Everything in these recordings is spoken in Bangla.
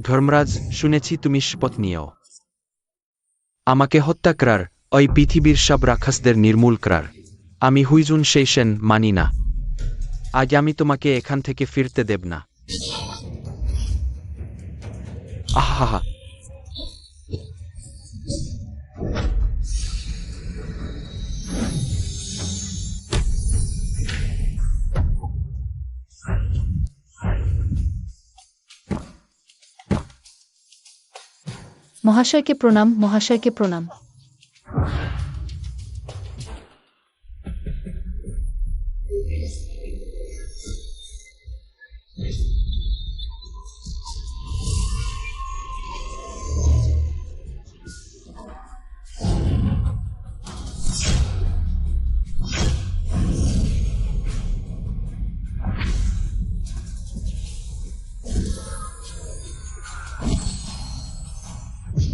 ধর্মরাজ, শুনেছি তুমি শপথ নিও আমাকে হত্যা করার, ওই পৃথিবীর সব রাক্ষসদের নির্মূল করার। আমি হুইজুন শেষেন মানি না। আজ আমি তোমাকে এখান থেকে ফিরতে দেব না। আহা! মহাশয়কে প্রণাম, মহাশয়কে প্রণাম।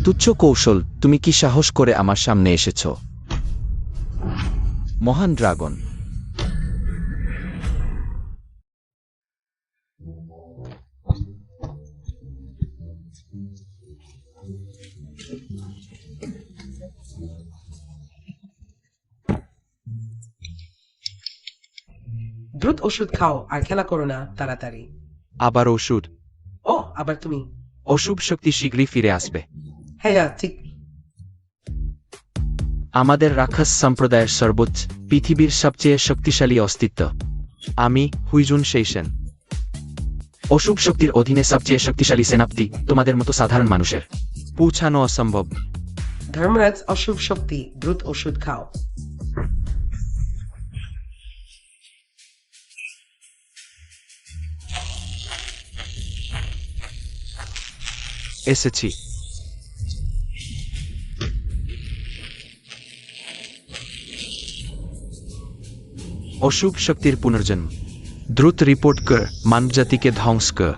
তুচ্ছ কৌশল, তুমি কি সাহস করে আমার সামনে এসেছ? মহান ড্রাগন! দ্রুত ওষুধ খাও আর খেলা করো না, তাড়াতাড়ি। আবার ওষুধ? ও, আবার তুমি? অশুভ শক্তি শীঘ্রই ফিরে আসবে। হ্যাঁ, ঠিক। আমাদের রাক্ষস সম্প্রদায়ের সর্বোচ্চ, পৃথিবীর সবচেয়ে শক্তিশালী অস্তিত্ব। আমি হুইজুন শেষেন। অশুভ শক্তির অধীনে সবচেয়ে শক্তিশালী সেনাপতি তোমাদের মতো সাধারণ মানুষের পৌঁছানো অসম্ভব। ধর্মরাজ, অশুভ শক্তি, দ্রুত ওষুধ খাও। এসেছি। অশুভ শক্তির পুনর্জন্ম। দ্রুত রিপোর্ট কর, মানবজাতিকে ধ্বংস কর।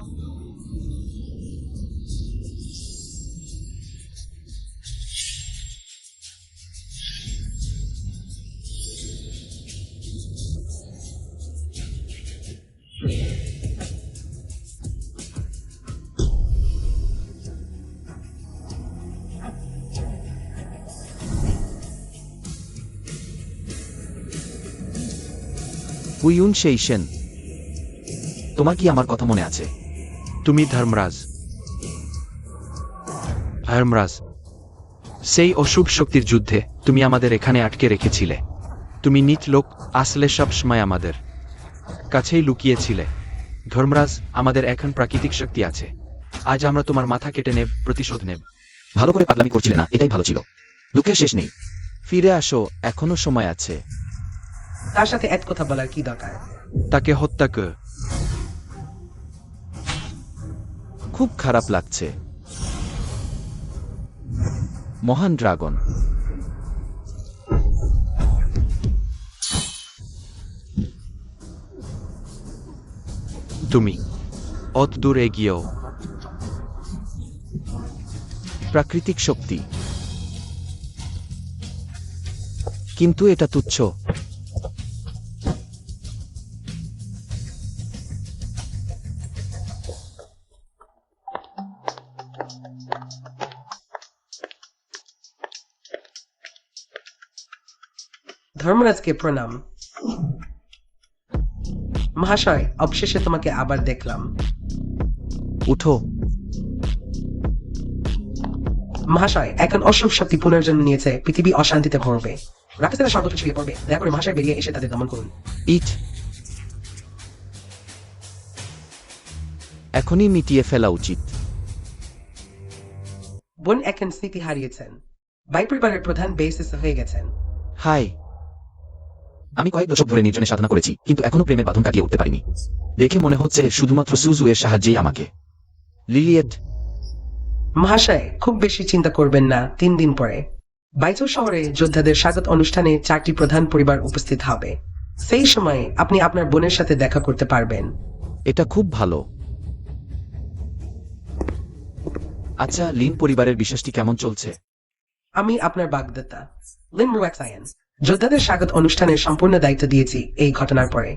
হুইউন শেইশেন, তোমার কি আমার কথা মনে আছে? তুমি ধর্মরাজ। ধর্মরাজ, সেই অশুভ শক্তির যুদ্ধে তুমি আমাদের এখানে আটকে রেখেছিলে। তুমি নিজ লোক আসলে সব সময় আমাদের কাছেই লুকিয়েছিলে। ধর্মরাজ, আমাদের এখন প্রাকৃতিক শক্তি আছে। আজ আমরা তোমার মাথা কেটে নেব, প্রতিশোধ নেব। ভালো করে পাগলামি করছিলে না, এটাই ভালো ছিল। দুঃখের শেষ নেই। ফিরে আসো, এখনো সময় আছে। তার সাথে এক কথা বলার কি দরকার? তাকে হত্যা কর। খুব খারাপ লাগছে। মহান ড্রাগন! তুমি অত দূর এগিয়েও। প্রাকৃতিক শক্তি, কিন্তু এটা তুচ্ছ। ধর্মরাজকে প্রণাম। মহাশয়, অবশেষে তোমাকে আবার দেখলাম। উঠো। মহাশয়, এখন অশুভ শক্তি পুনর্জন্ম নিয়েছে, পৃথিবী অশান্তিতে ভরবে। রাক্ষসেরা সর্বত্র ছড়িয়ে পড়বে। দয়া করে মহাশয় বেরিয়ে এসে তাদের দমন করুন। ইট এখনই মিটিয়ে ফেলা উচিত। বোন এখন স্মৃতি হারিয়েছেন। ভাই পরিবারের প্রধান বেসিস হয়ে গেছেন। হাই! আমি কয়েক দশক ধরে নির্জনে সাধনা করেছি, কিন্তু এখনো প্রেমের বাঁধন কাটিয়ে উঠতে পারিনি। দেখে মনে হচ্ছে শুধুমাত্র সুজু এর সাহায্যেই আমাকে। লিলিয়েট! মহাশয়, খুব বেশি চিন্তা করবেন না। 3 দিন পরে বাইচুর শহরে যোদ্ধাদের স্বাগত অনুষ্ঠানে 4টি প্রধান পরিবার উপস্থিত হবে। সেই সময় আপনি আপনার বোনের সাথে দেখা করতে পারবেন। এটা খুব ভালো। আচ্ছা, লিন পরিবারের বিশ্বাসটি কেমন চলছে? আমি আপনার বাগদত্তা, লিন রুয়াক্সায়ান, যোদ্ধাদের স্বাগত অনুষ্ঠানের সম্পূর্ণ দায়িত্ব দিয়েছি। এই ঘটনার পরে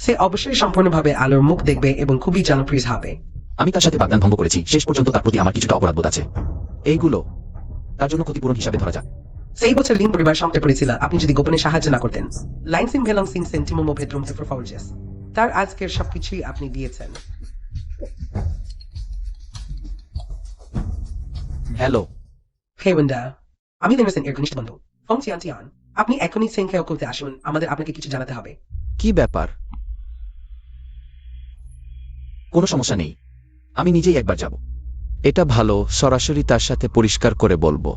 সে অবশ্যই সম্পূর্ণভাবে আলোর মুখ দেখবে এবং খুবই জনপ্রিয় হবে। আমি তার সাথে বাগদান ভঙ্গ করেছি, শেষ পর্যন্ত তার প্রতি আমার কিছুটা অপরাধবোধ আছে। এইগুলো তার জন্য ক্ষতিপূরণ হিসাবে ধরা যাক। সেই বছর লিন পরিবার সংকটে পড়েছিল আপনি যদি গোপনে সাহায্য না করতেন। লাইন সিম ভেলং সিং সেন্টিমো ভেদ্রুম ফরফাউজেস তার আজকের সবকিছুই আপনি দিয়েছেন। হ্যালো, হে ওয়েন্ডা, আমি লেনসেন এর ঘনিষ্ঠ বন্ধু ফং চিয়ান। আপনি এখনই সেনখেও করতে আসুন, আমাদের আপনাকে কিছু জানাতে হবে। কি ব্যাপার? কোনো সমস্যা নেই, আমি নিজেই একবার যাব। এটা ভালো, সরাসরি তার সাথে পরিষ্কার করে বলবো।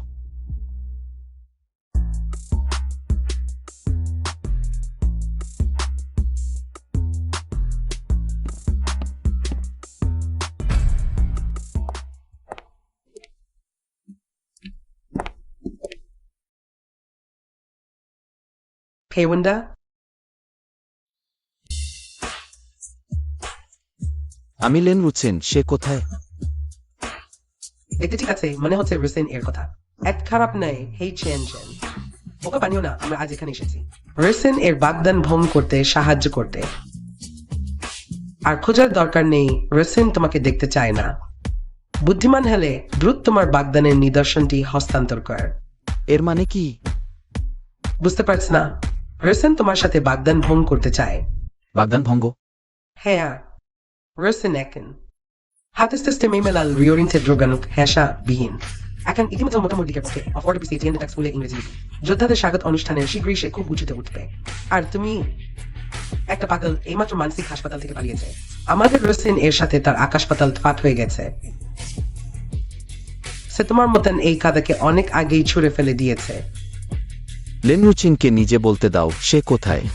হে ওয়েন্ডা, আমি লেন রুচেন, সে কোথায়? দেখতে ঠিক আছে, মনে হচ্ছে রুসেন এর কথা। এক খারাপ নেই, হেই চেন চেন। ওকে বানিও না, আমরা আজ এখানে এসেছি রুসেন এর বাগদান ভঙ্গ করতে সাহায্য করতে। আর খোঁজার দরকার নেই, রুসেন তোমাকে দেখতে চায় না। বুদ্ধিমান হলে দ্রুত তোমার বাগদানের নিদর্শনটি হস্তান্তর কর। এর মানে কি? বুঝতে পারছ না? রুসেন তোমার সাথে বাগদান ভঙ্গ করতে চায়। বাগদান ভঙ্গ? হ্যাঁ, রুসেন এখন হাতের সিস্টেম ইমেলাল রিওরিন্টেড ড্রোগানুক হ্যাশা বিহীন। এখন ইতিমধ্যে মোটামুটি পক্ষে অফার্ড পিসি এটিএন ট্যাক্স বলে ইংরেজি লিখি। যোদ্ধাদের স্বাগত অনুষ্ঠানে শীঘ্রই সে খুব উঁচুতে উঠবে। আর তুমি একটা পাগল এইমাত্র মানসিক হাসপাতাল থেকে পালিয়েছে। আমাদের রুসেন এর সাথে তার আকাশ পাতাল ফাট হয়ে গেছে। সে তোমার মতন এই কাদাকে অনেক আগেই ছুঁড়ে ফেলে দিয়েছে। লেন রুচিনকে নিজে বলতে দাও, সে কোথায়?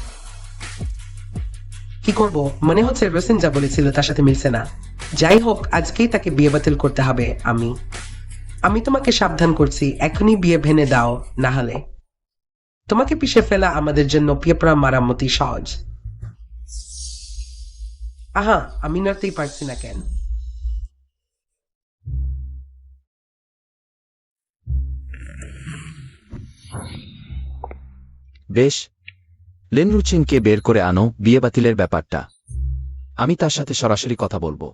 কি করব, মনে হচ্ছে রুসেন যা বলেছিল তার সাথে মিলছে না। যাই হোক, আজকেই তাকে বিয়ে বাতিল করতে হবে। আমি তোমাকে সাবধান করছি, এখনই বিয়ে ভেঙে দাও, না হলে তোমাকে পিষে ফেলা আমাদের জন্য পিঁপড়া মারামতি সহজ। আহা, আমি নড়তেই পারছি না কেন? বেশ, লেন রুচিনকে বের করে আনো, বিয়ে বাতিলের ব্যাপারটা আমি তার সাথে সরাসরি কথা বলবো।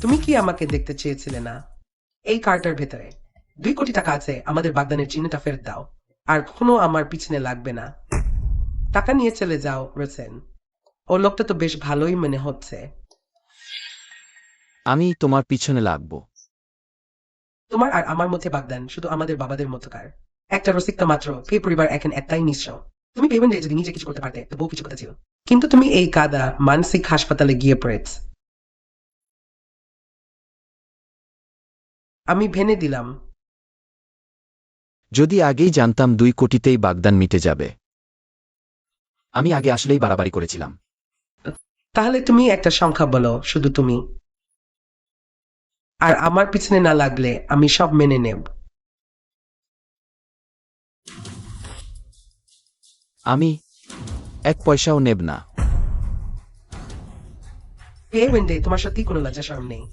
তুমি কি আমাকে দেখতে চেয়েছিলে না? এই কার্টার ভেতরে 2 কোটি টাকা আছে, আমাদের বাগদানের চিহ্নটা ফেরত দাও। আর কখনো আমার পিছনে লাগবে না। টাকা নিয়ে চলে যাও রুসেন। ও লোকটা তো বেশ ভালোই মনে হচ্ছে। আমি তোমার পিছনে লাগবো। তোমার আর আমার মধ্যে বাগদান শুধু আমাদের বাবাদের মতোকার একটা রসিকতা মাত্র। পে পরিবার এখন একটাই নিঃস্ব। তুমি ভেবেন যে যদি নিজে কিছু করতে পারতে তো বউ কিছু কথা ছিল, কিন্তু তুমি এই কাদা মানসিক হাসপাতালে গিয়ে পড়েছ। আমি ভেনে দিলাম। যদি আগেই জানতাম 2 কোটিতেই বাগদান মিটে যাবে। আমি আগে আসলেই বাড়াবাড়ি করেছিলাম। তাহলে তুমি একটা সংখ্যা বলো, শুধু তুমি। আর আমার পিছনে না লাগলে আমি সব মেনে নেব। আমি 1 পয়সাও নেব না। এ ওয়েন্ডে, তোমার সত্যি কোনো লজ্জা শরম নেই?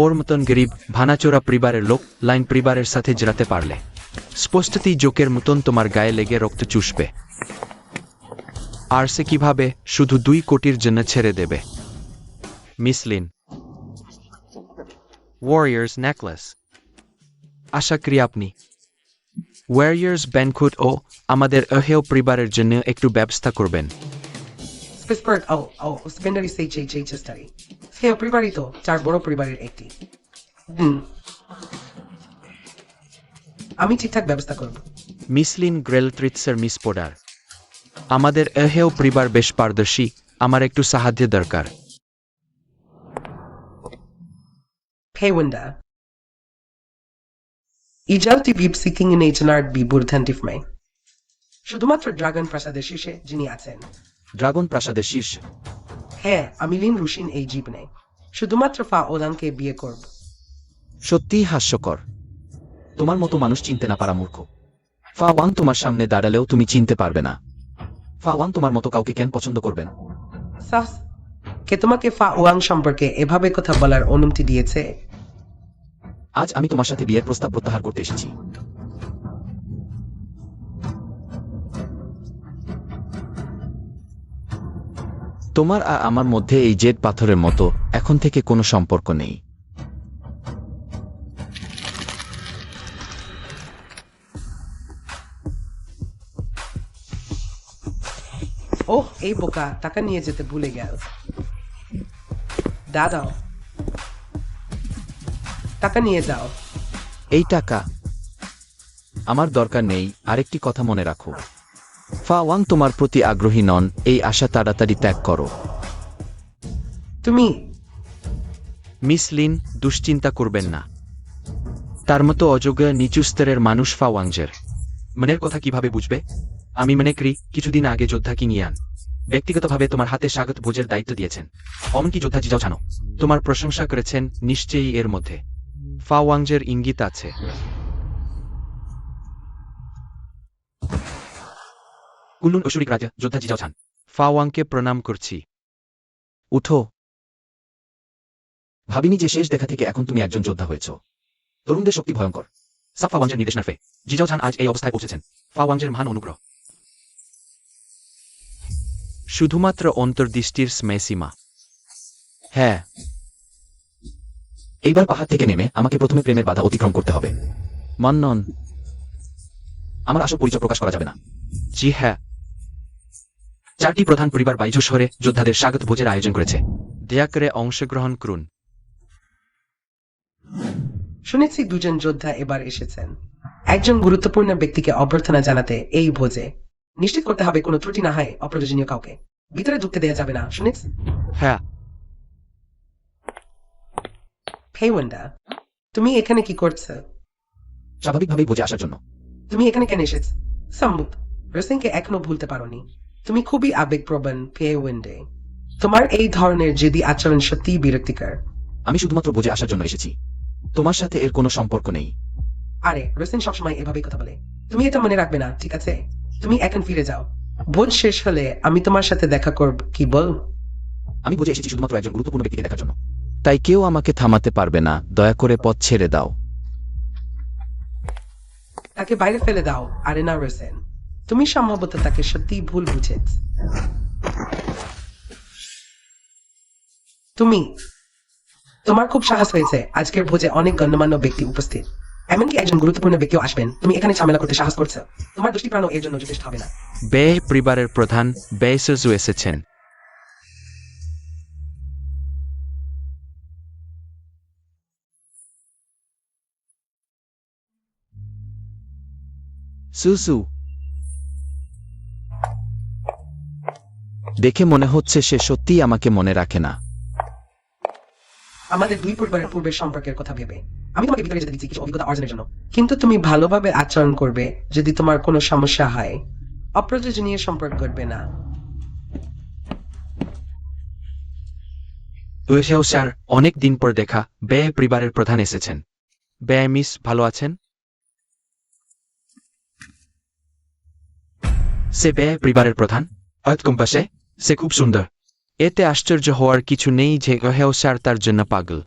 ওর মতন গরিব ভানাচোরা পরিবারের লোক লাইন পরিবারের সাথে জড়াতে পারলে স্পষ্টতই জোকের মতন তোমার গায়ে লেগে রক্ত চুষবে। আর সে কিভাবে শুধু 2 কোটির জন্য ছেড়ে দেবে? Miss Lin, warriors necklace. আশা করি আপনি ওয়ারিয়ার্স ব্যানকুট ও আমাদের অহেয় পরিবারের জন্য একটু ব্যবস্থা করবেন। স্পেসপার্ট স্পেন্ডারি সেই চেষ্টারি সে পরিবারই তো 4 বড় পরিবারের একটি। আমি ঠিকঠাক ব্যবস্থা করব। মিসলিন গ্রেলট্রিটসের মিস পোডার, আমাদের অহেয় পরিবার বেশ পারদর্শী, আমার একটু সাহায্য দরকার। হে ওয়েন্ডা, ইজালটি বিপ সিকিং ইন এইচনার্ড বি বুরথান্টিফ মাই। শুধুমাত্র ড্রাগন প্রাসাদের শীর্ষে যিনি আছেন। ড্রাগন প্রাসাদের শীর্ষ? হ্যাঁ, আমি লিন রুশিন এই জীবনে শুধুমাত্র ফা ওলানকে বিয়ে করব। সত্যিই হাস্যকর। তোমার মতো মানুষ চিনতে না পারা মূর্খ। ফা ওয়াং তোমার সামনে দাঁড়ালেও তুমি চিনতে পারবে না। ফা ওয়াং তোমার মতো কাউকে কেন পছন্দ করবেন? সাহস, কে তোমাকে ফা ওয়াং সম্পর্কে এভাবে কথা বলার অনুমতি দিয়েছে? আজ আমি তোমার সাথে বিয়ের প্রস্তাব প্রত্যাহার করতে এসেছি। তোমার আর আমার মধ্যে এই জেদ পাথরের মতো এখন থেকে কোনো সম্পর্ক নেই। ওহ, এই বোকা টাকা নিয়ে যেতে ভুলে গেল। দাদাও, টাকা নিয়ে যাও। এই টাকা আমার দরকার নেই। আরেকটি কথা মনে রাখো, ফা ওয়াং তোমার প্রতি আগ্রহী নন। এই আশা তাড়াতাড়ি ত্যাগ করো। তুমি মিস লিন, দুশ্চিন্তা করবেন না। তার মতো অযোগ্য নিচু স্তরের মানুষ ফা ওয়াংজের মনের কথা কিভাবে বুঝবে? আমি মনে করি কিছুদিন আগে যোদ্ধা কিং ইয়ান ব্যক্তিগতভাবে তোমার হাতে স্বাগত ভোজের দায়িত্ব দিয়েছেন। এমনকি যোদ্ধা জিজাও জানো তোমার প্রশংসা করেছেন। নিশ্চয়ই এর মধ্যে ফা ওয়াংজের ইঙ্গিত আছে। কুলুন অসুরিক রাজা যোদ্ধা জিজাও ছান, ফা ওয়াংকে প্রণাম করছি। উঠো। ভাবিনি যে শেষ দেখা থেকে এখন তুমি একজন যোদ্ধা হয়েছ। তরুণদের শক্তি ভয়ঙ্কর। সাফ ফা ওয়াংজের নির্দেশনার ফে জিজাও ছান আজ এই অবস্থায় পৌঁছেছেন। ফা ওয়াংজের মহান অনুগ্রহ। শুধুমাত্র অন্তর্দৃষ্টির সীমা। হ্যাঁ, এইবার পাহাড় থেকে নেমে আমাকে প্রথমে প্রেমের বাধা অতিক্রম করতে হবে। মান্নন। আমার আসল পরিচয় প্রকাশ করা যাবে না। জি হ্যাঁ। 4টি প্রধান পরিবার বাইজু শহরে যোদ্ধাদের স্বাগত ভোজের আয়োজন করেছে। দয়া করে অংশগ্রহণ করুন। শুনেছি দুজন যোদ্ধা এবার এসেছেন। একজন গুরুত্বপূর্ণ ব্যক্তিকে অভ্যর্থনা জানাতে এই ভোজে। নিশ্চিত করতে হবে কোনো ত্রুটি না হয় অপ্রয়োজনীয় কাউকে ভিতরে ঢুকতে দেয়া যাবে না। শুনেছ? হ্যাঁ। ফেওয়েন্ডা, তুমি এখানে কি করছো? স্বাভাবিকভাবেই ভোজে আসার জন্য। তুমি এখানে কেন এসেছ? সম্মুখ রসিংকে এখনো ভুলতে পারোনি। তুমি খুবই আবেগপ্রবণ ফেওয়েন্ডে। তোমার এই ধরনের জেদি আচরণ সত্যিই বিরক্তিকর। আমি শুধুমাত্র ভোজে আসার জন্য এসেছি। তোমার সাথে এর কোনো সম্পর্ক নেই। আরে রসিন সবসময় এভাবেই কথা বলে। তুমি এটা মনে রাখবে না, ঠিক আছে? তুমি এখন ফিরে যাও। ভোজ শেষ হলে আমি তোমার সাথে দেখা করব, কি বল? আমি ভোজে এসেছি শুধুমাত্র একজন গুরুত্বপূর্ণ ব্যক্তিকে দেখার জন্য। তাই কেউ আমাকে থামাতে পারবে না। দয়া করে পথ ছেড়ে দাও। তাকে বাইরে ফেলে দাও। আরে না রসেন, তুমি সম্ভবত তাকে সত্যিই ভুল বুঝেছ। তোমার খুব সাহস হয়েছে। আজকের ভোজে অনেক গণ্যমান্য ব্যক্তি উপস্থিত, এমনকি একজন গুরুত্বপূর্ণ ব্যক্তিও আসবেন। তুমি এখানে ঝামেলা করতে সাহস করছো? তোমার দৃষ্টি প্রাণও এর জন্য যথেষ্ট হবে না। বে পরিবারের প্রধান বেসজু এসেছেন। সুসু, দেখে মনে হচ্ছে সে সত্যিই আমাকে মনে রাখে না। আমাদের দুই পরিবারের পূর্বের সম্পর্কের কথা ভেবে আমি তোমাকে ভিতরে যেতে দিচ্ছি কিছু অভিজ্ঞতা অর্জনের জন্য। কিন্তু তুমি ভালোভাবে আচরণ করবে। যদি তোমার কোনো সমস্যা হয় অপ্রয়োজনীয় সম্পর্ক করবে না। স্যার, অনেক দিন পর দেখা। বে পরিবারের প্রধান এসেছেন। বে মিস, ভালো আছেন? সে বে পরিবারের প্রধান। কম্পাসে সে খুব সুন্দর। এতে আশ্চর্য হওয়ার কিছু নেই যে গহেও স্যার তার জন্য পাগল।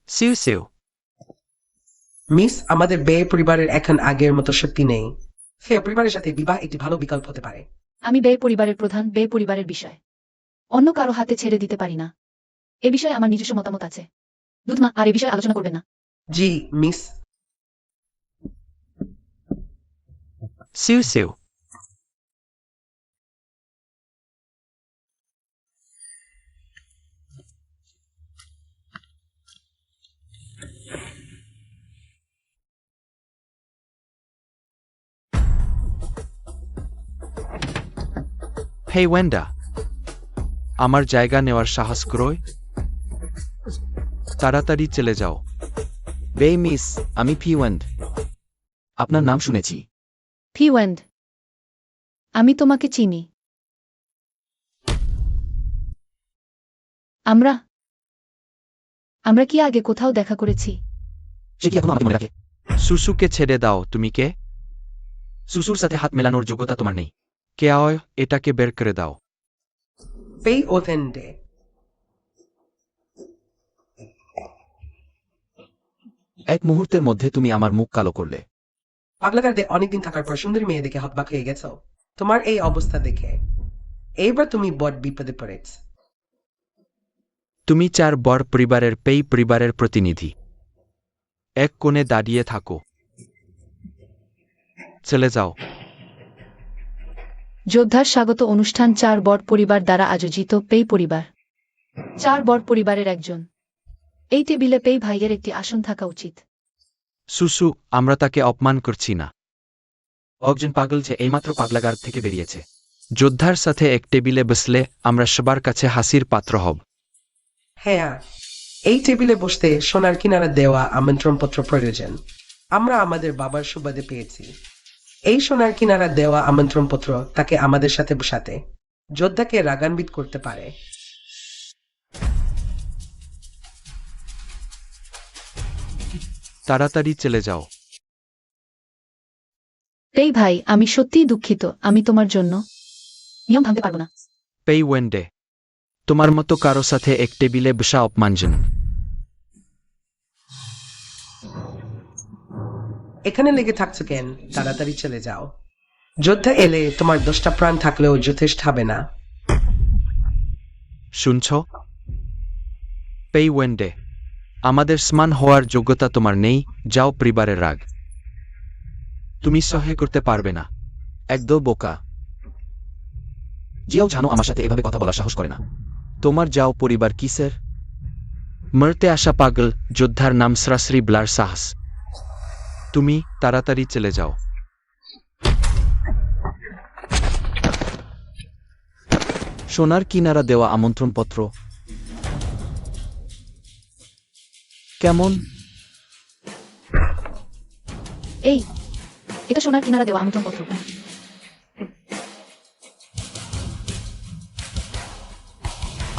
See you see you. মিস, আমাদের বে পরিবারের এখন আগের মতো শক্তি নেই। সে পরিবারের সাথে বিবাহ একটি ভালো বিকল্প হতে পারে। আমি বে পরিবারের প্রধান। বে পরিবারের বিষয় অন্য কারো হাতে ছেড়ে দিতে পারি না। এ বিষয়ে আমার নিজস্ব মতামত আছে। দুধমা, আর এ বিষয়ে আলোচনা করবেন না। জি মিস। সিউ সিউ। হেই ওয়েন্ডা, আমার জায়গা নেওয়ার সাহস করোয়। তাড়াতাড়ি চলে যাও। বে মিস, আমি ফিওয়েন্ড। আপনার নাম শুনেছি। ফিওয়েন্ড, আমি তোমাকে চিনি। আমরা কি আগে কোথাও দেখা করেছি? সে কি এখনো আমাকে মনে রাখে? সুসুকে ছেড়ে দাও। তুমি কে? সুসুর সাথে হাত মেলানোর যোগ্যতা তোমার নেই। কে আয়? এটাকে বের করে দাও। পেই ওথেন্ডে। এক মুহূর্তের মধ্যে তুমি আমার মুখ কালো করলে। পাগলাগারদে অনেকদিন থাকার পর সুন্দরী মেয়ে দেখে হতবাক হয়ে গেছো তোমার এই অবস্থা দেখে। এইবার তুমি বড় বিপদে পড়েছ। তুমি চার বর পরিবারের পেই পরিবারের প্রতিনিধি। এক কোণে দাঁড়িয়ে থাকো। চলে যাও। যোদ্ধার স্বাগত অনুষ্ঠান 4 বর পরিবার দ্বারা আয়োজিত পেই পরিবার। 4 বর পরিবারের একজন। এই টেবিলে পেই ভাইয়ের একটি আসন থাকা উচিত। সুসু, আমরা তাকে অপমান করছি না। একজন পাগল যে এইমাত্র পাগলাগার থেকে বেরিয়েছে। যোদ্ধার সাথে এক টেবিলে বসলে আমরা সবার কাছে হাসির পাত্র হব। হ্যাঁ, এই টেবিলে বসতে সোনার কিনারা দেওয়া আমন্ত্রণপত্র প্রয়োজন। আমরা আমাদের বাবার সুবাদে পেয়েছি এই সোনার কিনারা দেওয়া আমন্ত্রণপত্র তাকে আমাদের সাথে বসাতে যোদ্ধাকে রাগান্বিত করতে পারে। তাড়াতাড়ি চলে যাও। পেই ভাই, আমি সত্যিই দুঃখিত, আমি তোমার জন্য নিয়ম ভাঙতে পারবো না। পেই ওয়েন্ডে, তোমার মতো কারো সাথে এক টেবিলে বসা অপমানজনক। এখানে লেগে থাকছো কেন? তাড়াতাড়ি চলে যাও। যোদ্ধা এলে তোমার 10টা প্রাণ থাকলেও যথেষ্ট হবে না। শুনছ? পেই ওয়েন্ডে, আমাদের সমান হওয়ার যোগ্যতা তোমার নেই। যাও, পরিবারের রাগ তুমি সহ্য করতে পারবে না। একদম বোকা। জিয়াও জানো আমার সাথে এভাবে কথা বলার সাহস করে না। তোমার যাও পরিবার কিসের? মরতে আসা পাগল যোদ্ধার নাম সরাসরি ব্লার সাহস। তুমি তাড়াতাড়ি চলে যাও। সোনার কিনারা দেওয়া আমন্ত্রণপত্র কেমন? এই, এটা সোনার কিনারা দেওয়া আমন্ত্রণপত্র।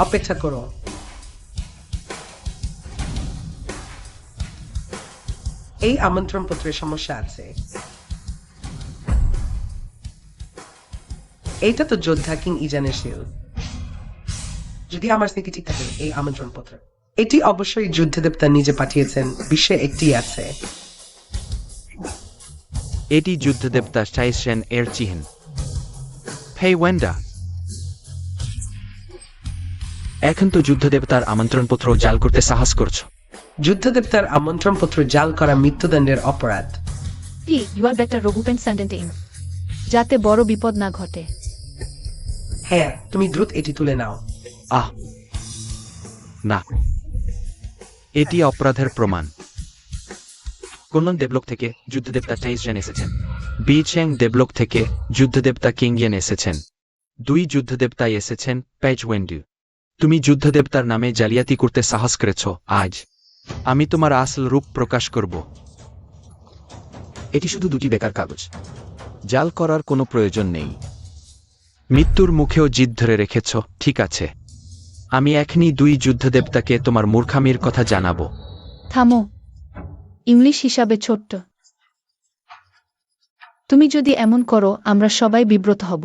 অপেক্ষা করো। এই আমন্ত্রণপত্রের সমস্যা আছে। এইটা তো যোদ্ধা কিং ইজানের শিল। যদি আমার স্মৃতি ঠিক থাকে, এই আমন্ত্রণপত্র এটি অবশ্যই যুদ্ধদেবতা নিজে পাঠিয়েছেন। বিশ্বে একটি আছে। এটি যুদ্ধদেবতা চাইছেন এর চিহ্ন। হেই ওয়েন্ডা, এখন তো যুদ্ধদেবতার আমন্ত্রণপত্র জাল করতে সাহস করছো। যুদ্ধদেবতার আমন্ত্রণপত্র জাল করা মৃত্যুদণ্ডের অপরাধ। ইউ আর বেটার রঘুপেন স্যান্ডেন্টিং, যাতে বড় বিপদ না ঘটে। হ্যাঁ, তুমি দ্রুত এটি তুলে নাও। আহ না, এটি অপরাধের প্রমাণ। কল্যাণ দেবলোক থেকে যুদ্ধদেবতা চাইজেন এসেছেন। বিচেং দেবলোক থেকে যুদ্ধদেবতা কিংয়েন এসেছেন। 2 যুদ্ধদেবতাই এসেছেন। পেজ ওয়েন্ডু, তুমি যুদ্ধদেবতার নামে জালিয়াতি করতে সাহস করেছ। আজ আমি তোমার আসল রূপ প্রকাশ করব। এটি শুধু 2টি বেকার কাগজ। জাল করার কোনো প্রয়োজন নেই। মৃত্যুর মুখেও জিদ ধরে রেখেছ। ঠিক আছে, আমি এখনই 2 যুদ্ধদেবতাকে তোমার মূর্খামির কথা জানাবো। থামো। ইংলিশ হিসাবে ছোট্ট। তুমি যদি এমন করো, আমরা সবাই বিব্রত হব।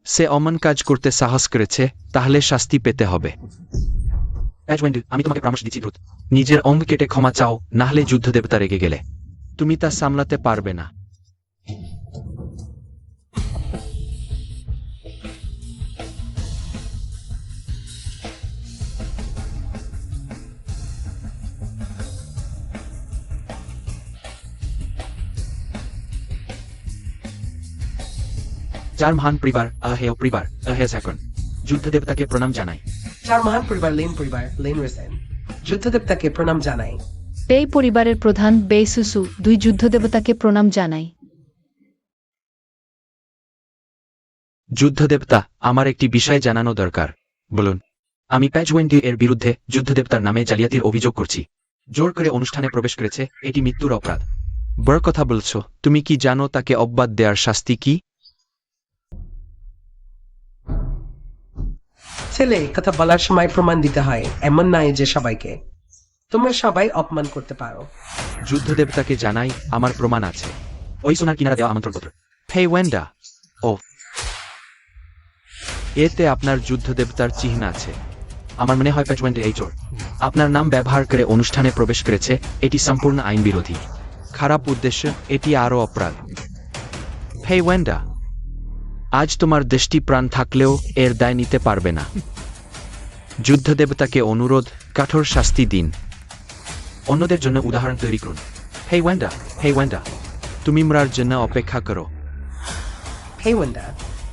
সে অমন কাজ করতে সাহস করেছে, তাহলে শাস্তি পেতে হবে। আমি তোমাকে পরামর্শ দিচ্ছি, দ্রুত নিজের অঙ্গ কেটে ক্ষমা চাও, নাহলে যুদ্ধদেবতা রেগে গেলে তুমি তা সামলাতে পারবে না। যার মহান পরিবার হেয় পরিবার এখন যুদ্ধদেবতাকে প্রণাম জানাই। চার মহান পরিবার লেন পরিবার লেন রেসেন যুদ্ধদেবতাকে প্রণাম জানাই। পেই পরিবারের প্রধান বেই সুসু 2 যুদ্ধদেবতাকে প্রণাম জানাই। যুদ্ধদেবতা, আমার একটি বিষয় জানানো দরকার। বলুন। আমি প্যাজ ওয়েন্ডি এর বিরুদ্ধে যুদ্ধদেবতার নামে জালিয়াতির অভিযোগ করছি। জোর করে অনুষ্ঠানে প্রবেশ করেছে, এটি মৃত্যুর অপরাধ। বড় কথা বলছো। তুমি কি জানো তাকে অব্যাহত দেওয়ার শাস্তি কি? ছেলে কথা বলার সময় প্রমাণ দিতে হয়, এমন নয় যে সবাইকে। তোমরা সবাই অপমান করতে পারো। যুদ্ধদেবতাকে জানাই, আমার প্রমাণ আছে। ওই সোনার কিনারা দেওয়া আমন্ত্রণপত্র। হেই ওয়েন্ডা, ও এতে আপনার যুদ্ধদেবতার চিহ্ন আছে। আমার মনে হয় প্যাচওয়েন্ডে এই চোর আপনার নাম ব্যবহার করে অনুষ্ঠানে প্রবেশ করেছে। এটি সম্পূর্ণ আইন বিরোধী। খারাপ উদ্দেশ্য, এটি আরও অপরাধ। হেই ওয়েন্ডা, আজ তোমার দেশটি প্রাণ থাকলেও এর দায় নিতে পারবে না। যুদ্ধদেবতাকে অনুরোধ, কঠোর শাস্তি দিন। অন্যদের জন্য উদাহরণ তৈরি করুন। হেই ওয়েন্ডা, তুমি মরার জন্য অপেক্ষা করো। হে ওয়েন্ডা,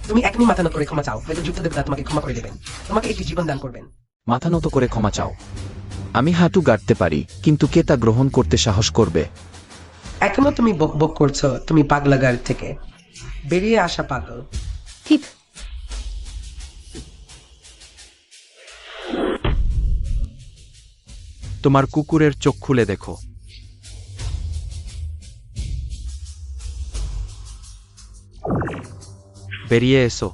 তুমি এখনই মাথা নত করে ক্ষমা চাও, হয়তো যুদ্ধদেবতা তোমাকে ক্ষমা করে দেবেন, তোমাকে একটি জীবন দান করবেন। মাথা নত করে ক্ষমা চাও। আমি হাঁটু গাড়তে পারি, কিন্তু কে তা গ্রহণ করতে সাহস করবে? এখনো তুমি বক বক করছো, তুমি পাগলাগার থেকে বেরিয়ে আসা পাগল। ঠিক। তোমার কুকুরের চোখ খুলে দেখো। বেরিয়ে এসো।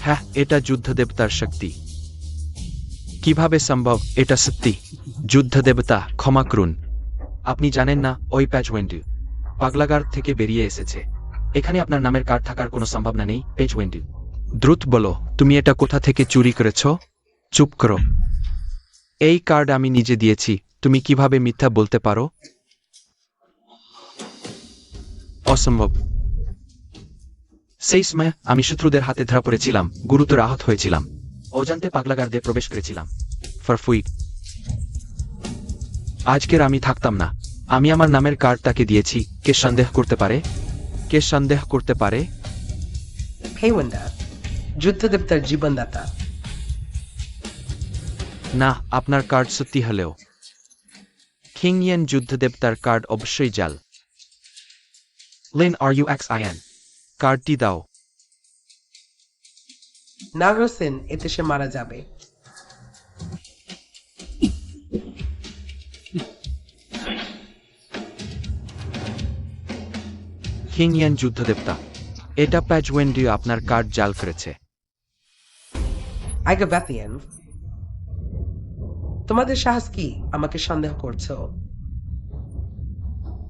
হ্যাঁ, এটা যুদ্ধদেবতার শক্তি। কিভাবে সম্ভব? এটা সত্যি। যুদ্ধদেবতা, ক্ষমা করুন। আপনি জানেন না ওই প্যাচওয়েন্ডু পাগলাগার থেকে বেরিয়ে এসেছে। এখানে আপনার নামের কার্ড থাকার কোনো সম্ভাবনা নেই প্যাচওয়েন্ডু। দ্রুত বলো, তুমি এটা কোথা থেকে চুরি করেছ? চুপ করো। এই কার্ড আমি নিজে দিয়েছি। তুমি কিভাবে মিথ্যা বলতে পারো? অসম্ভব। সেই সময় আমি শত্রুদের হাতে ধরা পড়েছিলাম, গুরুতর আহত হয়েছিলাম। অজান্তে পাগলাগারদের প্রবেশ করেছিলাম। ফারফুই, আজকের আমি থাকতাম না। আমি আমার নামের কার্ড তাকে দিয়েছি। কে সন্দেহ করতে পারে? কে সন্দেহ করতে পারে? হে ওয়েন্ডা, যুদ্ধদেবতার জীবনদাতা। না, আপনার কার্ড সত্যি হলেও কিংয়েন যুদ্ধদেবতার কার্ড অবশ্যই জাল। Lane RUXIN। কার্ডটি দাও। নাগরসেন, এতে সে মারা যাবে। কিংয়েন যুদ্ধদেবতা, এটা প্যাচওয়েন্ডি আপনার কার্ড জাল করেছে। আইগাবাথিয়ান, তোমাদের সাহস কি আমাকে সন্দেহ করছো?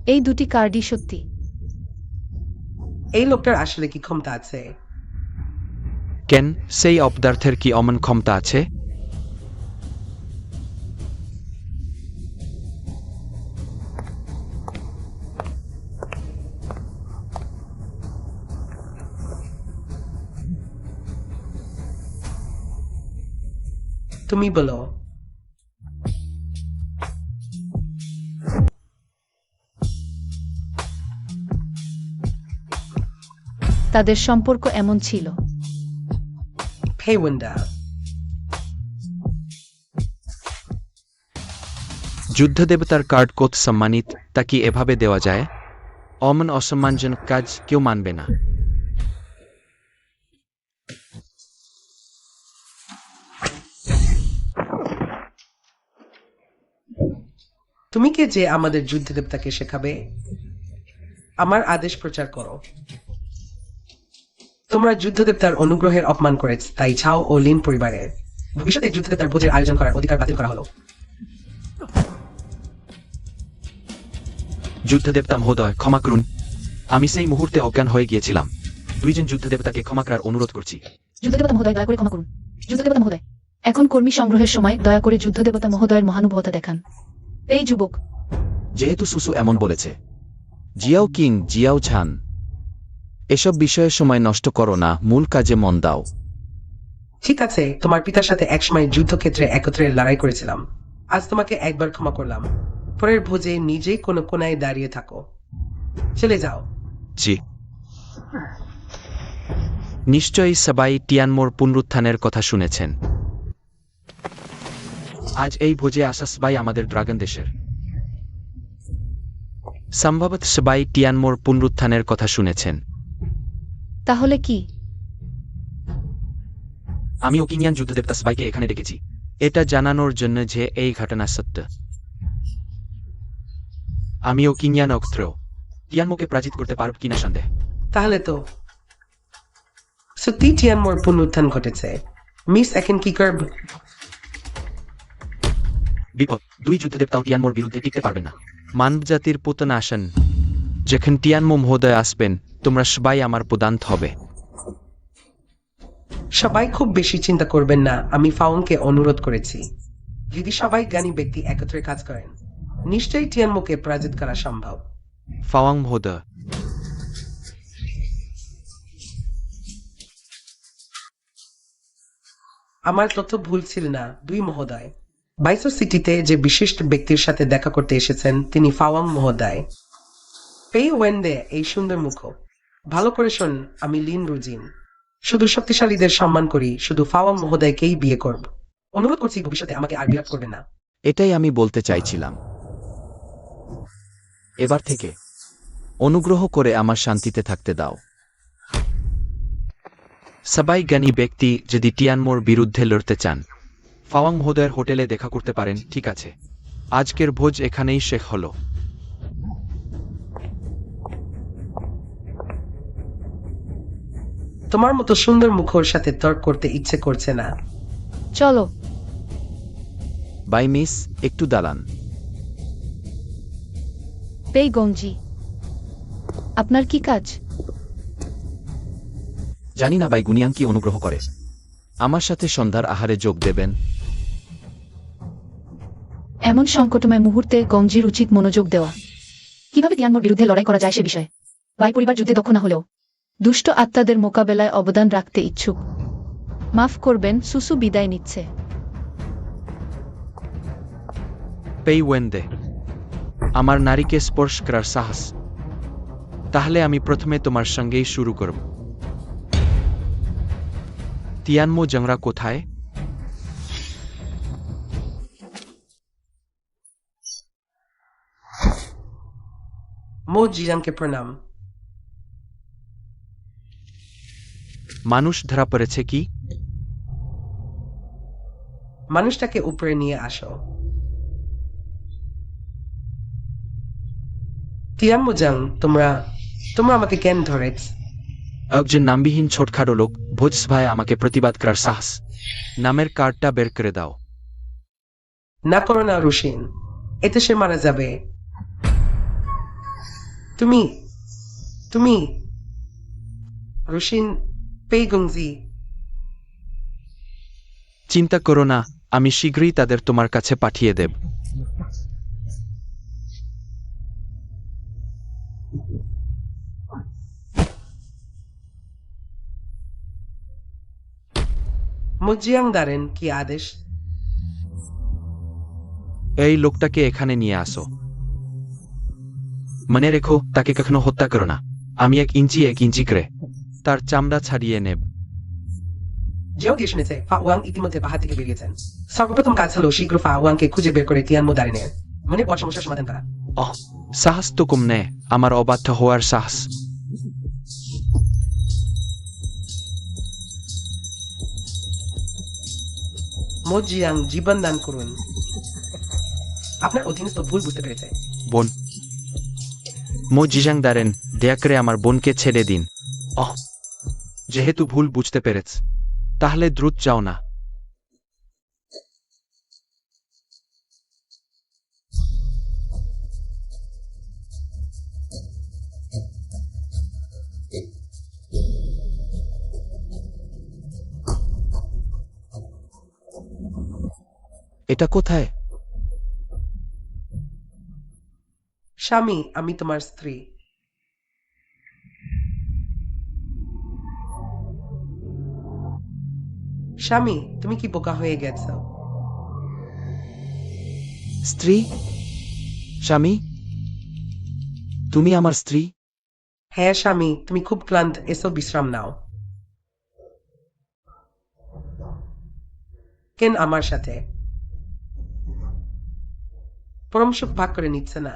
এই দুটি কার্ডই সত্যি। এই লোকটার আসলে কি ক্ষমতা আছে? কেন, সেই অপদার্থের কি অমন ক্ষমতা আছে? তুমি বলো। তাদের সম্পর্ক এমন ছিল। হে ওয়েন্ডা, যুদ্ধদেবতার কার্ড কত সম্মানিত, তা কি এভাবে দেওয়া যায়? অমন অসম্মানজনক কাজ কেউ মানবে না। তুমি কে যে আমাদের যুদ্ধদেবতাকে শেখাবে? আমার আদেশ প্রচার করো। তোমরা যুদ্ধদেবতার অনুগ্রহের অপমান করেছ, তাই ছাও ও লিন পরিবারের ভবিষ্যতে যুদ্ধদেবতার ভোজের আয়োজন করার অধিকার বাতিল করা হলো। যুদ্ধদেবতা মহোদয়, ক্ষমা করুন। আমি সেই মুহূর্তে অজ্ঞান হয়ে গিয়েছিলাম। দুইজন যুদ্ধদেবতাকে ক্ষমা করার অনুরোধ করছি। যুদ্ধদেবতা মহোদয়, দয়া করে ক্ষমা করুন। যুদ্ধদেবতা মহোদয়, এখন কর্মী সংগ্রহের সময় দয়া করে যুদ্ধদেবতা মহোদয়ের মহানুভবতা দেখান। এই যুবক। যেহেতু সুসু এমন বলেছে। জিয়াও কিং, জিয়াও ছান, এসব বিষয়ে সময় নষ্ট করো না, মূল কাজে মন দাও। ঠিক আছে, তোমার পিতার সাথে একসময় যুদ্ধক্ষেত্রে একত্রে লড়াই করেছিলাম। আজ তোমাকে একবার ক্ষমা করলাম। পরের ভোজে নিজেই কোনো কোনায় দাঁড়িয়ে থাকো। চলে যাও। জি। নিশ্চয়ই সবাই টিয়ানমোর পুনরুত্থানের কথা শুনেছেন। আজ এই ভোজে আসা সবাই আমাদের ড্রাগন দেশের। সম্ভবত সবাই টিয়ানমোর পুনরুত্থানের কথা শুনেছেন। তাহলে কি? আমি ওকিনিয়ান যুদ্ধদেবতা সবাইকে এখানে ডেকেছি। এটা জানানোর জন্য যে এই ঘটনা সত্য। আমি ওকিনিয়ান অক্ত্র টিয়ানমোকে পরাজিত করতে পারব কিনা সন্দেহ। তাহলে তো সত্যি টিয়ানমোর পুনরুত্থান ঘটেছে। মিস এখন কি করব? বিপদ, দুই যুদ্ধদেবতাও টিয়ানমোর বিরুদ্ধে টিকতে পারবেন না। মানবজাতির পতন আসেন। যখন টিয়ানমো মহোদয় আসবেন, তোমরা সবাই আমার প্রদান হবে। সবাই খুব বেশি চিন্তা করবেন না, আমি ফাওয়াংকে অনুরোধ করেছি। যদি সবাই জ্ঞানী ব্যক্তি একত্রে কাজ করেন, নিশ্চয়ই টিয়ানমোকে পরাজিত করা সম্ভব। ফাওয়াং মহোদয়, আমার তথ্য ভুল ছিল না, দুই মহোদয়। বাইসো সিটিতে যে বিশিষ্ট ব্যক্তির সাথে দেখা করতে এসেছেন তিনি ফাওয়াং মহোদয়। পেই ওয়েনদে এই সুন্দর মুখ। ভালো করে শোন, আমি লিন রুজিন। শুধু শক্তিশালীদের সম্মান করি, শুধু ফাওয়াং মহোদয়কেই বিয়ে করব। অনুরোধ করছি ভবিষ্যতে আমাকে আর বিরক্ত করবে না। এটাই আমি বলতে চাইছিলাম। এবার থেকে অনুগ্রহ করে আমার শান্তিতে থাকতে দাও। সবাই জ্ঞানী ব্যক্তি যদি টিয়ানমোর বিরুদ্ধে লড়তে চান, ফাওয়াং মহোদয়ের হোটেলে দেখা করতে পারেন। ঠিক আছে, আজকের ভোজ এখানেই শেষ হলো। তোমার মতো সুন্দর মুখর সাথে তর্ক করতে ইচ্ছে করছে না। চলো। বাই মিস, একটু দাঁড়ান। পেই গংজি, আপনার কি কাজ? জানি না বাই গুনিয়াং কি অনুগ্রহ করে। আমার সাথে সন্ধ্যার আহারে যোগ দেবেন। এমন সংকটময় মুহূর্তে গংজির উচিত মনোযোগ দেওয়া। কিভাবে তিয়ানমোর বিরুদ্ধে লড়াই করা যায় সে বিষয়ে। বাই পরিবার যুদ্ধে দক্ষ না হলেও দুষ্ট আত্মাদের মোকাবেলায় অবদান রাখতে ইচ্ছুক। মাফ করবেন, সুসু বিদায় নিচ্ছে। পেই ওয়েনদে, আমার নারীকে স্পর্শ করার সাহস? তাহলে আমি প্রথমে তোমার সঙ্গেই শুরু করব। তিয়ানমো জংরা কোথায়? মো জিয়াংকে প্রণাম। মানুষ ধরা পড়েছে কি? মানুষটাকে উপরে নিয়ে আসো। তিয়ানমো জাং, তোমরা আমাকে কেন ধরেছ? একজন নামবিহীন ছোটখাটো লোক ভোজ সভায় আমাকে প্রতিবাদ করার সাহস। নামের কার্ডটা বের করে দাও। না করো না রুশিন, এতে সে মারা যাবে। তুমি রুশিন, পেই গংজি। চিন্তা করো না, আমি শীঘ্রই তাদের তোমার কাছে পাঠিয়ে দেব। মো জিয়াং দারেন, কি আদেশ? এই লোকটাকে এখানে নিয়ে আসো। মনে রেখো, তাকে কখনো হত্যা করো না। আমি এক ইঞ্চি করে তার চামড়া ছাড়িয়ে নেব। যেও দিয়ে শুনেছে ফাওয়াং ইতিমধ্যে পাহাড় থেকে বেরিয়েছেন। সর্বপ্রথম কাজ হলো শীঘ্র ফাওয়াংকে খুঁজে বের করে তিয়ানমো দারেনের মনে বড় সমস্যার সমাধান করা। সাহস তো কম নেই আমার অবাধ্য হওয়ার সাহস। মো জিয়াং, জীবন দান করুন। আপনার অধীনস্থ ভুল বুঝতে পেরেছে। বোন, মো জিজাং দারেন, দয়া করে আমার বোনকে ছেড়ে দিন। যেহেতু ভুল বুঝতে পেরেছ, তাহলে দ্রুত যাও না। এটা কোথায়? স্বামী, আমি তোমার স্ত্রী। স্বামী, তুমি কি বোকা হয়ে গেছো? স্ত্রী? স্বামী, তুমি আমার স্ত্রী? হ্যাঁ স্বামী, তুমি খুব ক্লান্ত, এসো বিশ্রাম নাও। কেন আমার সাথে পরম সুখ ভাগ করে নিচ্ছে না?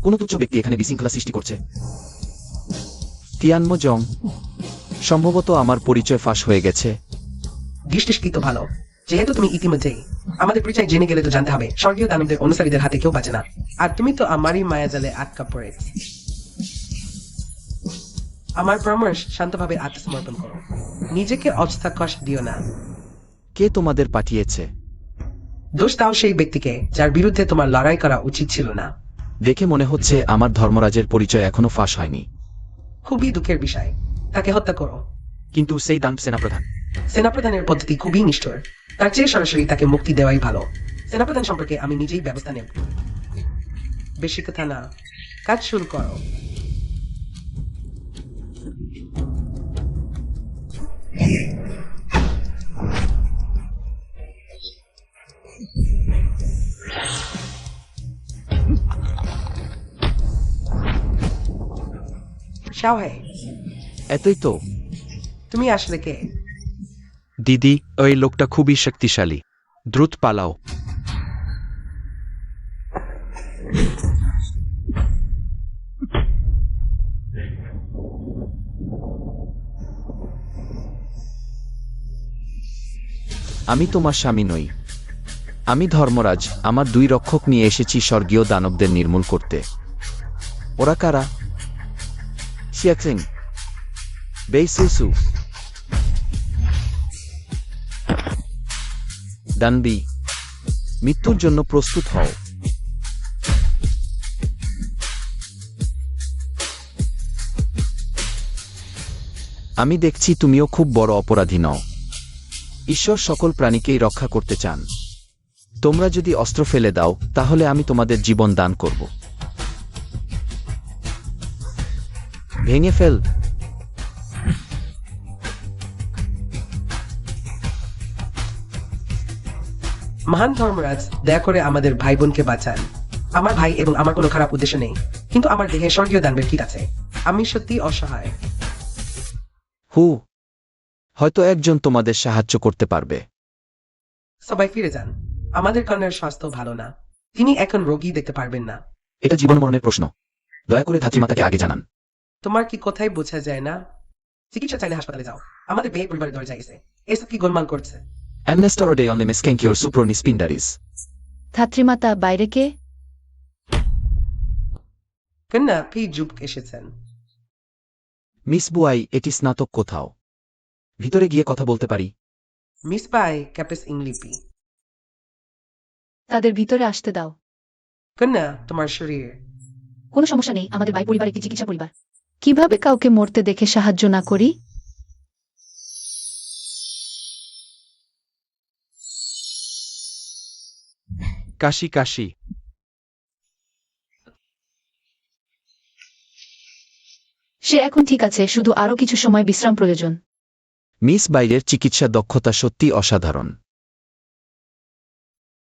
কোন তুচ্ছ ব্যক্তি এখানে বিশৃঙ্খলা সৃষ্টি করছে। তিয়ানমো জং, সম্ভবত আমার পরিচয় ফাঁস হয়ে গেছে। দৃষ্টিষ্কৃত ভালো, যেহেতু তুমি ইতিমধ্যেই আমাদের পরিচয় জেনে গেলে তো জানতে হবে স্বর্গীয় দানবদের অনুসারীদের হাতে কেউ বাঁচে না। আর তুমি তো আমারই মায়াজালে আটকা পড়েছ। আমার পরামর্শ, শান্তভাবে আত্মসমর্পণ করো। নিজেকে অযথা কষ্ট দিও না। কে তোমাদের পাঠিয়েছে? দোষ দাও সেই ব্যক্তিকে যার বিরুদ্ধে তোমার লড়াই করা উচিত ছিল না। দেখে মনে হচ্ছে আমার ধর্মরাজের পরিচয় এখনো ফাঁস হয়নি। খুবই দুঃখের বিষয়। তাকে হত্যা করো। কিন্তু সেই দান সেনাপ্রধান। সেনাপ্রধানের পদ্ধতি খুবই নিষ্ঠুর। তার চেয়ে সরাসরি তাকে মুক্তি দেওয়াই ভালো। সেনাপ্রধান সম্পর্কে আমি নিজেই ব্যবস্থা নেব। বেশি কথা না, কাজ শুরু করো। শাওহে, এতই তো। তুমি আসলে কে? দিদি, ওই লোকটা খুবই শক্তিশালী। দ্রুত পালাও। আমি তোমার স্বামী নই। আমি ধর্মরাজ। আমার 2 রক্ষক নিয়ে এসেছি স্বর্গীয় দানবদের নির্মূল করতে। ওরা কারা? শিয়াকসিং, বেইসিসু, দানবি, মৃত্যুর জন্য প্রস্তুত হও। আমি দেখছি তুমিও খুব বড় অপরাধী নও। ঈশ্বর সকল প্রাণীকেই রক্ষা করতে চান। তোমরা যদি অস্ত্র ফেলে দাও তাহলে আমি তোমাদের জীবন দান করব। ভেঙে ফেল। মহান ধর্মরাজ, দয়া করে আমাদের ভাই বোনকে বাঁচান। আমার ভাই এবং আমার কোনো খারাপ উদ্দেশ্য নেই, কিন্তু আমার দেহে স্বর্গীয় দানবের কীট আছে। আমি সত্যি অসহায়। হু, হয়তো একজন তোমাদের সাহায্য করতে পারবে। সবাই ফিরে যান। আমাদের কন্যার স্বাস্থ্য ভালো না। তিনি এখন রোগী দেখতে পারবেন না। এটা জীবন মরণের প্রশ্ন। দয়া করে ধাত্রীমাতাকে আগে জানান। তোমার কি কোথায় বোঝা যায় না? চিকিৎসা চাইলে হাসপাতালে যাও। আমাদের মেয়ে পরিবারের দরজায় এসে এসব কি গোলমাল করছে? Amnestor de only miskenkior supronis pindaris. ধাত্রীমাতা বাইরে কে? কন্যা পি জুব এসেছেন। মিস বুয়াই, এটি স্নাতক কোথাও। ভিতরে গিয়ে কথা বলতে পারি? মিস পাই ক্যাপেস ইংলিপি। তাদের ভিতরে আসতে দাও। কন্যা, তোমার শরীর। কোনো সমস্যা নেই, আমাদের ভাই পরিবার একটি চিকিৎসা পরিবার। কিভাবে কাউকে মরতে দেখে সাহায্য না করি? কাশি কাশি। সে এখন ঠিক আছে, শুধু আরো কিছু সময় বিশ্রাম প্রয়োজন। মিস বাইরের চিকিৎসা দক্ষতা সত্যি অসাধারণ।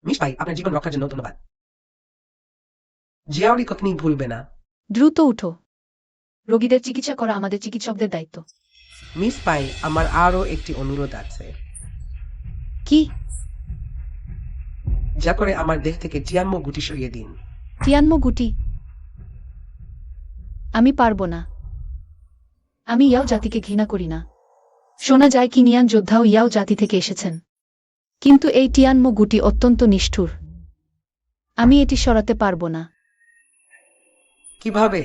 মিস পাই, আপনার জীবন রক্ষার জন্য ধন্যবাদ। জিয়াওরি কখনই ভুলবে না। দ্রুত উঠো। রোগীদের চিকিৎসা করা আমাদের চিকিৎসকদের দায়িত্ব। মিস পাই, আমার আরো একটি অনুরোধ আছে। কি? যা করে আমার দেহ থেকে টিয়ানমো গুটি সরিয়ে দিন। তিয়ানমো গুটি? আমি পারবো না। আমি ইয়াও জাতিকে ঘৃণা করি না। শোনা যায় কিনিয়ান যোদ্ধাও ইয়াও জাতি থেকে এসেছেন, কিন্তু এই টিয়ানমো গুটি অত্যন্ত নিষ্ঠুর। আমি এটি সরাতে পারবো না। কিভাবে?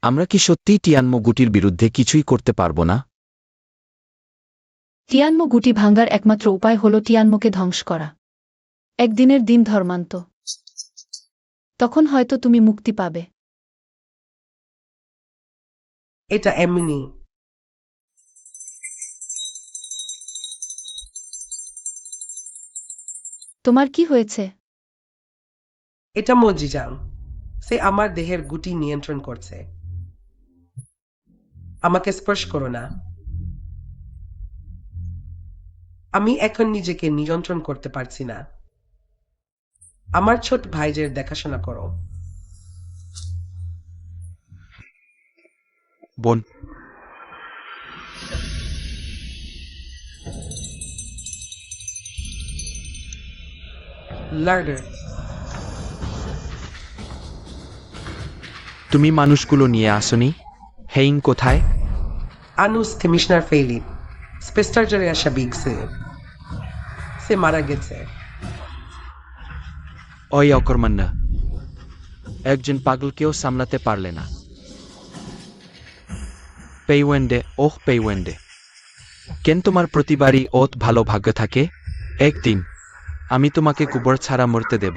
আমরা কি সত্যিই টিয়ানমো গুটির বিরুদ্ধে কিছুই করতে পারবো না? টিয়ানমো গুটি ভাঙ্গার একমাত্র উপায় হল টিয়ানমোকে ধ্বংস করা। একদিনের দিন ধর্মান্ত। তখন হয়তো তুমি মুক্তি পাবে। এটা এমনি। তোমার কি হয়েছে? এটা মজিজাং। সে আমার দেহের গুটি নিয়ন্ত্রণ করছে। আমাকে স্পর্শ করো না। আমি এখন নিজেকে নিয়ন্ত্রণ করতে পারছি না। আমার ছোট ভাইজের দেখাশোনা করো। বোন, লার্ডার, তুমি মানুষগুলো নিয়ে আসনি? হেইং কোথায়? আনুস কমিশনার ফেইলিপ স্পেস্টার্জারে আসা বিগসে। সে মারা গেছে। ওই অকর্মান্য একজন পাগলকেও সামলাতে পারলে না। পেইওয়েন্ডে, ওহ পেইওয়েন্ডে। কেন তোমার প্রতিবারই ওত ভালো ভাগ্য থাকে? একদিন আমি তোমাকে কুবর ছাড়া মরতে দেব।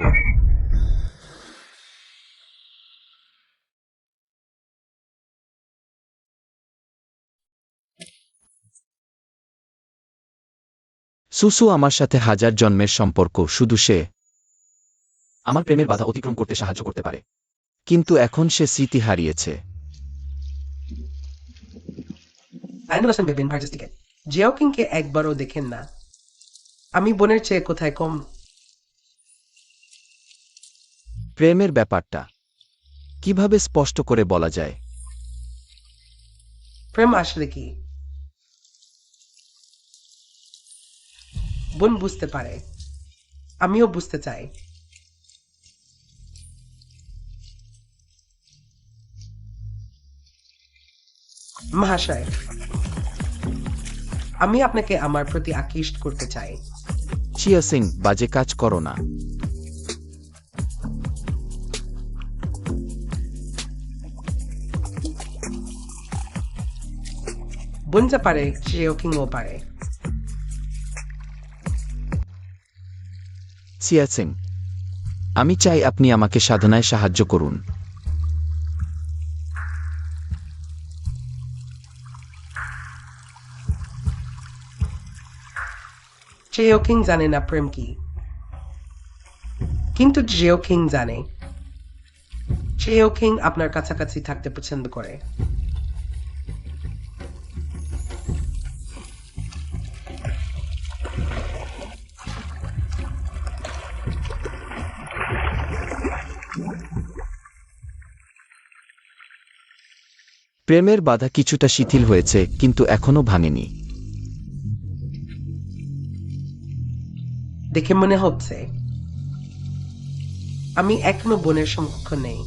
সুসু আমার সাথে হাজার জন্মের সম্পর্ক, শুধু সে আমার প্রেমের বাধা অতিক্রম করতে সাহায্য করতে পারে, কিন্তু এখন সে স্মৃতি হারিয়েছে। আইনুল হাসান বেবিন ভার্সেস টিকেট। জিয়াও কিংকে একবারও দেখেন না। আমি বোনের চেয়ে কোথায় কম? প্রেমের ব্যাপারটা কিভাবে স্পষ্ট করে বলা যায়? প্রেম আসলে কি? বোন বুঝতে পারে, আমিও বুঝতে চাই। মহাশয়, আমি আপনাকে আমার প্রতি আকৃষ্ট করতে চাই। চিয়া সিং, বাজে কাজ করো না। বোন যা পারে সেও কিংও পারে। চিয়া সিং, আমি চাই আপনি আমাকে সাধনায় সাহায্য করুন। চেও কিং জানে না প্রেম কি, কিন্তু জিও কিং জানে। চেও কিং আপনার কাছাকাছি থাকতে পছন্দ করে। প্রেমের বাধা কিছুটা শিথিল হয়েছে, কিন্তু এখনো ভাঙেনি। দেখে মনে হচ্ছে আমি এখনো বোনের সমকক্ষ নেই।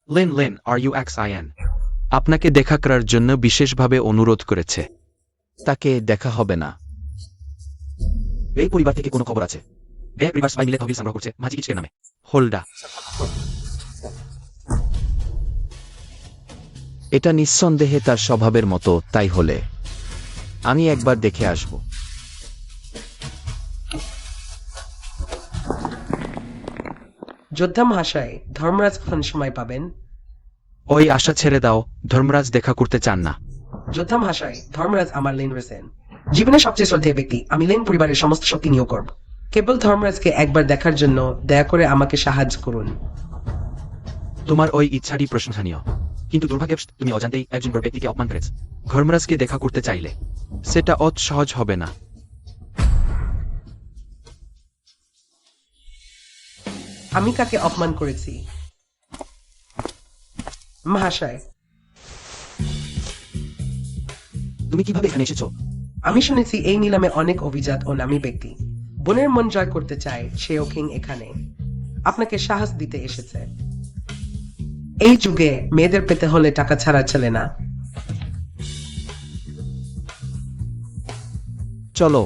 লিন লিন RUXIN আপনাকে দেখা করার জন্য বিশেষভাবে অনুরোধ করেছে। তাকে দেখা হবে না। এই পরিবার থেকে কোনো খবর আছে? বে পরিবার সবাই মিলে তহবিল সংগ্রহ করছে মাঝি কিচকের নামে। হোল্ডা, এটা নিঃসন্দেহে তার স্বভাবের মতো, তাই হলে আমি একবার দেখে আসব। যোদ্ধা মহাশয়, ধর্মরাজ কখন সময় পাবেন? ওই আশা ছেড়ে দাও, ধর্মরাজ দেখা করতে চান না। যোদ্ধা মহাশয়, ধর্মরাজ আমার লেন রয়েছেন। জীবনের সবচেয়ে শ্রদ্ধেয় ব্যক্তি। আমি লেন পরিবারের সমস্ত শক্তি নিয়োগ করব। কেবল ধর্মরাজকে একবার দেখার জন্য দয়া করে আমাকে সাহায্য করুন। তোমার ওই ইচ্ছাটি প্রশংসনীয়, কিন্তু দুর্ভাগ্যবশ তুমি অজান্তেই একজন বড় ব্যক্তিকে অপমান করেছ। ধর্মরাজকে দেখা করতে চাইলে সেটা অত সহজ হবে না। আমি কাকে অপমান করেছি? মহাশয়, তুমি কিভাবে এখানে এসেছো? আমি শুনেছি এই নিলামে অনেক অভিজাত ও নামী ব্যক্তি বোনের মন জয় করতে চায়। সেও কিং এখানে আপনাকে সাহস দিতে এসেছে। এই যুগে মেয়েদের পেতে হলে টাকা ছাড়া চলে না। চলো।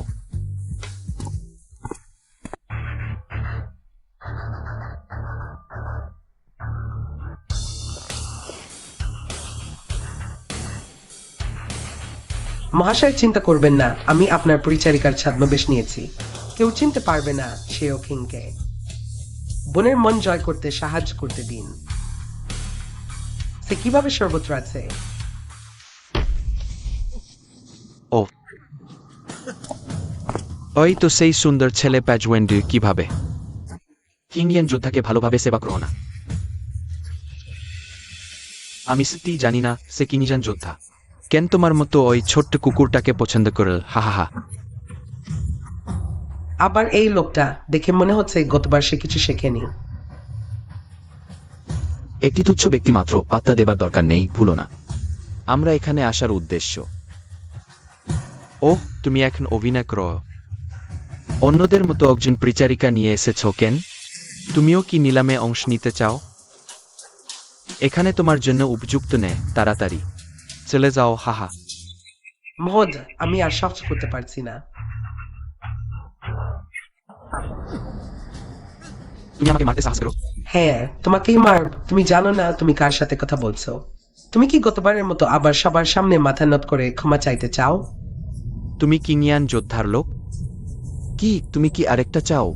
মহাশয়, চিন্তা করবেন না, আমি আপনার পরিচারিকার ছদ্মবেশ নিয়েছি। কেউ চিনতে পারবে না সেও কিংকে। বোনের মন জয় করতে সাহায্য করতে দিন। সে কিভাবে সর্বত্র আছে? ও, ওই তো সেই সুন্দর ছেলে প্যাজওয়েন্ডি। কিভাবে? ইন্ডিয়ান যোদ্ধাকে ভালোভাবে সেবা করো না। আমি সত্যিই জানি না সে কি নিজান যোদ্ধা। কেন তোমার মতো ওই ছোট্ট কুকুরটাকে পছন্দ করল? হা হা হা। আবার এই লোকটা, দেখে মনে হচ্ছে গতবার সে কিছু শেখেনি। একটি তুচ্ছ ব্যক্তি মাত্র, পাত্তা দেবার দরকার নেই, ভুলো না আমরা এখানে আসার উদ্দেশ্য। ও, তুমি এখন অভিনয় করো? অন্যদের মতো একজন পরিচারিকা নিয়ে এসেছ কেন? তুমিও কি নিলামে অংশ নিতে চাও? এখানে তোমার জন্য উপযুক্ত নেই। তাড়াতাড়ি চলে যাও। হাহা। মহোদ, আমি আর সহ্য করতে পারছি না। তুমি আমাকে মারতে সাহস করো? হ্যাঁ, তোমাকেই মার। তুমি জানো না তুমি কার সাথে কথা বলছো? তুমি কি গতবারের মতো আবার সবার সামনে মাথা নত করে ক্ষমা চাইতে চাও? তুমি কিনিয়ান যোদ্ধার লোক? কি তুমি কি আরেকটা চাও?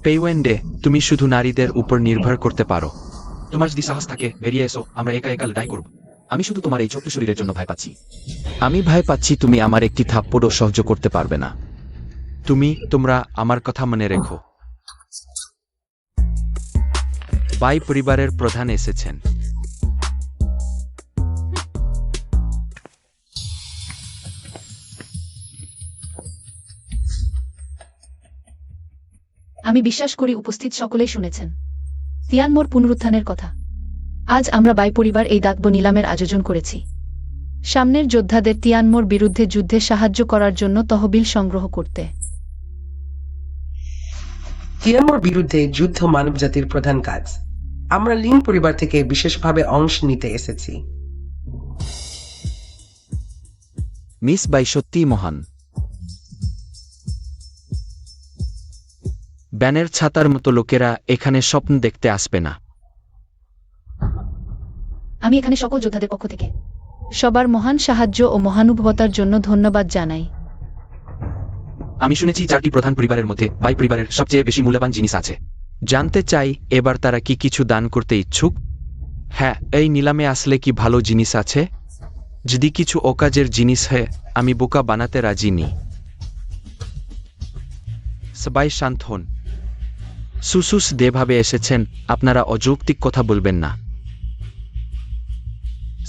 পেইওয়েন্ডে, তুমি শুধু নারীদের উপর নির্ভর করতে পারো। তোমার যদি সাহস থাকে বেরিয়ে এসো, আমরা একা একা লড়াই করব। আমি শুধু তোমার এই ছোট্ট শরীরের জন্য ভয় পাচ্ছি। আমি ভয় পাচ্ছি তুমি আমার একটি থাপ্পড়ও সহ্য করতে পারবে না। তোমরা আমার কথা মনে রেখো। বাই পরিবারের প্রধান এসেছেন। আমি বিশ্বাস করি উপস্থিত সকলেই শুনেছেন তিয়ানমোর পুনরুত্থানের কথা। আজ আমরা বাই পরিবার এই দাতব্য নিলামের আয়োজন করেছি সামনের যোদ্ধাদের তিয়ানমোর বিরুদ্ধে যুদ্ধে সাহায্য করার জন্য তহবিল সংগ্রহ করতে। তিয়ামোর বিরুদ্ধে যুদ্ধ মানবজাতির প্রধান কাজ। আমরা লিন পরিবার থেকে বিশেষভাবে অংশ নিতে এসেছি। মিস বাই সত্যিই মহান। ব্যানের ছাতার মতো লোকেরা এখানে স্বপ্ন দেখতে আসবে না। আমি এখানে সকল যোদ্ধাদের পক্ষ থেকে সবার মহান সাহায্য ও মহানুভবতার জন্য ধন্যবাদ জানাই। আমি শুনেছি 4টি প্রধান পরিবারের মধ্যে বাই পরিবারের সবচেয়ে বেশি মূল্যবান জিনিস আছে। জানতে চাই এবার তারা কি কিছু দান করতে ইচ্ছুক? হ্যাঁ, এই নিলামে আসলে কি ভালো জিনিস আছে? যদি কিছু অকাজের জিনিস হয় আমি বোকা বানাতে রাজি নি। সবাই শান্ত হন। সুসুস দেভাবে এসেছেন, আপনারা অযৌক্তিক কথা বলবেন না।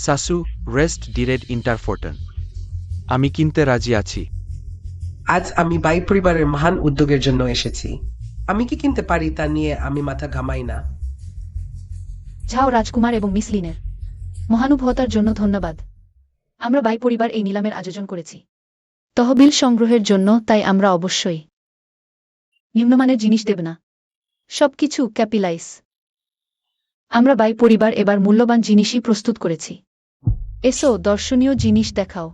সাসু, রেস্ট ডিরেড ইন্টারফোর্টন। আমি কিনতে রাজি আছি। আজ আমি বাই পরিবারের মহান উদ্যোগের জন্য এসেছি। আমি কি কিনতে পারি তা নিয়ে আমি মাথা ঘামাই না। ঝাও রাজকুমার এবং মিস লিনের মহানুভবতার জন্য ধন্যবাদ। আমরা বাই পরিবার এই নিলামের আয়োজন করেছি তহবিল সংগ্রহের জন্য, তাই আমরা অবশ্যই নিম্নমানের জিনিস দেব না। সবকিছু ক্যাপিলাইস। আমরা বাই পরিবার এবার মূল্যবান জিনিসই প্রস্তুত করেছি। এসো দর্শনীয় জিনিস দেখাও।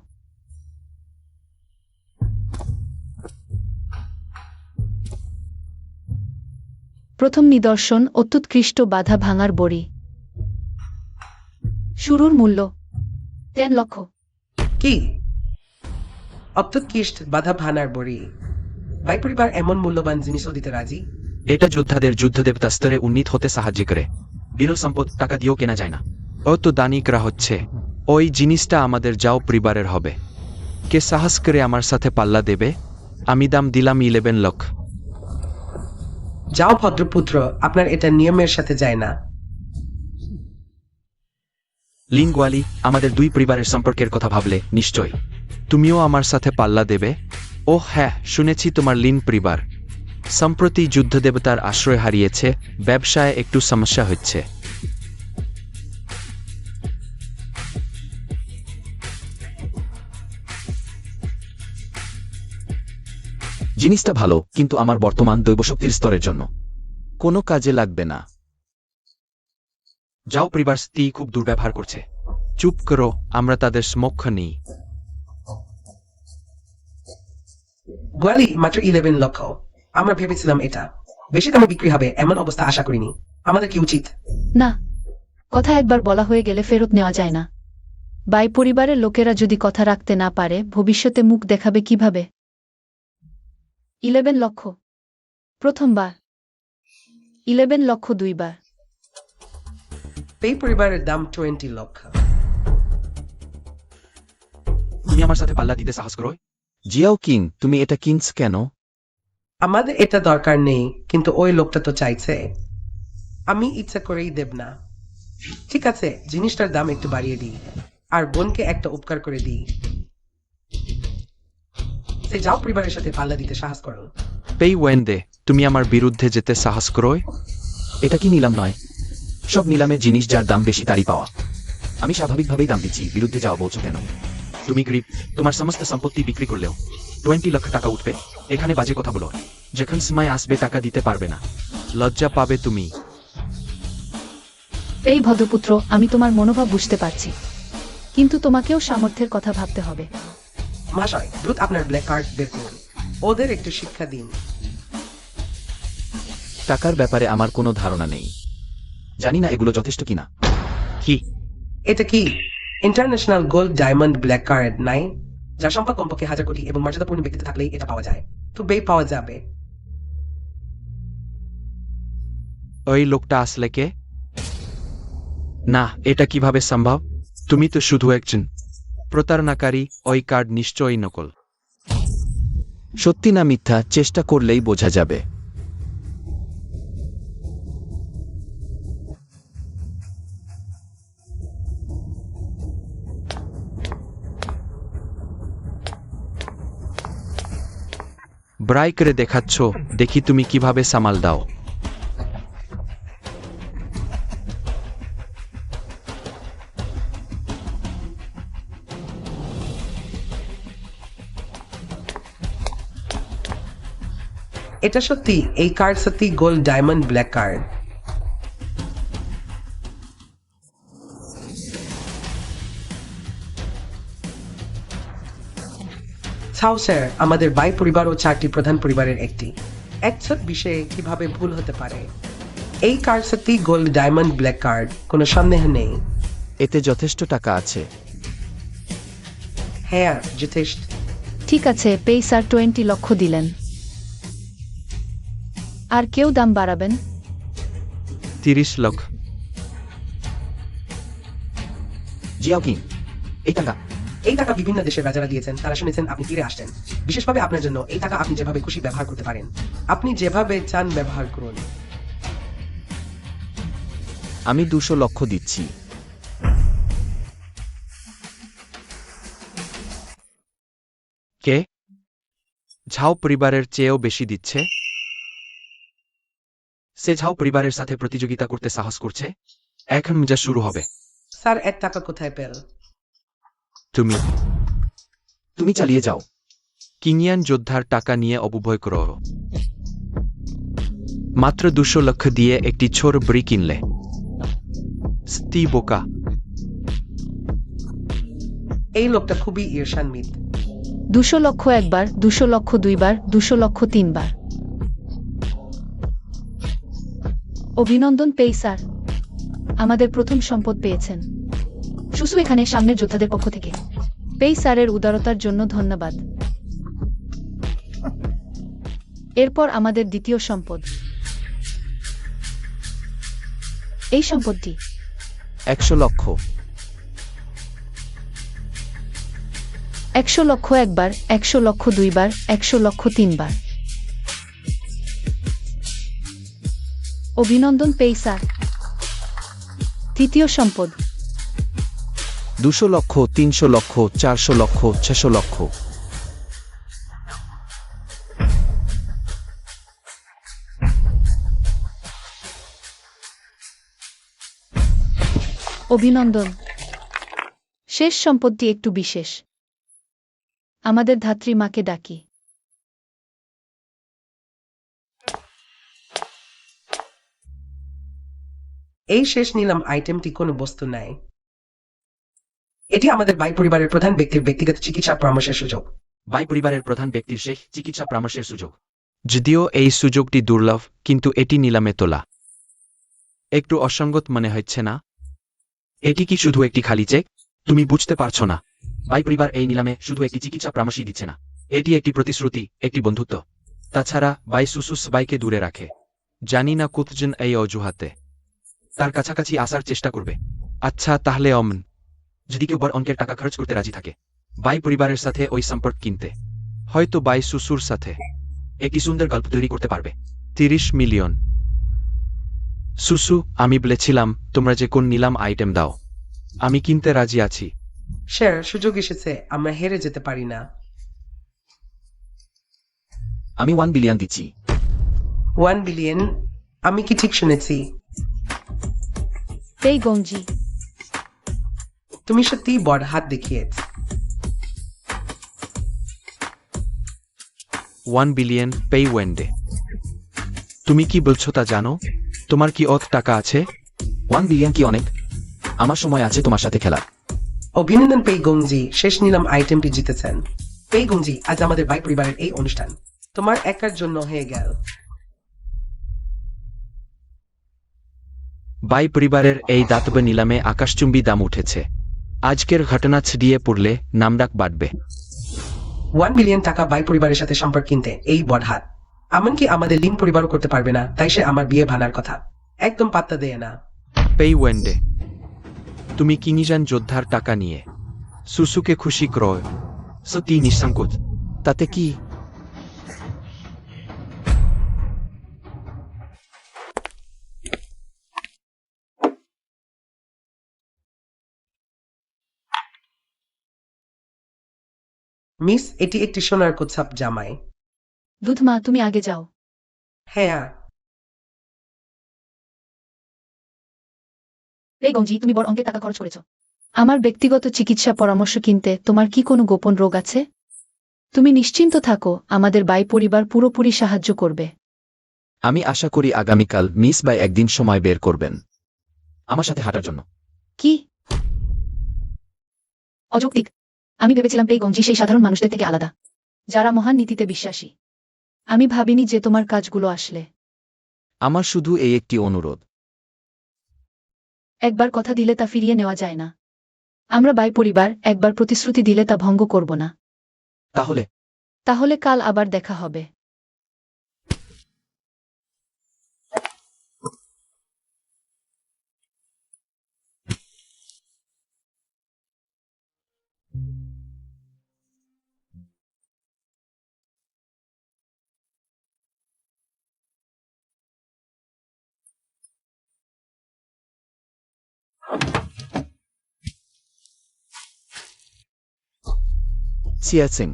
প্রথম নিদর্শন অত্যুৎকৃষ্ট বাধা ভাঙার বড়ি। শুরুর মূল্য 10 লক্ষ। কি? অত্যুৎকৃষ্ট বাধা ভানার বড়ি। বাই পরিবার এমন মূল্যবান জিনিসও দিতে রাজি? এটা যোদ্ধাদের যুদ্ধদেবতা স্তরে উন্নীত হতে সাহায্য করে। বিরল সম্পদ টাকা দিয়েও কেনা যায় না। ও তো দানিকরা হচ্ছে। ওই জিনিসটা আমাদের যাও পরিবারের হবে। কে সাহস করে আমার সাথে পাল্লা দেবে? আমি দাম দিলাম 11 লক্ষ। যাও ভদ্রপুত্র, আপনার এটা নিয়মের সাথে যায় না। লিনগুয়ালি, আমাদের দুই পরিবারের সম্পর্কের কথা ভাবলে নিশ্চয় তুমিও আমার সাথে পাল্লা দেবে। ও হ্যাঁ, শুনেছি তোমার লিন পরিবার সম্প্রতি যুদ্ধদেবতার আশ্রয় হারিয়েছে, ব্যবসায় একটু সমস্যা হচ্ছে। জিনিসটা ভালো, কিন্তু আমার বর্তমান দৈবশক্তির স্তরের জন্য কোনো কাজে লাগবে না। যাও পরিবার স্ত্রী খুব দুর্ব্যবহার করছে। চুপ করো, আমরা তাদের সমক্ষ নেই। গোয়ালি, মাত্র 11 লক্ষ। আমরা ভেবেছিলাম এটা বেশি দামে বিক্রি হবে, এমন অবস্থা আশা করিনি। আমাদের কি উচিত? না, কথা একবার বলা হয়ে গেলে ফেরত নেওয়া যায় না। বাই পরিবারের লোকেরা যদি কথা রাখতে না পারে ভবিষ্যতে মুখ দেখাবে কিভাবে? 11 লক্ষ প্রথমবার, 11 লক্ষ দুইবার। এই পরিবারের দাম 20 লক্ষ। তুমি আমার সাথে পাল্লা দিতে সাহস করো? জিয়াও কিং, তুমি এটা কিনছ কেন? আমাদের এটা দরকার নেই, কিন্তু ওই লোকটা তো চাইছে। আমি ইচ্ছা করেই দেব না। ঠিক আছে, জিনিসটার দাম একটু বাড়িয়ে দিই, আর বোনকে একটা উপকার করে দিই। সে যাও পরিবারের সাথে পাল্লা দিতে সাহস করো। পেইওয়েন্ডে, তুমি আমার বিরুদ্ধে যেতে সাহস করো? এটা কি নিলাম নয়? সব নিলামে জিনিস যার দাম বেশি তারই পাওয়া। আমি স্বাভাবিকভাবেই দাম দিচ্ছি, বিরুদ্ধে যাওয়া বলছো কেন? তুমি গরিব, তোমার সমস্ত সম্পত্তি বিক্রি করলেও 20 লক্ষ টাকা উঠবে। এখানে বাজে কথা বলো। যখন সময় আসবে টাকা দিতে পারবে না, লজ্জা পাবে তুমি। এই ভদ্রপুত্র, আমি তোমার মনোভাব বুঝতে পারছি, কিন্তু তোমাকেও সামর্থ্যের কথা ভাবতে হবে। মহাশয়, দ্রুত আপনার ব্ল্যাক কার্ড বের করুন। ওদের একটু শিক্ষা দিন। টাকার ব্যাপারে আমার কোনো ধারণা নেই, জানি না এগুলো যথেষ্ট কিনা। কি? এটা কি international gold diamond black card নাই, যার সংখ্যা কমপক্ষে 1000 কোটি এবং মর্যাদাপূর্ণ ব্যক্তিত্ব থাকলেই এটা পাওয়া যায়। তবেই পাওয়া যাবে। ওই লোকটা আসলে কে? না, এটা কিভাবে সম্ভব? তুমি তো শুধু একজন প্রতারণাকারী। ওই কার্ড নিশ্চয়ই নকল। সত্যি না মিথ্যা চেষ্টা করলেই বোঝা যাবে। ব্রাই করে দেখাচ্ছ, দেখি তুমি কিভাবে সামাল দাও। এটা সত্যি, এই কার্ড সত্যি গোল্ড ডায়মন্ড ব্ল্যাক কার্ড। ছাও স্যার, আমাদের বাই পরিবার ও 4টি প্রধান পরিবারের একটি একসাথ বিষয়ে কিভাবে ভুল হতে পারে? এই কার্ড সত্যি গোল্ড ডায়মন্ড ব্ল্যাক কার্ড, কোনো সন্দেহ নেই। এতে যথেষ্ট টাকা আছে। হ্যাঁ, যথেষ্ট। ঠিক আছে, পেইসার 20 লক্ষ দিলেন। আর কেউ দাম বাড়াবেন? 30 লাখ। জিয়াও কি এই টাকা বিভিন্ন দেশের রাজারা দিয়েছেন, তারা শুনেছেন আপনি ফিরে আসছেন। বিশেষভাবে আপনার জন্য এই টাকা আপনি যেভাবে খুশি ব্যবহার করতে পারেন। আপনি যেভাবে চান ব্যবহার করুন। আমি 200 লক্ষ দিচ্ছি। কে? ঝাও পরিবারের চেয়েও বেশি দিচ্ছে? সে ঝাও পরিবারের সাথে প্রতিযোগিতা করতে সাহস করছে। এখন যা শুরু হবে। স্যার, এত টাকা কোথায় পেল? তুমি চালিয়ে যাও। কিনিয়ান যোদ্ধার টাকা নিয়ে অপব্যয় করো। মাত্র 200 লক্ষ দিয়ে একটি ছোট ব্রি কিনলে? স্তি বোকা। এই লোকটা খুবই ঈর্ষান্বিত। 200 লক্ষ একবার, 200 লক্ষ দুইবার, 200 লক্ষ তিনবার। অভিনন্দন পেইসার, আমাদের প্রথম সম্পদ পেয়েছেন। সুসু এখানে সামনের যোদ্ধাদের পক্ষ থেকে। পেইসারের উদারতার জন্য ধন্যবাদ। এরপর আমাদের দ্বিতীয় সম্পদ। এই সম্পদটি 100 লক্ষ। 100 লক্ষ একবার, 100 লক্ষ দুইবার, 100 লক্ষ তিনবার। অভিনন্দন পেইসার। তৃতীয় সম্পদ। 200 লক্ষ, 300 লক্ষ, 400 লক্ষ, 600 লক্ষ। অভিনন্দন। শেষ সম্পদটি একটু বিশেষ। আমাদের ধাত্রী মাকে ডাকি। এই শেষ নিলাম আইটেমটি কোনো বস্তু নাই। এটি আমাদের বাই পরিবারের প্রধান ব্যক্তির ব্যক্তিগত চিকিৎসা পরামর্শের সুযোগ। বাই পরিবারের প্রধান ব্যক্তির শেষ চিকিৎসা পরামর্শের সুযোগ। যদিও এই সুযোগটি দুর্লভ, কিন্তু এটি নিলামে তোলা। একটু অসঙ্গত মনে হচ্ছে না? এটি কি শুধু একটি খালি চেক? তুমি বুঝতে পারছো না। বাই পরিবার এই নিলামে শুধু একটি চিকিৎসা পরামর্শই দিচ্ছে না, এটি একটি প্রতিশ্রুতি, একটি বন্ধুত্ব। তাছাড়া বাই সুসু সবাইকে দূরে রাখে। জানি না কতজন এই অজুহাতে তার কাছাকাছি আসার চেষ্টা করবে। আচ্ছা, তাহলে অমন যদি কেউ বড় অঙ্কের টাকা খরচ করতে রাজি থাকে বাই পরিবারের সাথে ওই সম্পর্ক কিনতে, হয়তো বাই সুসুর সাথে একটি সুন্দর গল্প তৈরি করতে পারবে। 30 মিলিয়ন। সুসু, আমি বলেছিলাম তোমরা যে কোন নিলাম আইটেম দাও, আমি কিনতে রাজি আছি। স্যার, সুযোগ এসেছে, আমরা হেরে যেতে পারি না। আমি 1 বিলিয়ন দিচ্ছি। 1 বিলিয়ন? আমি কি ঠিক শুনেছি? পেই গঞ্জি, তুমি সত্যিই বড় হাত দেখিয়েছ। 1 বিলিয়ন পেই ওয়েন্ডে। তুমি কি বলছো তা জানো? তোমার কি অত টাকা আছে? 1 বিলিয়ন কি অনেক? আমার সময় আছে তোমার সাথে খেলা। অভিনন্দন পেইগঞ্জি, শেষ নিলাম আইটেমটি জিতেছেন। পেইগঞ্জি, আজ আমাদের বাই পরিবারের এই অনুষ্ঠান তোমার একার জন্য হয়ে গেল। বাই পরিবারের এই দাতব্য নিলামে আকাশচুম্বী দাম উঠেছে। আজকের ঘটনা ছড়িয়ে পড়লে নামডাক বাড়বে। 1 বিলিয়ন টাকা বাই পরিবারের সাথে সম্পর্ক কিনতে এই বড়হাত। এমনকি আমাদের লিন পরিবারও করতে পারবে না, তাই সে আমার বিয়ে ভাঙার কথা একদম পাত্তা দেয় না। পেই ওয়েন্ডে, তুমি কিনিজান যোদ্ধার টাকা নিয়ে সুসুকে খুশি ক্রয় সত্যি নিঃসংকোচ। তাতে কি? মিস, এটি একটি সোনার কোৎসাপ জামাই। দুধ মা, তুমি আগে যাও। হ্যাঁ। এই গঞ্জি, তুমি বড় অঙ্কের টাকা খরচ করেছ আমার ব্যক্তিগত চিকিৎসা পরামর্শ কিনতে। তোমার কি কোনো গোপন রোগ আছে? তুমি নিশ্চিন্ত থাকো, আমাদের বাই পরিবার পুরোপুরি সাহায্য করবে। আমি আশা করি আগামীকাল মিস বাই একদিন সময় বের করবেন আমার সাথে হাঁটার জন্য। কি অযৌক্তিক! আমি ভেবেছিলাম এই গঞ্জি সেই সাধারণ মানুষদের থেকে আলাদা, যারা মহান নীতিতে বিশ্বাসী। আমি ভাবিনি যে তোমার কাজগুলো আসলে। আমার শুধু এই একটি অনুরোধ। একবার কথা দিলে তা ফিরিয়ে নেওয়া যায় না। আমরা বাই পরিবার, একবার প্রতিশ্রুতি দিলে তা ভঙ্গ করব না। তাহলে তাহলে কাল আবার দেখা হবে। সিয়া সিং,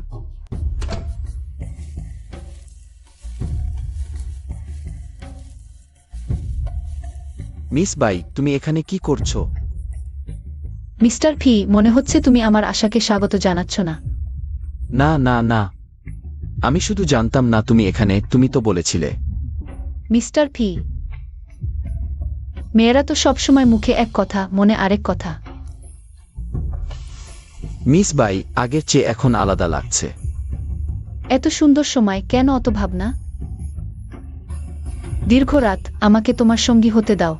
মিস বাই, তুমি এখানে কি করছো? মিস্টার ফি, মনে হচ্ছে তুমি আমার আশাকে স্বাগত জানাচ্ছ না। না না না, আমি শুধু জানতাম না তুমি এখানে। তুমি তো বলেছিলে। মিস্টার ফি, মেয়েরা তো সবসময় মুখে এক কথা, মনে আরেক কথা। মিস বাই, আগের চেয়ে এখন আলাদা লাগছে। এত সুন্দর সময়, কেন অত ভাবনা? দীর্ঘ রাত, আমাকে তোমার সঙ্গী হতে দাও।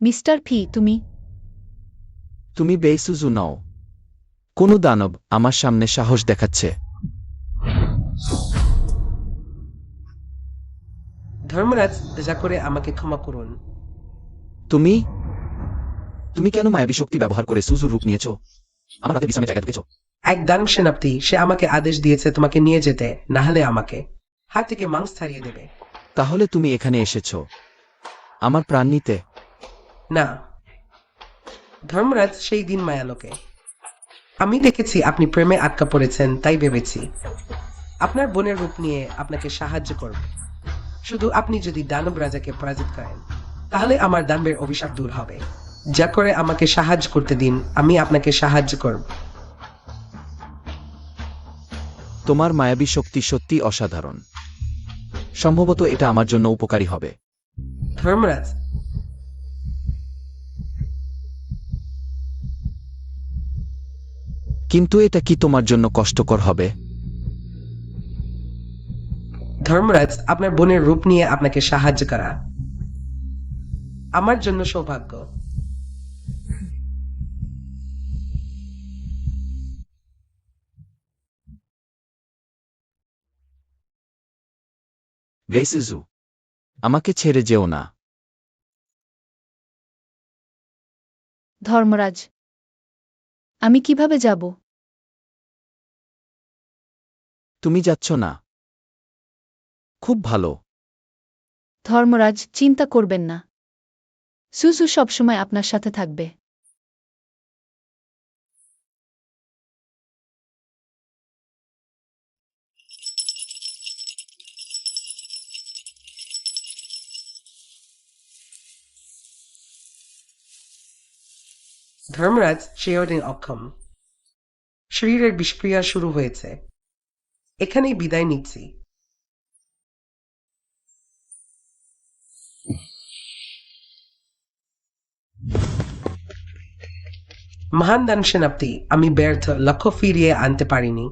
মিস্টার ফি, তুমি তুমি বেসুজু নও। কোনো দানব আমার সামনে সাহস দেখাচ্ছে। ধর্মরাজ, যা করে আমাকে ক্ষমা করুন। তুমি তুমি কেন মায়াবী শক্তি ব্যবহার করে সুজুর রূপ নিয়েছো? আমার হাতে বিশ্রামের জায়গা ঢুকেছো। এক দানব সেনাপতি, সে আমাকে আদেশ দিয়েছে তোমাকে নিয়ে যেতে, না হলে আমাকে হাত থেকে মাংস ছাড়িয়ে দেবে। তাহলে তুমি এখানে এসেছো আমার প্রাণ নিতে? না ধর্মরাজ, সেই দিন মায়ালোকে আমি দেখেছি আপনি প্রেমে আটকা পড়েছেন, তাই ভেবেছি আপনার বোনের রূপ নিয়ে আপনাকে সাহায্য করব। শুধু আপনি যদি দানব রাজাকে পরাজিত করেন, তাহলে আমার দানবের অভিশাপ দূর হবে। যা করে আমাকে সাহায্য করতে দিন, আমি আপনাকে সাহায্য করব। তোমার মায়াবী শক্তি সত্যি অসাধারণ। সম্ভবত এটা আমার জন্য উপকারী হবে। ধর্মরাজ, কিন্তু এটা কি তোমার জন্য কষ্টকর হবে? ধর্মরাজ, আপনার বোনের রূপ নিয়ে আপনাকে সাহায্য করা আমার জন্য সৌভাগ্য। বেসুজু, আমাকে ছেড়ে যেও না। ধর্মরাজ, আমি কিভাবে যাব? তুমি যাচ্ছ না? খুব ভালো। ধর্মরাজ, চিন্তা করবেন না, সুসু সবসময় আপনার সাথে থাকবে। ধর্মরাজ, শিওরিন অক্ষম, শরীরের বিষক্রিয়া শুরু হয়েছে। এখানেই বিদায় নিচ্ছি। মহান দান সেনাপতি, আমি ব্যর্থ, লক্ষ্য ফিরিয়ে আনতে পারিনি।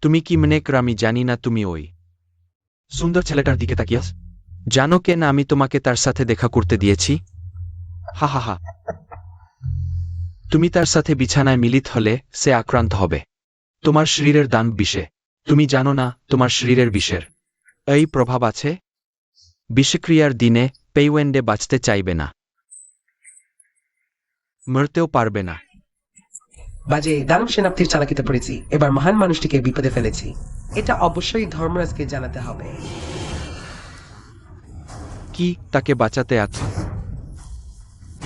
তুমি কি মনে কর আমি জানি না তুমি ওই সুন্দর ছেলেটার দিকে তাকিয়াস? জানো কেন আমি তোমাকে তার সাথে দেখা করতে দিয়েছি? হা হা হা। তুমি তার সাথে বিছানায় মিলিত হলে সে আক্রান্ত হবে তোমার শরীরের দান বিষে। তুমি জানো না তোমার শরীরের বিষের এই প্রভাব আছে? বিষক্রিয়ার দিনে পেইওয়েন্ডে বাঁচতে চাইবে না, মরতেও পারবে না। বাজে দানব সেনাপতির চালাকিতে পড়েছি, এবার মহান মানুষটিকে বিপদে ফেলেছি। এটা অবশ্যই ধর্মরাজকে জানাতে হবে। কি তাকে বাঁচাতে আছো?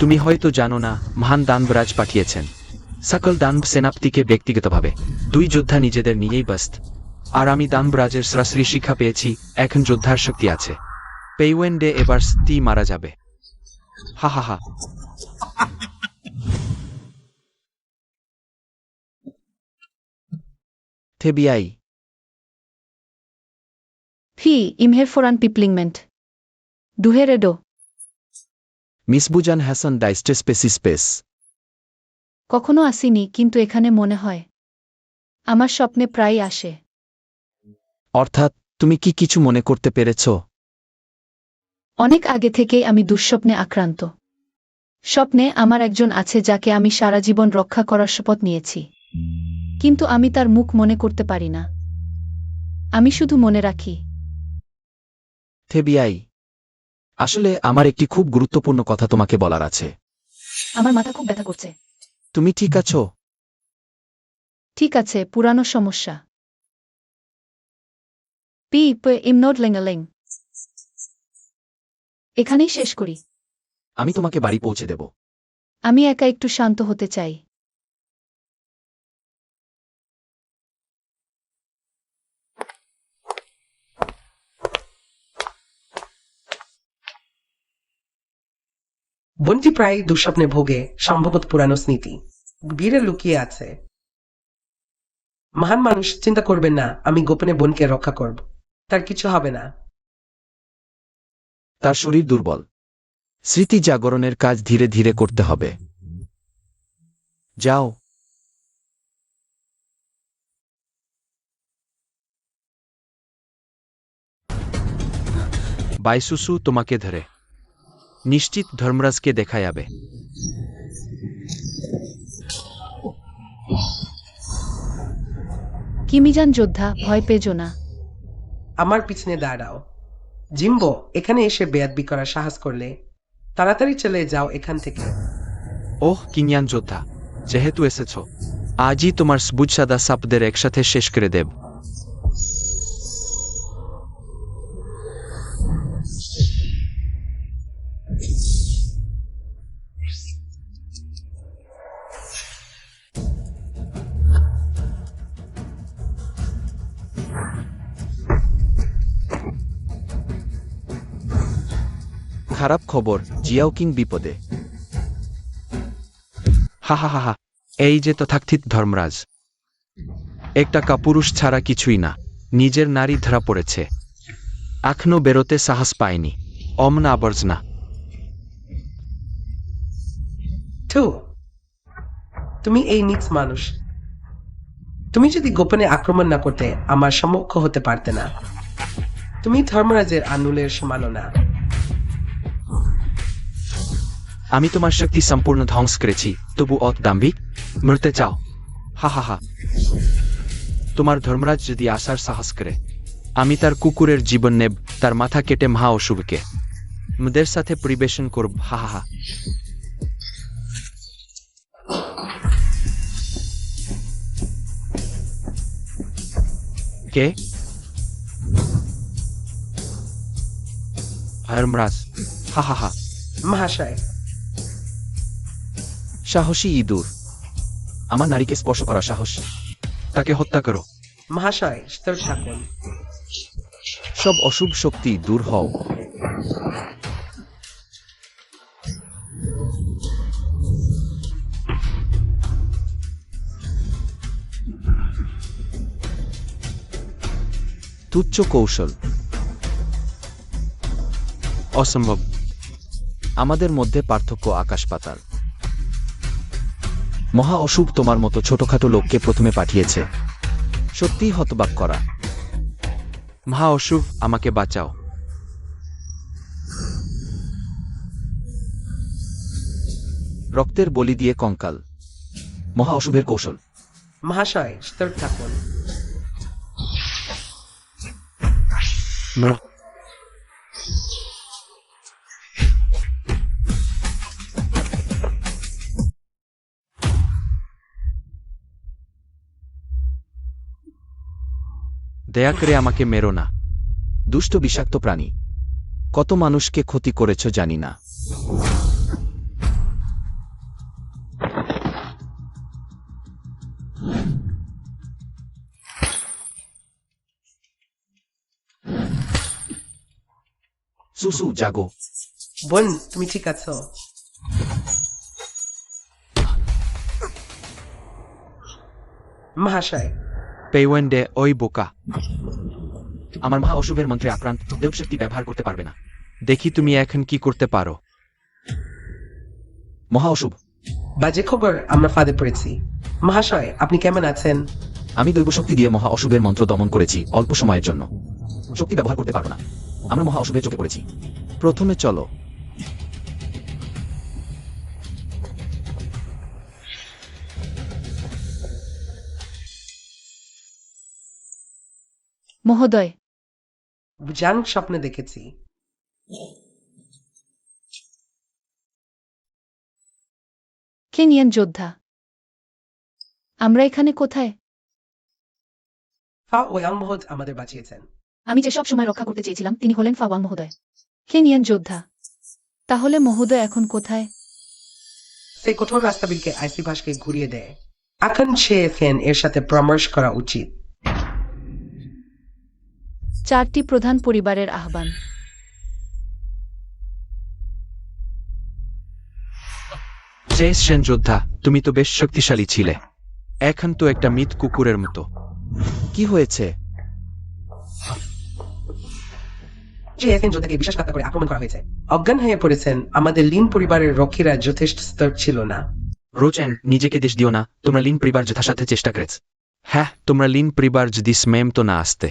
তুমি হয়তো জানো না মহান দানবরাজ পাঠিয়েছেন সকল দানব সেনাপতিকে ব্যক্তিগতভাবে। দুই যোদ্ধা নিজেদের নিয়েই ব্যস্ত, আর আমি দানবরাজের সরাসরি শিক্ষা পেয়েছি, এখন যোদ্ধার শক্তি আছে। পেইওয়েন্ডে এবার স্তি মারা যাবে। হা হা হা। থেবিয়াই, ফি ইমহের ফোরান পিপলিংমেন্ট ডুহেরেডো। মিসবুজান হাসান ডাইস্টে স্পেস। কখনো আসিনি, কিন্তু এখানে মনে হয় আমার স্বপ্নে প্রায় আসে। অর্থাৎ তুমি কি কিছু মনে করতে পেরেছ? অনেক আগে থেকেই আমি দুঃস্বপ্নে আক্রান্ত। স্বপ্নে আমার একজন আছে যাকে আমি সারা জীবন রক্ষা করার শপথ নিয়েছি, কিন্তু আমি তার মুখ মনে করতে পারি না। আমি শুধু মনে রাখি থেবিয়াই, আসলে আমার একটি খুব গুরুত্বপূর্ণ কথা তোমাকে বলার আছে। আমার মাথা খুব ব্যথা করছে। তুমি ঠিক আছো? ঠিক আছে, পুরানো সমস্যা। পি ইমনোড লেঙ্গালেং। এখানেই শেষ করি। আমি তোমাকে বাড়ি পৌঁছে দেব। আমি একা একটু শান্ত হতে চাই। বনটি প্রায় দুঃস্বপ্নে ভোগে, সম্ভবত পুরানো স্মৃতি বীরে লুকিয়ে আছে। মহান মানুষ, চিন্তা করবেন না, আমি গোপনে বোনকে রক্ষা করব, তার কিছু হবে না। তার শরীর দুর্বল, স্মৃতি জাগরণের কাজ ধীরে ধীরে করতে হবে। যাও। বাইসুসু তোমাকে ধরে নিশ্চিত ধর্মরাজকে দেখা যাবে। কিমিজান যোদ্ধা, ভয় পেজো না। আমার পিছনে দাঁড়াও। জিম্বো, এখানে এসে বেয়াদবি করার সাহস করলে তাড়াতাড়ি চলে যাও এখান থেকে। ওহ কিনিয়ান যোদ্ধা, যেহেতু এসেছ, আজই তোমার সবুজ সাদা সাপদের একসাথে শেষ করে দেব। খারাপ খবর, জিয়াওকিং বিপদে। হা হা হা হা। এই যে তথাকথিত ধর্মরাজ, একটা কাপুরুষ ছাড়া কিছুই না, নিজের নারী ধরা পড়েছে, এখনো বেরোতে সাহস পায়নি। অমন আবর্জনা। থু, তুমি এই নিচ মানুষ। তুমি যদি গোপনে আক্রমণ না করতে আমার সম্মুখ হতে পারতে না। তুমি ধর্মরাজের আনুলের সমানও না। আমি তোমার শক্তি সম্পূর্ণ ধ্বংস করেছি, তবু অত দাম্ভিক মরতে চাও? হা হা হা। তোমার ধর্মরাজ যদি আসার সাহস করে, আমি তার কুকুরের জীবন নেব, তার মাথা কেটে মহা অশুভকে মুদের সাথে পরিবেশন করব। হা হা হা। কে? ধর্মরাজ। হা হা হা। মহাশয়, সাহসী ইঁদুর, আমার নারীকে স্পর্শ করা সাহস। তাকে হত্যা করো। মহাশয়, স্থির থাকুন। সব অশুভ শক্তি দূর হও। তুচ্ছ কৌশল, অসম্ভব। আমাদের মধ্যে পার্থক্য আকাশ পাতাল। মহা অশুভ তোমার মতো ছোটখাটো লোককে প্রথমে পাঠিয়েছে। সত্যিই হতবাক করা। মহা অশুভ, আমাকে বাঁচাও। রক্তের বলি দিয়ে কঙ্কাল। মহা অশুভের কৌশল। মহাশয় সতর্ক থাকুন। দয়া করে আমাকে মেরো না। দুষ্ট বিষাক্ত প্রাণী। কত মানুষকে ক্ষতি করেছ জানি না। সুসু জাগো। বোন, তুমি ঠিক আছো? মহাশয়, পেওয়েন্ডে ওই বোকা। আমার মহা অশুভের মন্ত্রে আক্রান্ত, দেবশক্তি ব্যবহার করতে পারবে না। দেখি তুমি এখন কি করতে পারো। মহা অশুভ। বাজে খবর, আমরা ফাঁদে পড়েছি। মহাশয়, আপনি কেমন আছেন? আমি দৈব শক্তি দিয়ে মহা অশুভের মন্ত্র দমন করেছি অল্প সময়ের জন্য। শক্তি ব্যবহার করতে পারবো না। আমরা মহা অশুভের চোখে পড়েছি। প্রথমে চলো। মহোদয়, জান স্বপ্নে দেখেছি। কেনিয়ান যোদ্ধা। আমরা এখানে কোথায়? ফা ওয়াং মহোদ আমাদের বাঁচিয়েছেন। আমি যে সব সময় রক্ষা করতে চেয়েছিলাম তিনি হলেন ফাওয়াং মহোদয়, কেনিয়ান যোদ্ধা। তাহলে মহোদয় এখন কোথায়? সেই কঠোর রাস্তাবিলকে আইসি ভাসকে ঘুরিয়ে দেয়। এখন সে ফেন এর সাথে পরামর্শ করা উচিত। 4টি প্রধান পরিবারের আহ্বান। জেস সেন যোদ্ধা, তুমি তো বেশ শক্তিশালী ছিলে। এখন তো একটা মিথ কুকুরের মতো। কি হয়েছে? যে এফএন যোদ্ধাকে বিশ্বাসঘাতক করে আক্রমণ করা হয়েছে। অজ্ঞান হয়ে পড়েছেন। আমাদের লিন পরিবারের রক্ষীরা যথেষ্ট স্তর ছিল না। রোজেন, নিজেকে দেশ দিও না। তোমরা লিন পরিবার যথাসাধ্য চেষ্টা করেছ। হ্যাঁ, তোমরা লিন পরিবার যদি স্মেম তো না আসতে,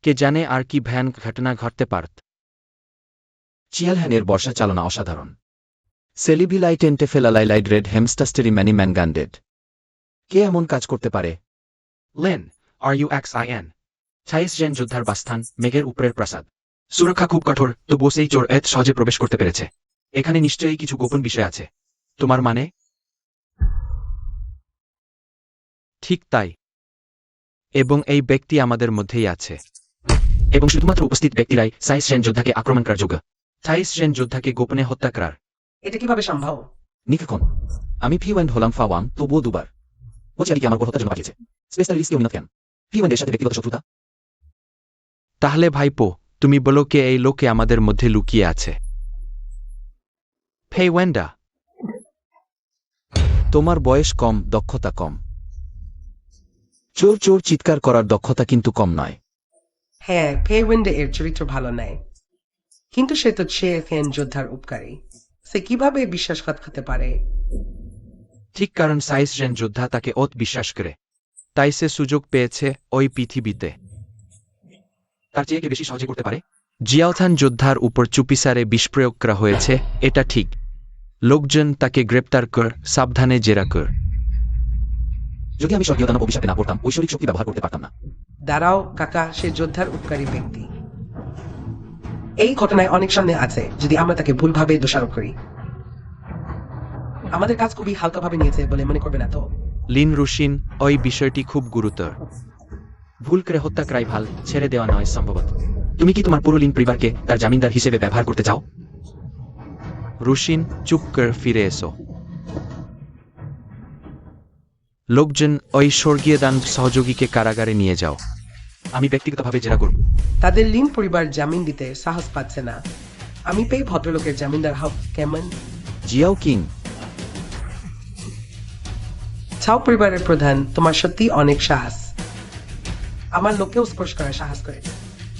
কে জানে আর কি ভয়ানক ঘটনা ঘটতে পারত। চিয়ালহ্যানের বর্ষা চালনা অসাধারণ। সেলিভিলাই টেন্টে ফেলালাইলাইড রেড হেমস্টাস্টেরি ম্যানি ম্যানগান্ডেড। কে এমন কাজ করতে পারে? Lane, RUXIN। 26 জন যোদ্ধার বাসস্থান, মেঘের উপরের প্রাসাদ। সুরক্ষা খুব কঠোর, তবুও সেই চোর এত সহজে প্রবেশ করতে পেরেছে। এখানে নিশ্চয়ই কিছু গোপন বিষয় আছে। তোমার মানে? ঠিক তাই। এবং এই ব্যক্তি আমাদের মধ্যেই আছে। এবং শুধুমাত্র উপস্থিত ব্যক্তিরাই 26 সেন যোদ্ধাকে আক্রমণ করার যোগ্য। 26 জন যোদ্ধাকে গোপনে হত্যা করার। এটা কিভাবে সম্ভব? নিক্ষণ। আমি ফিওয়েন্ড হলাম ফাওয়াং, তবুও দুবার। ও চারিকে আমার উপর হত্যার জন্য পাঠিয়েছে। স্পেশাল রিস্কে অমিনত কেন? ফিওয়েন্ডের সাথে ব্যক্তিগত শত্রুতা। তাহলে ভাইপো, তুমি বলো কে এই লোকে আমাদের মধ্যে লুকিয়ে আছে? ফেওয়েন্ডা। তোমার বয়স কম, দক্ষতা কম। চোর চোর চিৎকার করার দক্ষতা কিন্তু কম নয়। হ্যাঁ, ফেওয়েন্ডে এর চরিত্র ভালো নয়, কিন্তু সে তো চেফএন যোদ্ধার উপকারী। সে কিভাবে বিশ্বাসঘাত হতে পারে? ঠিক, কারণ 26 জন যোদ্ধা তাকে অত বিশ্বাস করে, তাই সে সুযোগ পেয়েছে ওই পৃথিবীতে। তার চেয়ে কে বেশি সহজে করতে পারে? জিয়াওথান যোদ্ধার উপর চুপিসারে বিষ প্রয়োগ করা হয়েছে, এটা ঠিক। লোকজন তাকে গ্রেপ্তার কর, সাবধানে জেরা কর। যদি আমি স্বর্গীয় দানব অভিশাপে না পড়তাম, ঐশ্বরিক শক্তি ব্যবহার করতে পারতাম না। দাঁড়াও কাকা, সে যোদ্ধার উপকারী ব্যক্তি। এই ঘটনায় অনেক সামনে আছে যদি আমরা তাকে ভুলভাবে দোষারোপ করি। আমাদের কাজ খুবই হালকাভাবে নিয়েছে বলে মনে করবে না তো? লিন রুশিন, ওই বিষয়টি খুব গুরুতর। ভুল করে হত্যা করাই ভাল, ছেড়ে দেওয়া নয় সম্ভবত। তুমি কি তোমার পুরো লিন পরিবারকে তার জামিনদার হিসেবে ব্যবহার করতে চাও? রুশিন, চুপ কর, ফিরে এসো। লোকজন, ওই স্বর্গীয় দানব সহযোগীকে কারাগারে নিয়ে যাও। আমি ব্যক্তিগতভাবে জেরা করব। তাদের লিন পরিবার জামিন দিতে সাহস পাচ্ছে না। আমি পেয়ে ভদ্রলোকের জামিনদার হব কেমন? Xiao king. ছাও পরিবারের প্রধান, তোমার সত্যি অনেক সাহস। আমার লোককেও স্পর্শ করার সাহস করে।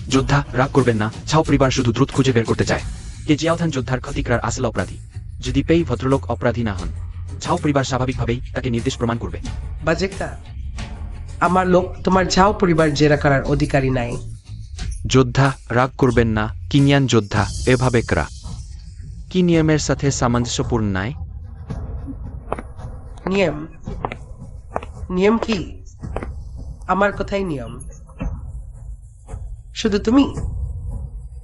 যোদ্ধা, রাগ করবেন না। ছাও পরিবার শুধু দ্রুত খুঁজে বের করতে চায় কে জিয়াওথান যোদ্ধার ক্ষতি করার আসল অপরাধী। যদি পেই ভদ্রলোক অপরাধী না হন, ছাও পরিবার স্বাভাবিকভাবেই তাকে নির্দেশ প্রমাণ করবে। বাজেক্তা, আমার লোক তোমার ঝাও পরিবার জেরা করার অধিকারী নাই। যোদ্ধা, রাগ করবেন না। কিনিয়ান যোদ্ধা, এভাবে করা কি নিয়মের সাথে সামঞ্জস্যপূর্ণ নয়? নিয়ম নিয়ম কি? আমার কথাই নিয়ম। শুধু তুমি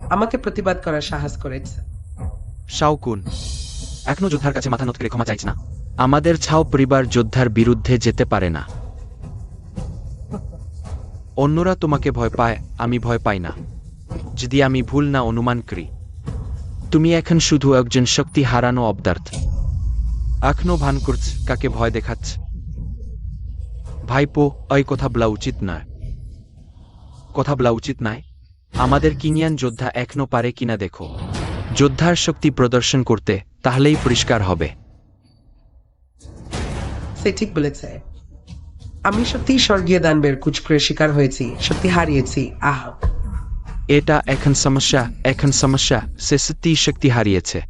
আমাকে প্রতিবাদ করার সাহস করেছ। শাওকুন, এখনো যোদ্ধার কাছে মাথা নত করে ক্ষমা চাইছ না? আমাদের ছাও পরিবার যোদ্ধার বিরুদ্ধে যেতে পারে না। অন্যরা তোমাকে ভয় পায়, আমি ভয় পাই না। যদি আমি ভুল না অনুমান করি, তুমি এখন শুধু একজন শক্তি হারানো অবদার্থ। এখনো ভান করছ কাকে ভয় দেখাচ্ছ? ভাইপো, এই কথা বলা উচিত নয়। কথা বলা উচিত নয়। আমাদের কিনিয়ান যোদ্ধা এখনো পারে কিনা দেখো। যোদ্ধার শক্তি প্রদর্শন করতে, তাহলেই পরিষ্কার হবে। সে ঠিক বলেছে। আমি সত্যি স্বর্গীয় দানবের কুচক্রের শিকার হয়েছি, সত্যি হারিয়েছি। আহ, এটা এখন সমস্যা। সে সত্যিই শক্তি হারিয়েছে।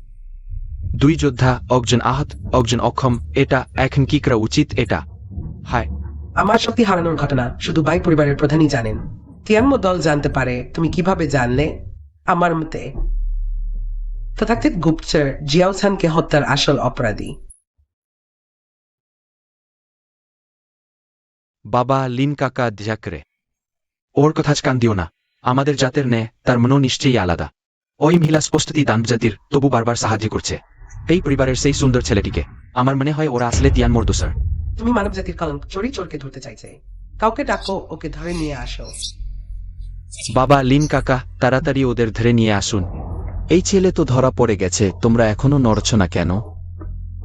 দুই যোদ্ধা, একজন আহত, একজন অক্ষম। এটা এখন কি করা উচিত? এটা হায়। আমার শক্তি হারানোর ঘটনা শুধু বাই পরিবারের প্রধানই জানেন। তিয়ানমো দল জানতে পারে। তুমি কিভাবে জানলে? আমার মতে তথাকথিত গুপ্তচর জিয়াওছানকে হত্যার আসল অপরাধী। বাবা লিন কাকা ঝাকরে, ওর কথা কান দিও না। আমাদের জাতের নে তার মনও নিশ্চয়ই আলাদা। ওই মহিলা স্পষ্টতই দানবজাতির, তবু বারবার সাহায্য করছে এই পরিবারের সেই সুন্দর ছেলেটিকে। আমার মনে হয় ওরা আসলে তিয়ানমোর দোসর। তুমি মানব জাতির কলঙ্ক। চোরই চোরকে ধরতে চাইছে। কাউকে ডাকো, ওকে ধরে নিয়ে আসো। বাবা লিন কাকা, তাড়াতাড়ি ওদের ধরে নিয়ে আসুন। এই ছেলে তো ধরা পড়ে গেছে, তোমরা এখনো নড়ছ না কেন?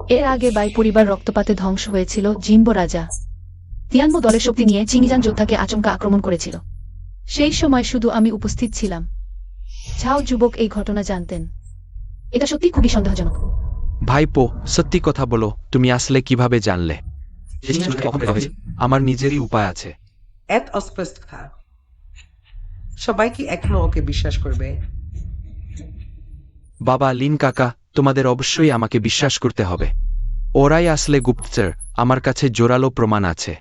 এর আগে বাই পরিবার রক্তপাতে ধ্বংস হয়েছিল জিম্বো রাজা। তিয়ানমো দলের শক্তি নিয়ে চিংজান যোদ্ধাকে আচমকা আক্রমণ করেছিল। সেই সময় শুধু আমি উপস্থিত ছিলাম। ঝাও যুবক এই ঘটনা জানতেন। এটা সত্যি খুবই সন্দেহজনক। ভাইপো, সত্যি কথা বলো, তুমি আসলে কিভাবে জানলে? আমার নিজেরই উপায় আছে। এত অস্পষ্ট কথা। সবাই কি এখনো ওকে বিশ্বাস করবে? বাবা লিন কাকা, তোমাদের অবশ্যই আমাকে বিশ্বাস করতে হবে। ওরাই আসলে গুপ্তচর। আমার কাছে জোরালো প্রমাণ আছে।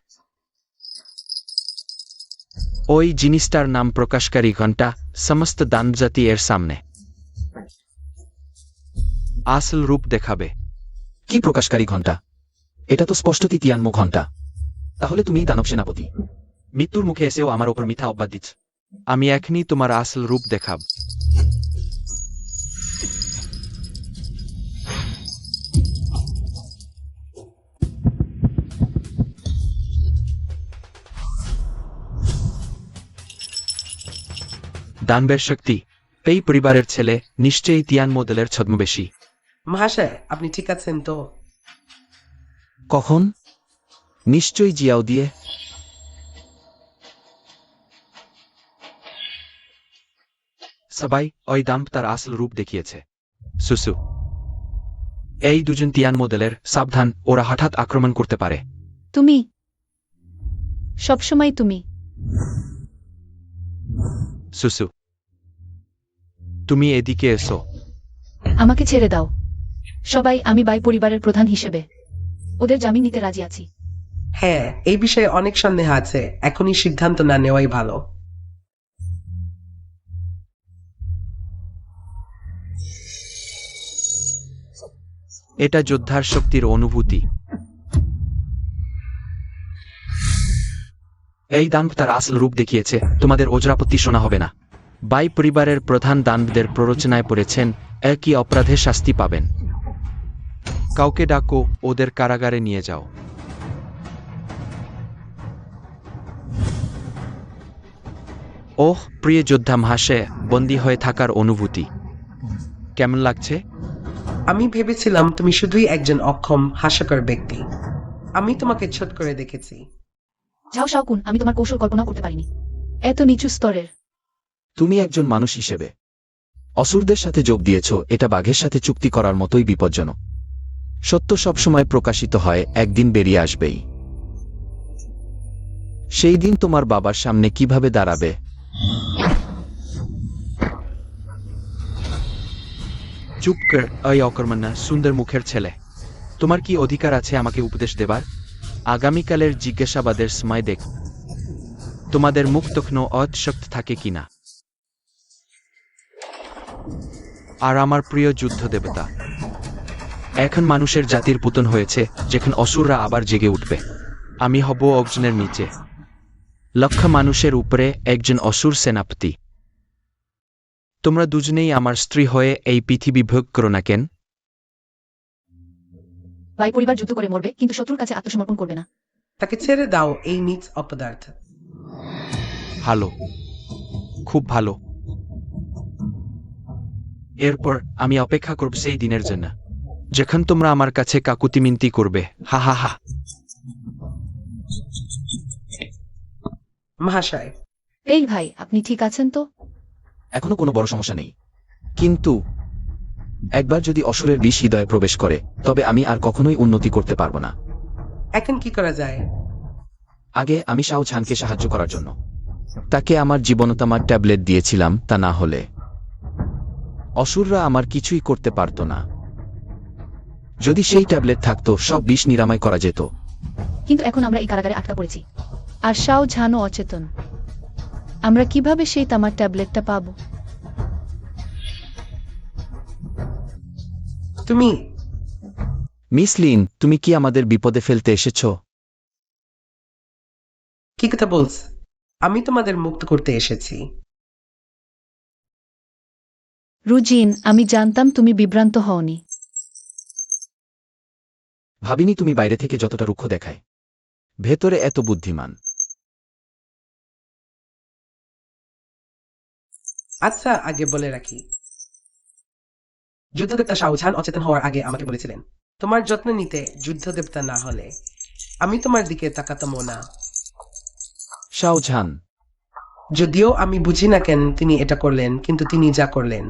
ওই জিনিসটার নাম প্রকাশকারী ঘণ্টা, সমস্ত দানবজাতি এর সামনে আসল রূপ দেখাবে। কি প্রকাশকারী ঘণ্টা? এটা তো স্পষ্টতই তিয়ানমো ঘণ্টা। তাহলে তুমি দানব সেনাপতি। মৃত্যুর মুখে এসেও আমার ওপর মিথ্যা অপবাদ দিচ্ছ। আমি এখনই তোমার আসল রূপ দেখাব। দানবের শক্তি, এই পরিবারের ছেলে, নিশ্চয়ই তিয়ানমো দলের ছদ্মবেশী। মহাশয়, আপনি ঠিক আছেন তো? কখন? নিশ্চয়ই জিয়াও দিয়ে। সবাই, ওই দাম্প তার আসল রূপ দেখিয়েছে। সুসু, এই দুজন তিয়ানমো দলের, সাবধান, ওরা হঠাৎ আক্রমণ করতে পারে। তুমি সবসময় তুমি। সুসু, তুমি এদিকে এসো। আমাকে ছেড়ে দাও সবাই। আমি বাই পরিবারের প্রধান হিসেবে ওদের জামিন নিতে রাজি আছি। হ্যাঁ, এই বিষয়ে অনেক সন্দেহ আছে। এখনই সিদ্ধান্ত না নেওয়াই ভালো। এটা যোদ্ধার শক্তির অনুভূতি। এই দানব তার আসল রূপ দেখিয়েছে। তোমাদের ওজরাপত্তি শোনা হবে না। বাই পরিবারের প্রধান দানবদের প্ররোচনায় পড়েছেন, একই অপরাধে শাস্তি পাবেন। কাউকে ডাকো, ওদের কারাগারে নিয়ে যাও। ওহ প্রিয় যোদ্ধা মহাশয়, বন্দী হয়ে থাকার অনুভূতি কেমন লাগছে? আমি ভেবেছিলাম তুমি শুধুই একজন অক্ষম, হাস্যকর ব্যক্তি। আমি তোমাকে ছোট করে দেখেছি। যাও শাওকুন, আমি তোমার কৌশল কল্পনা করতে পারিনি। এত নিচু স্তরের। তুমি একজন মানুষ হিসেবে অসুরদের সাথে যোগ দিয়েছ, এটা বাঘের সাথে চুক্তি করার মতোই বিপজ্জনক। সত্য সবসময় প্রকাশিত হয়, একদিন বেরিয়ে আসবেই। সেই দিন তোমার বাবার সামনে কিভাবে দাঁড়াবে? চুপ কর, এই অকর্মণ্য সুন্দর মুখের ছেলে। তোমার কি অধিকার আছে আমাকে উপদেশ দেবার? আগামীকালের জিজ্ঞাসাবাদের সময় দেখ তোমাদের মুখ তখনও অশক্ত থাকে কিনা। আর আমার প্রিয় যুদ্ধ দেবতা, এখন মানুষের জাতির পতন হয়েছে, যেখানে অসুররা আবার জেগে উঠবে। আমি হব অর্জুনের নিচে, লক্ষ মানুষের উপরে একজন অসুর সেনাপতি। তোমরা দুজনেই আমার স্ত্রী হয়ে এই পৃথিবী ভোগ করো না কেন? ভাই পরিবার যুদ্ধ করে মরবে, কিন্তু শত্রুর কাছে আত্মসমর্পণ করবে না। তাকে ছেড়ে দাও এই নিচ অপদার্থ। ভালো, খুব ভালো। এরপর আমি অপেক্ষা করব সেই দিনের জন্য, যখন তোমরা আমার কাছে কাকুতি মিনতি করবে। হা হা হা। মহাশয়, এই ভাই, আপনি ঠিক আছেন তো? এখনো কোনো বড় সমস্যা নেই, কিন্তু একবার যদি অসুরের বিষ হৃদয়ে প্রবেশ করে, তবে আমি আর কখনোই উন্নতি করতে পারবো না। এখন কি করা যায়? আগে আমি শাওঝানকে সাহায্য করার জন্য তাকে আমার জীবনতামার ট্যাবলেট দিয়েছিলাম, তা না হলে অসুররা আমার কিছুই করতে পারত না। যদি সেই ট্যাবলেট থাকতো, সব বিষ নিরাময় করা যেত। কিন্তু এখন আমরা এই কারাগারে আটকা পড়েছি, আর শাও ঝানও অচেতন। আমরা কিভাবে সেই তামার ট্যাবলেটটা পাবো? তুমি মিস লিন, তুমি কি আমাদের বিপদে ফেলতে এসেছ? কি কথা বলছ? আমি তোমাদের মুক্ত করতে এসেছি। রুজিন, আমি জানতাম তুমি বিভ্রান্ত হওনি। ভাবিনি তুমি বাইরে থেকে যতটা রুক্ষ দেখায়, ভেতরে এত বুদ্ধিমান। আচ্ছা, আগে বলে রাখি, যুদ্ধদেবতা শাওঝান অচেতন হওয়ার আগে আমাকে বলেছিলেন, তোমার যত্ন নিতে যুদ্ধদেবতা না হলে আমি তোমার দিকে তাকাতামও না। শাওঝান, যদিও আমি বুঝি না কেন তিনি এটা করলেন, কিন্তু তিনি যা করলেন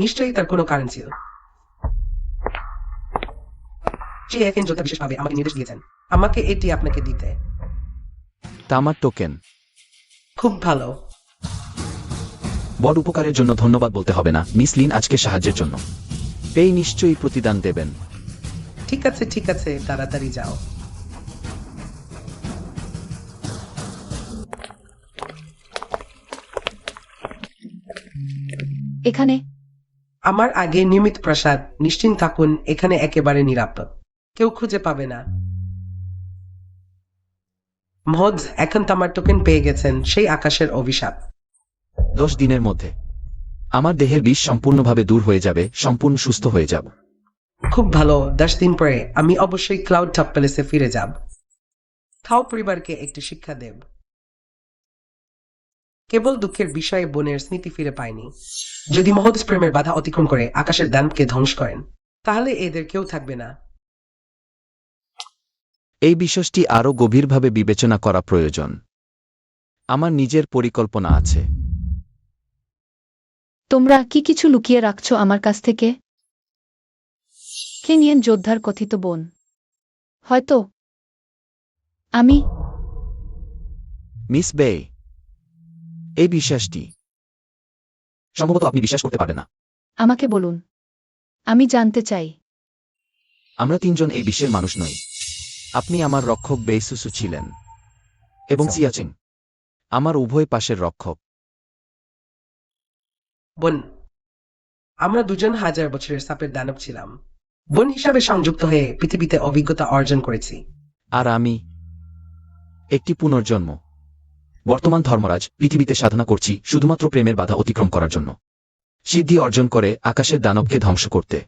নিশ্চয়ই তার কোনো কারণ ছিল। সে এখন যোদ্ধা বিশেষভাবে আমাকে নির্দেশ দিয়েছেন আমাকে এটি আপনাকে দিতে। তামার টোকেন। খুব ভালো। বড় উপকারের জন্য ধন্যবাদ বলতে হবে না, মিস লিন আজকে সাহায্যের জন্য পেয়ে নিশ্চয়ই প্রতিদান দেবেন। ঠিক আছে, ঠিক আছে, তাড়াতাড়ি যাও। এখানে আমার আগে নিয়মিত প্রাসাদ, নিশ্চিন্ত থাকুন, এখানে একেবারে নিরাপদ, কেউ খুঁজে পাবে না। মহোদ এখন তামার টোকেন পেয়ে গেছেন, সেই আকাশের অভিশাপ। 10 দিনের মধ্যে আমার দেহের বিষ সম্পূর্ণভাবে দূর হয়ে যাবে, সম্পূর্ণ সুস্থ হয়ে যাব। খুব ভালো। 10 দিন পরে আমি অবশ্যই ক্লাউড টপ প্যালেসে ফিরে যাব। খাও পরিবারকে একটি শিক্ষা দেব। কেবল দুঃখের বিষয়ে বোনের স্মৃতি ফিরে পায়নি। যদি মহোদ প্রেমের বাধা অতিক্রম করে আকাশের দানবকে ধ্বংস করেন, তাহলে এদের কেউ থাকবে না। এই বিষয়টি আরও গভীরভাবে বিবেচনা করা প্রয়োজন। আমার নিজের পরিকল্পনা আছে। তোমরা কি কিছু লুকিয়ে রাখছো আমার কাছ থেকে? কেনিয়ান যোদ্ধার কথিত বোন হয়তো আমি। মিস বে, এই বিশ্বাসটি সম্ভবত আপনি বিশ্বাস করতে পারবেন না। আমাকে বলুন, আমি জানতে চাই। আমরা 3 জন এই বিশ্বের মানুষ নই। আপনি আমার রক্ষক বেইসুসু ছিলেন, এবং সিয়াচিং আমার উভয় পাশের রক্ষক। বোন, আমরা দুজন 1000 বছরের সাপের দানব ছিলাম। বোন হিসাবে সংযুক্ত হয়ে পৃথিবীতে অভিজ্ঞতা অর্জন করেছি। আর আমি একটি পুনর্জন্ম। বর্তমান ধর্মরাজ, পৃথিবীতে সাধনা করছি শুধুমাত্র প্রেমের বাধা অতিক্রম করার জন্য, সিদ্ধি অর্জন করে আকাশের দানবকে ধ্বংস করতে।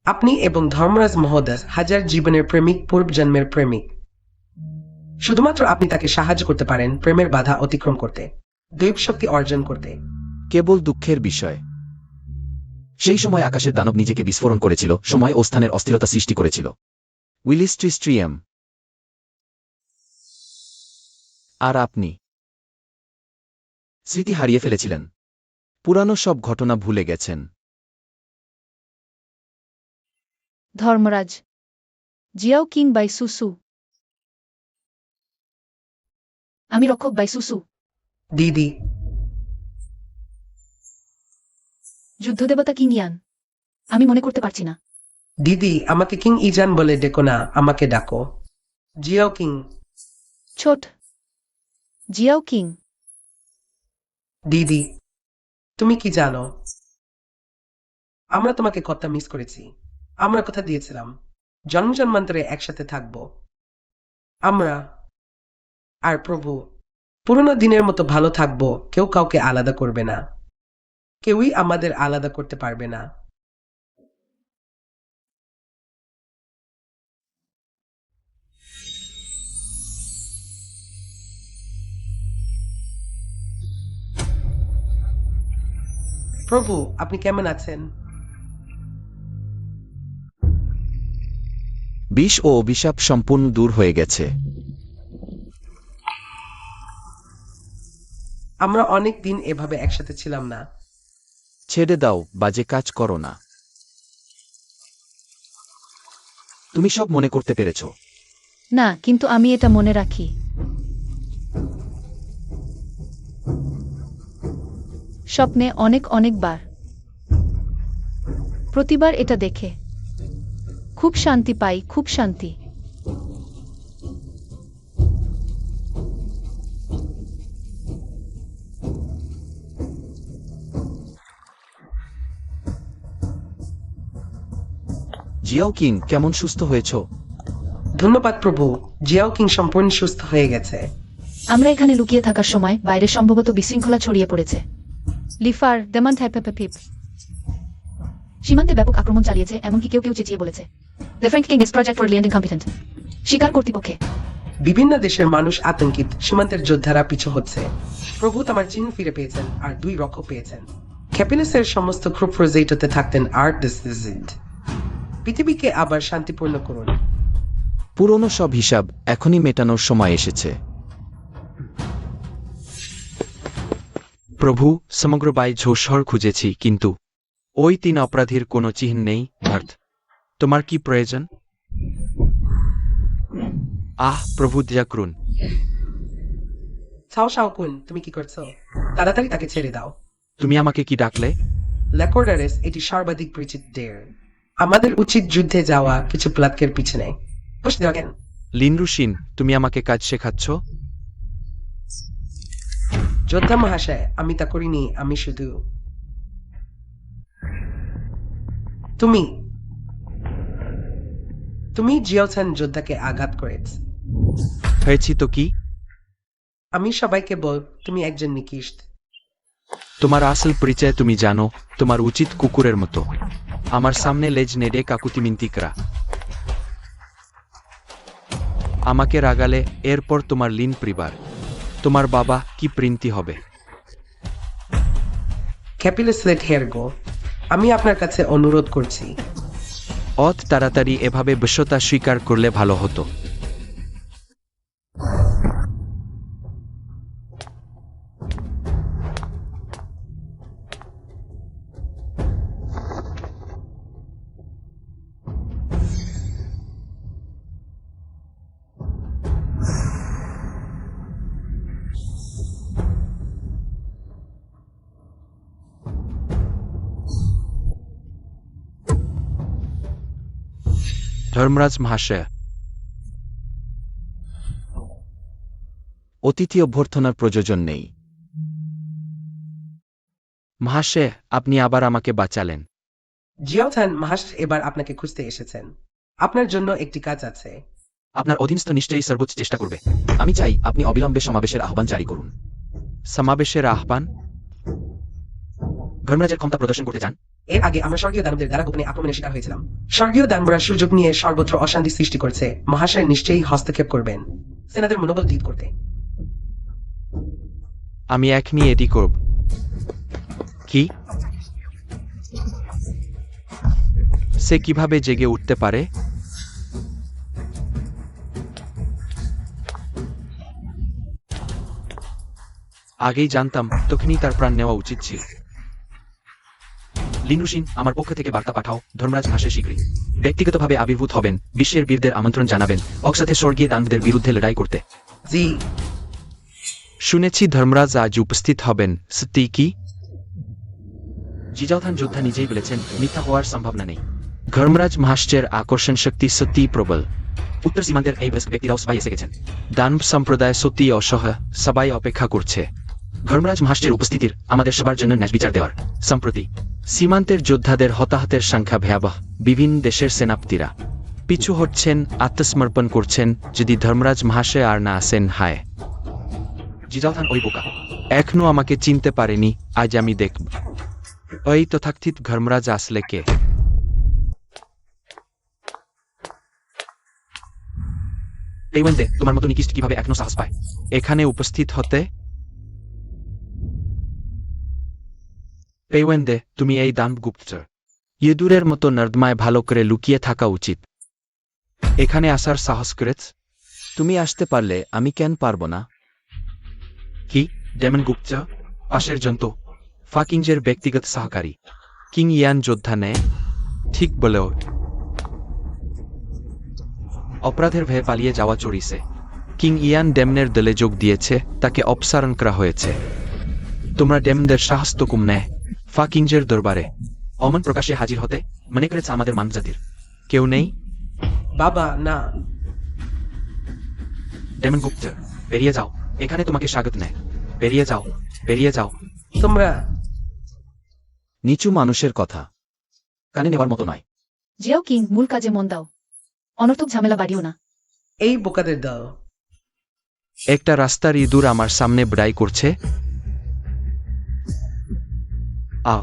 আপনি এবং ধর্মরাজ মহোদয় 1000 জীবনের প্রেমিক, পূর্বজন্মের প্রেমিক। শুধুমাত্র আপনি তাকে সাহায্য করতে পারেন প্রেমের বাধা অতিক্রম করতে, দৈব শক্তি অর্জন করতে। কেবল দুঃখের বিষয়, সেই সময় আকাশের দানব নিজেকে বিস্ফোরণ করেছিল, সময় ও স্থানের অস্থিরতা সৃষ্টি করেছিল। উইলিস ট্রিস্ট্রিয়াম। আর আপনি স্মৃতি হারিয়ে ফেলেছিলেন, পুরানো সব ঘটনা ভুলে গেছেন। ধর্মরাজ জিয়াও কিং বাইসুসু। আমি রক্ষক বাইসুসু। দিদি, যুদ্ধদেবতা কিং ইয়ান। আমি মনে করতে পারছি না। দিদি, আমাকে কিং ইজান বলে ডেকো না, আমাকে ডাকো জিয়াও কিং। ছোট জিয়াও কিং। দিদি, তুমি কি জানো, আমরা তোমাকে কতটা মিস করেছি। আমরা কথা দিয়েছিলাম জন্ম জন্মান্তরে একসাথে থাকব। আমরা আর প্রভু পুরনো দিনের মতো ভালো থাকব, কেউ কাউকে আলাদা করবে না, কেউই আমাদের আলাদা করতে পারবে না। প্রভু আপনি কেমন আছেন? বিষ ও অভিশাপ সম্পূর্ণ দূর হয়ে গেছে। আমরা অনেক দিন এভাবে একসাথে ছিলাম না। ছেড়ে দাও, বাজে কাজ করো না। তুমি সব মনে করতে পেরেছ। না, কিন্তু আমি এটা মনে রাখি। স্বপ্নে অনেক অনেকবার। প্রতিবার এটা দেখে খুব শান্তি পাই, খুব শান্তি। জিয়াও কিং, কেমন সুস্থ হয়েছ? ধন্যবাদ প্রভু, জিয়াও কিং সম্পূর্ণ সুস্থ হয়ে গেছে। আমরা এখানে লুকিয়ে থাকার সময় বাইরে সম্ভবত বিশৃঙ্খলা ছড়িয়ে পড়েছে। লিফার দেমান থ্যাপেপিপ সীমান্তে ব্যাপক আক্রমণ চালিয়েছে, এমনকি কেউ কেউ চেঁচিয়ে বলেছে the frank king is project for লিয়েন্ড ইনকম্পিটেন্ট। শিকার কর্তৃপক্ষে বিভিন্ন দেশের মানুষ আতঙ্কিত, সীমান্তের যোদ্ধারা পিছু হচ্ছে। প্রভু তোমার চিহ্ন ফিরে পেয়েছেন আর 2 রক্ষক পেয়েছেন। ক্যাপিনাসের সমস্ত ক্রুপ প্রজেক্টতে থাকতেন আর পৃথিবীকে আবার শান্তিপূর্ণ করুন। পুরনো সব হিসাব এখনই মেটানোর সময় এসেছে। প্রভু, সমগ্র বাইঝো শহর খুঁজেছি, কিন্তু ওই 3 অপরাধীর কোনো চিহ্ন নেই। ভার্থ, তোমার কি প্রয়োজন? প্রভু দয়া করুন। সাও শাওকুন, তুমি কি করছো? তাড়াতাড়ি তাকে ছেড়ে দাও। তুমি আমাকে কি ডাকলে? ল্যাকোর্ডারেস, এটি সর্বাধিক পরিচিত ডেয়ার। আমাদের উচিত যুদ্ধে যাওয়া কিছু প্লাটকের পিছনে। বুঝতে দেখেন লিনরুশিন, তুমি আমাকে কাজ শেখাচ্ছ? যোদ্ধা মহাশয়, আমি তা করিনি। আমি শুধু তুমি জিয়াওছান যোদ্ধাকে আঘাত করেছ। হয়েছি তো কি? আমি সবাইকে বল তুমি একজন নিকৃষ্ট। তোমার আসল পরিচয় তুমি জানো। তোমার উচিত কুকুরের মতো আমার সামনে লেজ নেড়ে কাকুতি মিনতি করা। আমাকে রাগালে এরপর তোমার লিন পরিবার, তোমার বাবা কি প্রিন্তি হবে? ক্যাপিলাসলেট হেয়ারগো, আমি আপনার কাছে অনুরোধ করছি। তাড়াতাড়ি এভাবে বশ্যতা স্বীকার করলে ভালো হতো। ধর্মরাজ মহাশয়, অতিথি অভ্যর্থনার প্রয়োজন নেই। মহাশয়, আপনি আবার আমাকে বাঁচালেন। জিয়াওছান মহাশয় এবার আপনাকে খুঁজতে এসেছেন। আপনার জন্য একটি কাজ আছে। আপনার অধীনস্থ নিশ্চয়ই সর্বোচ্চ চেষ্টা করবে। আমি চাই আপনি অবিলম্বে সমাবেশের আহ্বান জারি করুন। সমাবেশের আহ্বান? ধর্মরাজের ক্ষমতা প্রদর্শন করতে চান? এর আগে আমরা স্বর্গীয় দানবদের দ্বারা গোপনে আক্রমণের শিকার হয়েছিলাম। স্বর্গীয় দানবরা সুযোগ নিয়ে সর্বত্র অশান্তি সৃষ্টি করছে। মহাশয় নিশ্চয়ই হস্তক্ষেপ করবেন সেনাদের মনোবল দৃঢ় করতে। আমি এখনই এটি করব। কি? সে কিভাবে জেগে উঠতে পারে? আগেই জানতাম, তখনই তার প্রাণ নেওয়া উচিত ছিল। লিনরুশিন, আমার পক্ষ থেকে বার্তা পাঠাও। ধর্মরাজ মাসে শীঘ্রই ব্যক্তিগতভাবে আবির্ভূত হবেন। বিশ্বের বীরদের আমন্ত্রণ জানাবেন অকসাথে স্বর্গীয় দানবদের বিরুদ্ধে লড়াই করতে। জি, শুনেছি ধর্মরাজ আজ উপস্থিত হবেন, সত্যি কি? জিজাওথান যোদ্ধা নিজেই বলেছেন মিথ্যা হওয়ার সম্ভাবনা নেই। ধর্মরাজ মহাশয়ের আকর্ষণ শক্তি সত্যিই প্রবল। উত্তর সীমান্তের এই বয়স্ক ব্যক্তিরাও সবাই এসে গেছেন। দানব সম্প্রদায় সত্যি অসহায়, সবাই অপেক্ষা করছে। ধর্মরাজ মহাশয়ের উপস্থিতির আমাদের সবার জন্য ন্যায় বিচার দেওয়ার সম্প্রতি সীমান্তের যোদ্ধাদের হতাহতের সংখ্যা ভয়াবহ। বিভিন্ন দেশের সেনাপতিরা পিছু হটছেন, আত্মসমর্পণ করছেন। যদি ধর্মরাজ মহাশয় আর না আসেন, হায় জিজাউথান ওই বোকা এখনো আমাকে চিনতে পারেনি। আজ আমি দেখব ওই তথাকথিত ধর্মরাজ আসলে কে। পেইওয়েন্দে, তোমার মতো নিকিষ্ট কিভাবে এখনো সাহস পায় এখানে উপস্থিত হতে? পেইওয়েন্দে, তুমি এই দানবগুপ্তচর ইঁদুরের মতো নর্দমায় ভালো করে লুকিয়ে থাকা উচিত। এখানে আসার সাহস করেছ? তুমি আসতে পারলে আমি কেন পারবো না? কি ডেমন গুপ্তচর? পাশের জন্তু ফাকিংজের ব্যক্তিগত সহকারী কিং ইয়ান যোদ্ধা নেয়? ঠিক বলেও অপরাধের ভয়ে পালিয়ে যাওয়া চড়িছে। কিং ইয়ান ডেমনের দলে যোগ দিয়েছে, তাকে অপসারণ করা হয়েছে। তোমরা ডেমনদের সাহস তো কম নেয় ফাকিংজের দরবারে অমন প্রকাশে হাজির হতে? মনে করেছে আমাদের মানবজাতির কেউ নেই? বাবা না। ডেমন গুপ্তচর, বেরিয়ে যাও, এখানে তোমাকে স্বাগত নেয়। বেরিয়ে যাও, বেরিয়ে যাও। তোমরা নিচু মানুষের কথা কানে নেওয়ার মতো নয়। জিয়াও কিং, মূল কাজে মন দাও, অনর্থক ঝামেলা বাড়িও না। এই বোকাদের দাও। একটা রাস্তার ইঁদুর আমার সামনে ব্রাই করছে। আও,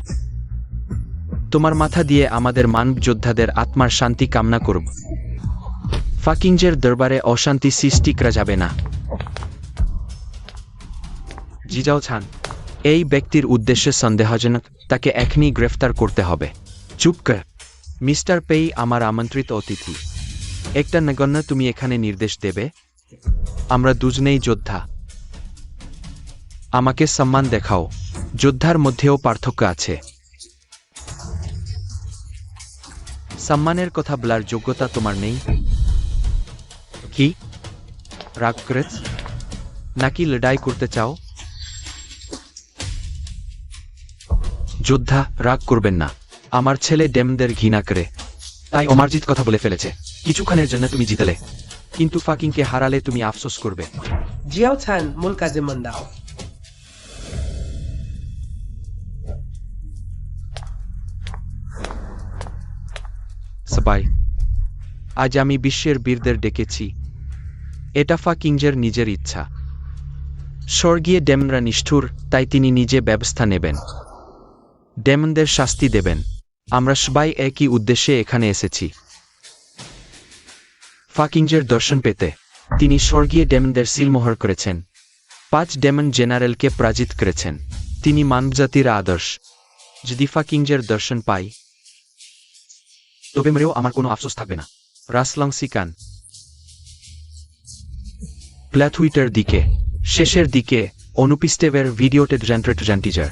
তোমার মাথা দিয়ে আমাদের মানব যোদ্ধাদের আত্মার শান্তি কামনা করব। ফাকিংজের দরবারে অশান্তি সৃষ্টি করা যাবে না। জিজাও ছান, এই ব্যক্তির উদ্দেশ্যে সন্দেহজনক, তাকে এখনই গ্রেফতার করতে হবে। চুপ কর মিস্টার পেই, আমার আমন্ত্রিত অতিথি। একটা নগণ্য তুমি এখানে নির্দেশ দেবে? আমরা দুজনেই যোদ্ধা, আমাকে সম্মান দেখাও। যোদ্ধার মধ্যেও পার্থক্য আছে। সম্মানের কথা বলার যোগ্যতা তোমার নেই? কি রাগ করেছ নাকি লড়াই করতে চাও? যোদ্ধা, রাগ করবেন না। আমার ছেলে ডেমদের ঘৃণা করে, তাই অমার্জিত কথা বলে ফেলেছে। কিছুক্ষণের জন্য তুমি জিতলে, কিন্তু ফাকিংকে হারালে তুমি আফসোস করবে। জিয়াও ছান, মূল কাজে মন দাও। সবাই, আজ আমি বিশ্বের বীরদের ডেকেছি। এটা ফাকিংজের নিজের ইচ্ছা। স্বর্গীয় ডেমনরা নিষ্ঠুর, তাই তিনি নিজে ব্যবস্থা নেবেন, ডেমনদের শাস্তি দেবেন। আমরা সবাই একই উদ্দেশ্যে এখানে এসেছি, ফাকিংজের দর্শন পেতে। তিনি স্বর্গীয় ডেমনদের সিলমোহর করেছেন, 5 ডেমন জেনারেলকে পরাজিত করেছেন। তিনি মানবজাতির আদর্শ। যদি ফাকিংজের দর্শন পাই, তবে মরেও আমার কোনো আফসোস থাকবে না। রাসলং সিকান প্ল্যাথুইটার দিকে শেষের দিকে অনুপিস্টেভের ভিডিওতে টিজার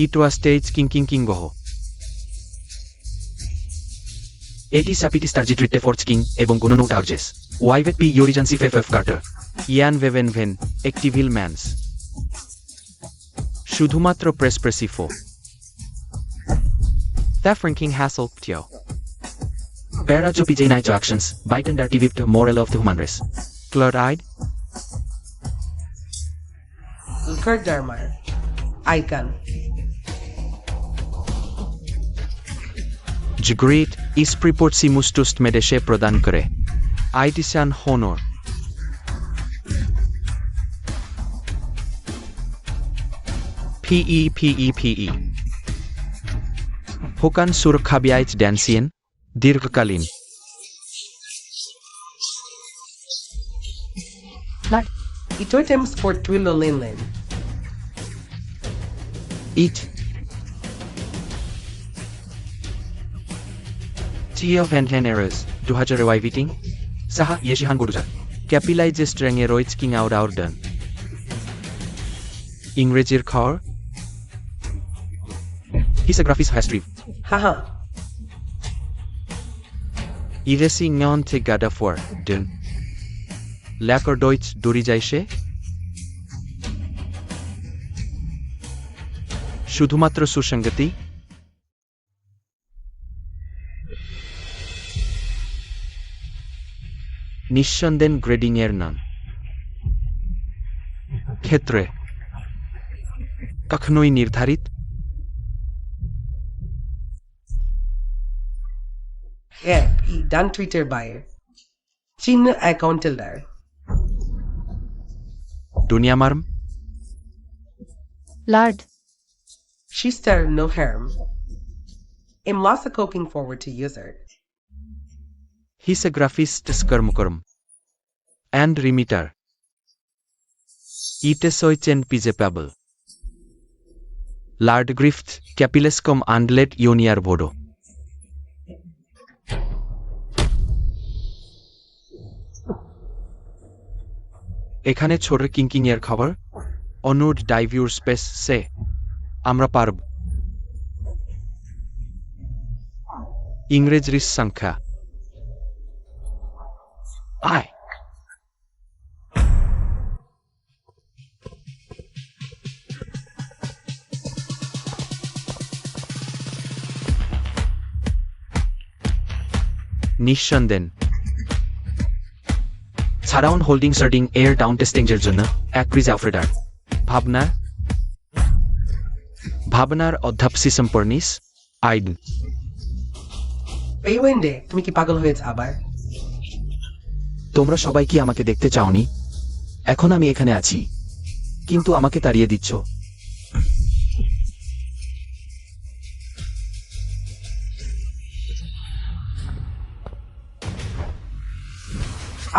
ইটোয়া স্টেজ কিং গহ এটি সাপিটি স্টার্জিট্রিটে ফোর্স কিং এবং গুণনু টার্জেস ওয়াইভেট পি ইউরিজান্সি ফেফ কার্টার ইয়ান ভেভেনভেন একটিভিল ম্যানস শুধুমাত্র প্রেসপ্রেসিফো Franking Hassel Tio Bera to PJ Night Actions Biden that developed moral of the human race. Chloride Kurt Darmar Icon Jgreet is preport si mustust medeshe prodan kare. Aitisan honor. PE Hokan Surkhabiait Dansien দীর্ঘকালীন Itotem Sport Twillo Linlin it Tio Vanhaneres 2000 Wiviting Saha Yeshihan Guruja Capilize Strenge Roits King out Outdone ইংরেজির খর Hisographies History Haha Iresi Nyon te Gada for Den Lacker Deutsch Durijaishe শুধুমাত্র সুসংগতি নিঃসন্দেহ গ্রেডিং এর নাম ক্ষেত্রে কখনোই নির্ধারিত। হ্যাঁ, ডান টুইটার বাইরে চিহ্ন অ্যাকাউন্টেলদার দুনিয়ামার্ম লার্ড Shister no harm. Im lasa coping forward to user. হিসেগ্রাফিস্ট স্কর্মকর্ম অ্যান্ড রিমিটার ইটেসই চেন পিজে প্যাবল লার্ড গ্রিফট ক্যাপিলেসকম আন্ডলেট ইউনিয়ার ভোডো। এখানে ছোট কিঙ্কিংয়ের খবর। অনুড ডাইভিউর স্পেস সে আমরা পারব। ইংরেজ রিস সংখ্যা আয় নিঃসন্দেন ছাড়াউন হোল্ডিং সার্ডিং এয়ার ডাউন টেস্টিংয়ের জন্য অ্যাক্রিজ আলফ্রেডার ভাবনার অধ্যাপসি সম্পর্নিস আইডন। এই ওয়েন্ডে তুমি কি পাগল হয়েছ আবার? তোমরা সবাই কি আমাকে দেখতে চাওনি? এখন আমি এখানে আছি, কিন্তু আমাকে তাড়িয়ে দিচ্ছ।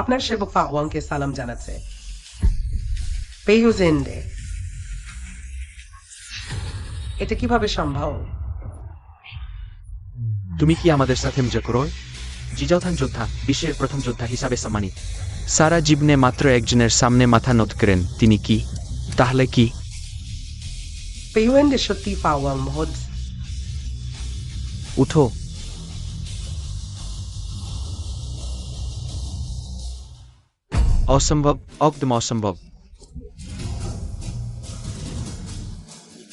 আপনার সেবক ফাওয়াংকে সালাম জানাচ্ছে। পেইউজেন্ডে এটা কিভাবে সম্ভব? তুমি কি আমাদের সাথে মজা করো? জিজাউথান যোদ্ধা, বিশ্বের প্রথম যোদ্ধা হিসাবে সম্মানিত। সারা জীবনে মাত্র একজনের সামনে মাথা নত করেন, তিনি কি? তাহলে কি? পেইউয়েন্ডে সত্যি ফাওয়াং মহোদ? উঠো। অসম্ভব, একদম অসম্ভব।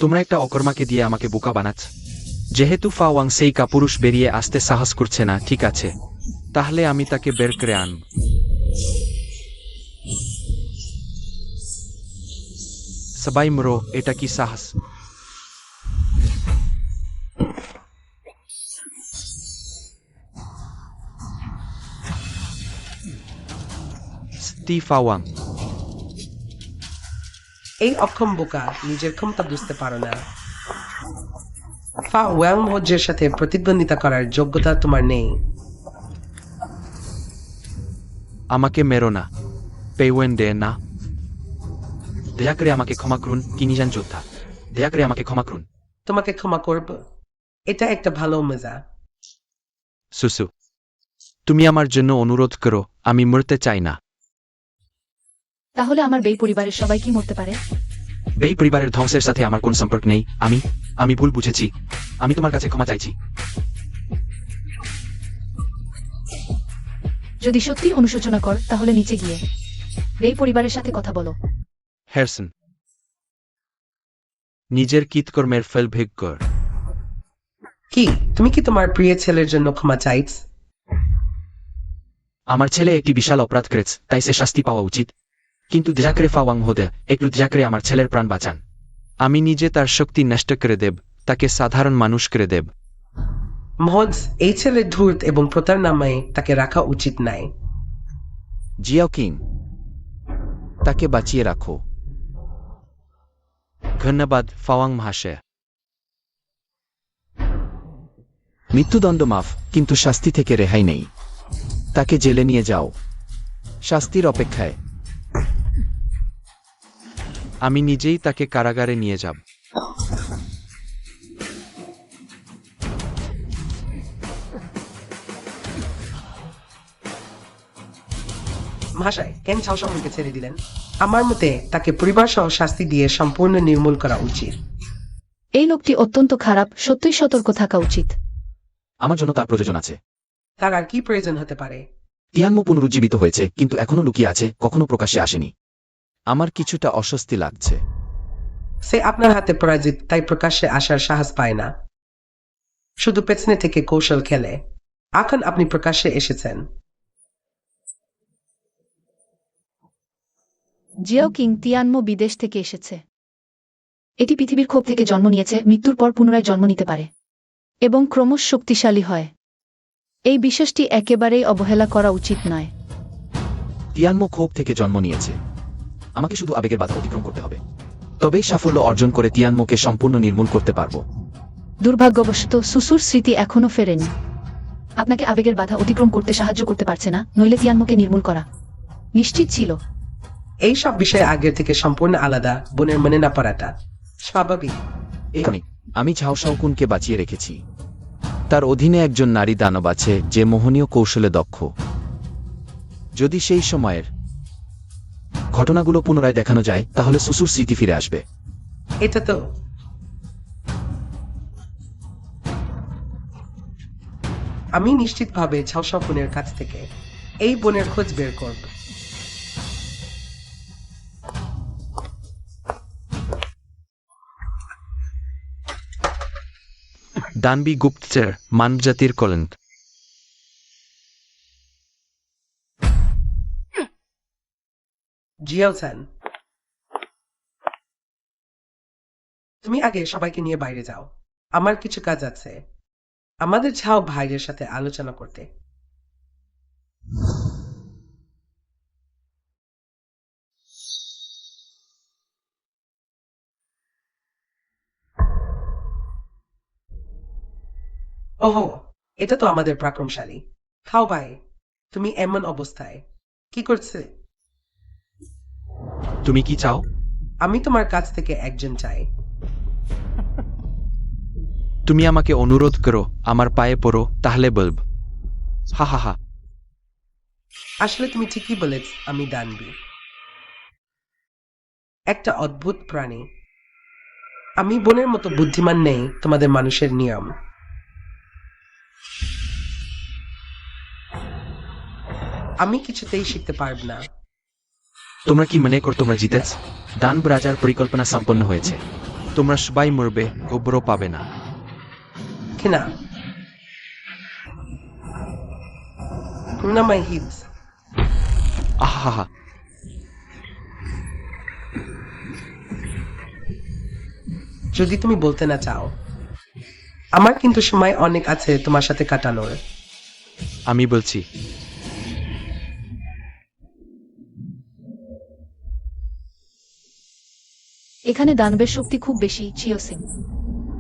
তোমরা একটা অকর্মাকে দিয়ে আমাকে বোকা বানাচ্ছ। যেহেতু ফাওয়াং সেই কাপুরুষ বেরিয়ে আসতে সাহস করছে না, ঠিক আছে, তাহলে আমি তাকে বের করে আনব। সবাই মরো, এটা কি সাহস? স্টি ফাওয়াং এই অক্ষম বোকা নিজের ক্ষমতা বুঝতে পারো না। ফাওয়াং মহোজের সাথে প্রতিদ্বন্দ্বিতা করার যোগ্যতা তোমার নেই। আমাকে মেরো না, পেইওয়েন দে না। দয়া করে আমাকে ক্ষমা করুন, কিনিজান যোদ্ধা, দয়া করে আমাকে ক্ষমা করুন। তোমাকে ক্ষমা করব, এটা একটা ভালো মজা। সুসু, তুমি আমার জন্য অনুরোধ করো, আমি মরতে চাই না। তাহলে আমার বেই পরিবারের সবাই কি মরতে পারে? এই পরিবারের ধ্বংসের সাথে আমার কোন সম্পর্ক নেই। আমি ভুল বুঝেছি। আমি তোমার কাছে ক্ষমা চাইছি। যদি সত্যি অনুশোচনা কর, তাহলে নিচে গিয়ে বেই পরিবারের সাথে কথা বলো। হ্যারসন, নিজের কৃতকর্মের ফল ভোগ কর। কি তুমি কি তোমার প্রিয় ছেলের জন্য ক্ষমা চাইছ? আমার ছেলে একটি বিশাল অপরাধ করেছে, তাই সে শাস্তি পাওয়া উচিত। কিন্তু দয়া করে ফাওয়াং হোদে, একটু দয়া করে আমার ছেলের প্রাণ বাঁচান। আমি নিজে তার শক্তি নষ্ট করে দেব, তাকে সাধারণ মানুষ করে দেব। মহোজ, এই ছেলে ধূর্ত এবং প্রতারণাময়, তাকে রাখা উচিত নাই। জিয়াও কিং, তাকে বাঁচিয়ে রাখো। ধন্যবাদ ফাওয়াং মহাশয়। মৃত্যুদণ্ড মাফ, কিন্তু শাস্তি থেকে রেহাই নেই। তাকে জেলে নিয়ে যাও, শাস্তির অপেক্ষায়। আমি নিজেই তাকে কারাগারে নিয়ে যাব। মহাশয়, কেন চাও সম্পর্কে ছেড়ে দিলেন? আমার মতে তাকে পরিবার সহ শাস্তি দিয়ে সম্পূর্ণ নির্মূল করা উচিত। এই লোকটি অত্যন্ত খারাপ, সত্যই সতর্ক থাকা উচিত। আমার জন্য তার প্রয়োজন আছে। তার আর কি প্রয়োজন হতে পারে? তিয়ানমো পুনরুজ্জীবিত হয়েছে, কিন্তু এখনো লুকিয়ে আছে, কখনো প্রকাশ্যে আসেনি। আমার কিছুটা অস্বস্তি লাগছে। সে আপনার হাতে পরাজিত, তাই প্রকাশ্যে আসার সাহস পায় না, শুধু পেছনে থেকে কৌশল খেলে। এখন আপনি প্রকাশ্যে এসেছেন। জিয়াও কিং তিয়ানমো বিদেশ থেকে এসেছে। এটি পৃথিবীর ক্ষোভ থেকে জন্ম নিয়েছে, মৃত্যুর পর পুনরায় জন্ম নিতে পারে এবং ক্রমশ শক্তিশালী হয়। এই বিশ্বাসটি একেবারেই অবহেলা করা উচিত নয়। তিয়ানমো ক্ষোভ থেকে জন্ম নিয়েছে। আমাকে শুধু আবেগের বাধা অতিক্রম করতে হবে। তবেই সাফল্য অর্জন করে তিয়ানমোকে সম্পূর্ণ নির্মূল করতে পারবো। দুর্ভাগ্যবশত সুসুর স্মৃতি এখনো ফেরেনি। আপনাকে আবেগের বাধা অতিক্রম করতে সাহায্য করতে পারছে না, নইলে তিয়ানমোকে নির্মূল করা নিশ্চিত ছিল। এই সব বিষয় আগের থেকে সম্পূর্ণ আলাদা। বোনের মনে না পড়াটা স্বাভাবিক। এখানে আমি ঝাও শাওকুনকে বাঁচিয়ে রেখেছি। তার অধীনে একজন নারী দানব আছে যে মোহনীয় কৌশলে দক্ষ। যদি সেই সময়ের ঘটনাগুলো পুনরায় দেখানো যায় তাহলে সুসুর স্মৃতি ফিরে আসবে। এটা তো আমি নিশ্চিতভাবে ঝাওসা বোনের কাছ থেকে এই বোনের খোঁজ বের করব। দানবী গুপ্তচর, মানবজাতির কলঙ্ক। জিয়াওসান, তুমি আগে সবাইকে নিয়ে বাইরে যাও। আমার কিছু কাজ আছে। আমাদের ঝাও ভাইয়ের সাথে আলোচনা করতে। ওহো, এটা তো আমাদের পরাক্রমশালী খাও ভাই। তুমি এমন অবস্থায় কি করছে? তুমি কি চাও? আমি তোমার কাছ থেকে একজন চাই। তুমি আমাকে অনুরোধ করো, আমার পায়ে পড়ো, তাহলে বলব। হা হা হা। আসলে তুমি ঠিকই বলেছ, আমি দানবী, একটা অদ্ভুত প্রাণী। আমি বোনের মতো বুদ্ধিমান নেই তোমাদের মানুষের নিয়ম। আমি কিছুতেই শিখতে পারব না। তোমরা কি মনে করো তোমরা জিতেছ? দানব রাজার পরিকল্পনা সম্পন্ন হয়েছে। তোমরা সবাই মরবে, খবরও পাবে না। কিনা না মাই হিপস। আহা হা। যদি তুমি বলতে না চাও, আমার কিন্তু সময় অনেক আছে তোমার সাথে কাটানোর। আমি বলছি। এখানে দানবের শক্তি খুব বেশি, চিও সিং।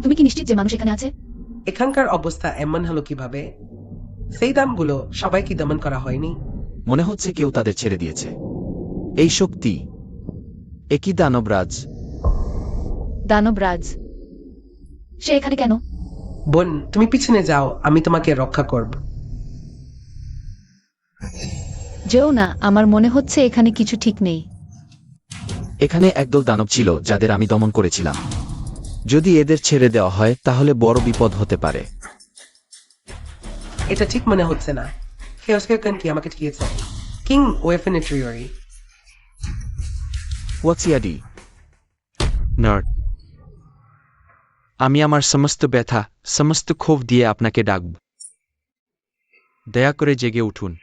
তুমি কি নিশ্চিত যে মানুষ এখানে আছে? এখানকার অবস্থা এমন হলো কিভাবে? সেই দামগুলো সবাই কি দমন করা হয়নি? মনে হচ্ছে কেউ তাদের ছেড়ে দিয়েছে। এই শক্তি একই দানবরাজ। দানবরাজ? সে এখানে কেন? বোন, তুমি পিছনে যাও, আমি তোমাকে রক্ষা করব। যেও না, আমার মনে হচ্ছে এখানে কিছু ঠিক নেই। এখানে একদল দানব ছিল যাদের আমি দমন করেছিলাম। যদি এদের ছেড়ে দেওয়া হয় তাহলে বড় বিপদ হতে পারে। এটা ঠিক মনে হচ্ছে না। কেন কি আমাকে ঠিকিয়েছে? কিং ওয়েফেনেট্রিওরি। ওয়াচিয়াডি। নার্ড, আমি আমার সমস্ত ব্যথা, সমস্ত ক্ষোভ দিয়ে আপনাকে ডাকব। দয়া করে জেগে উঠুন।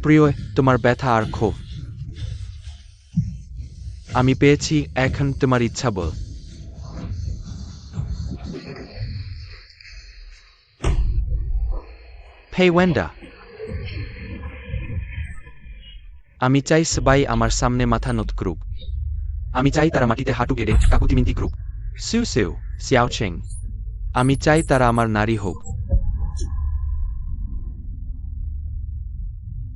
প্রিয়, তোমার ব্যথা আর ক্ষোভ আমি পেয়েছি, এখন তোমার ইচ্ছা বল। হেই ওয়েন্ডা, আমি চাই সবাই আমার সামনে মাথা নত করুক। আমি চাই তারা মাটিতে হাঁটু গেড়ে কাকুতি মিনতি করুক। সিউ সিউ, সিয়াও চেং। আমি চাই তারা আমার নারী হোক।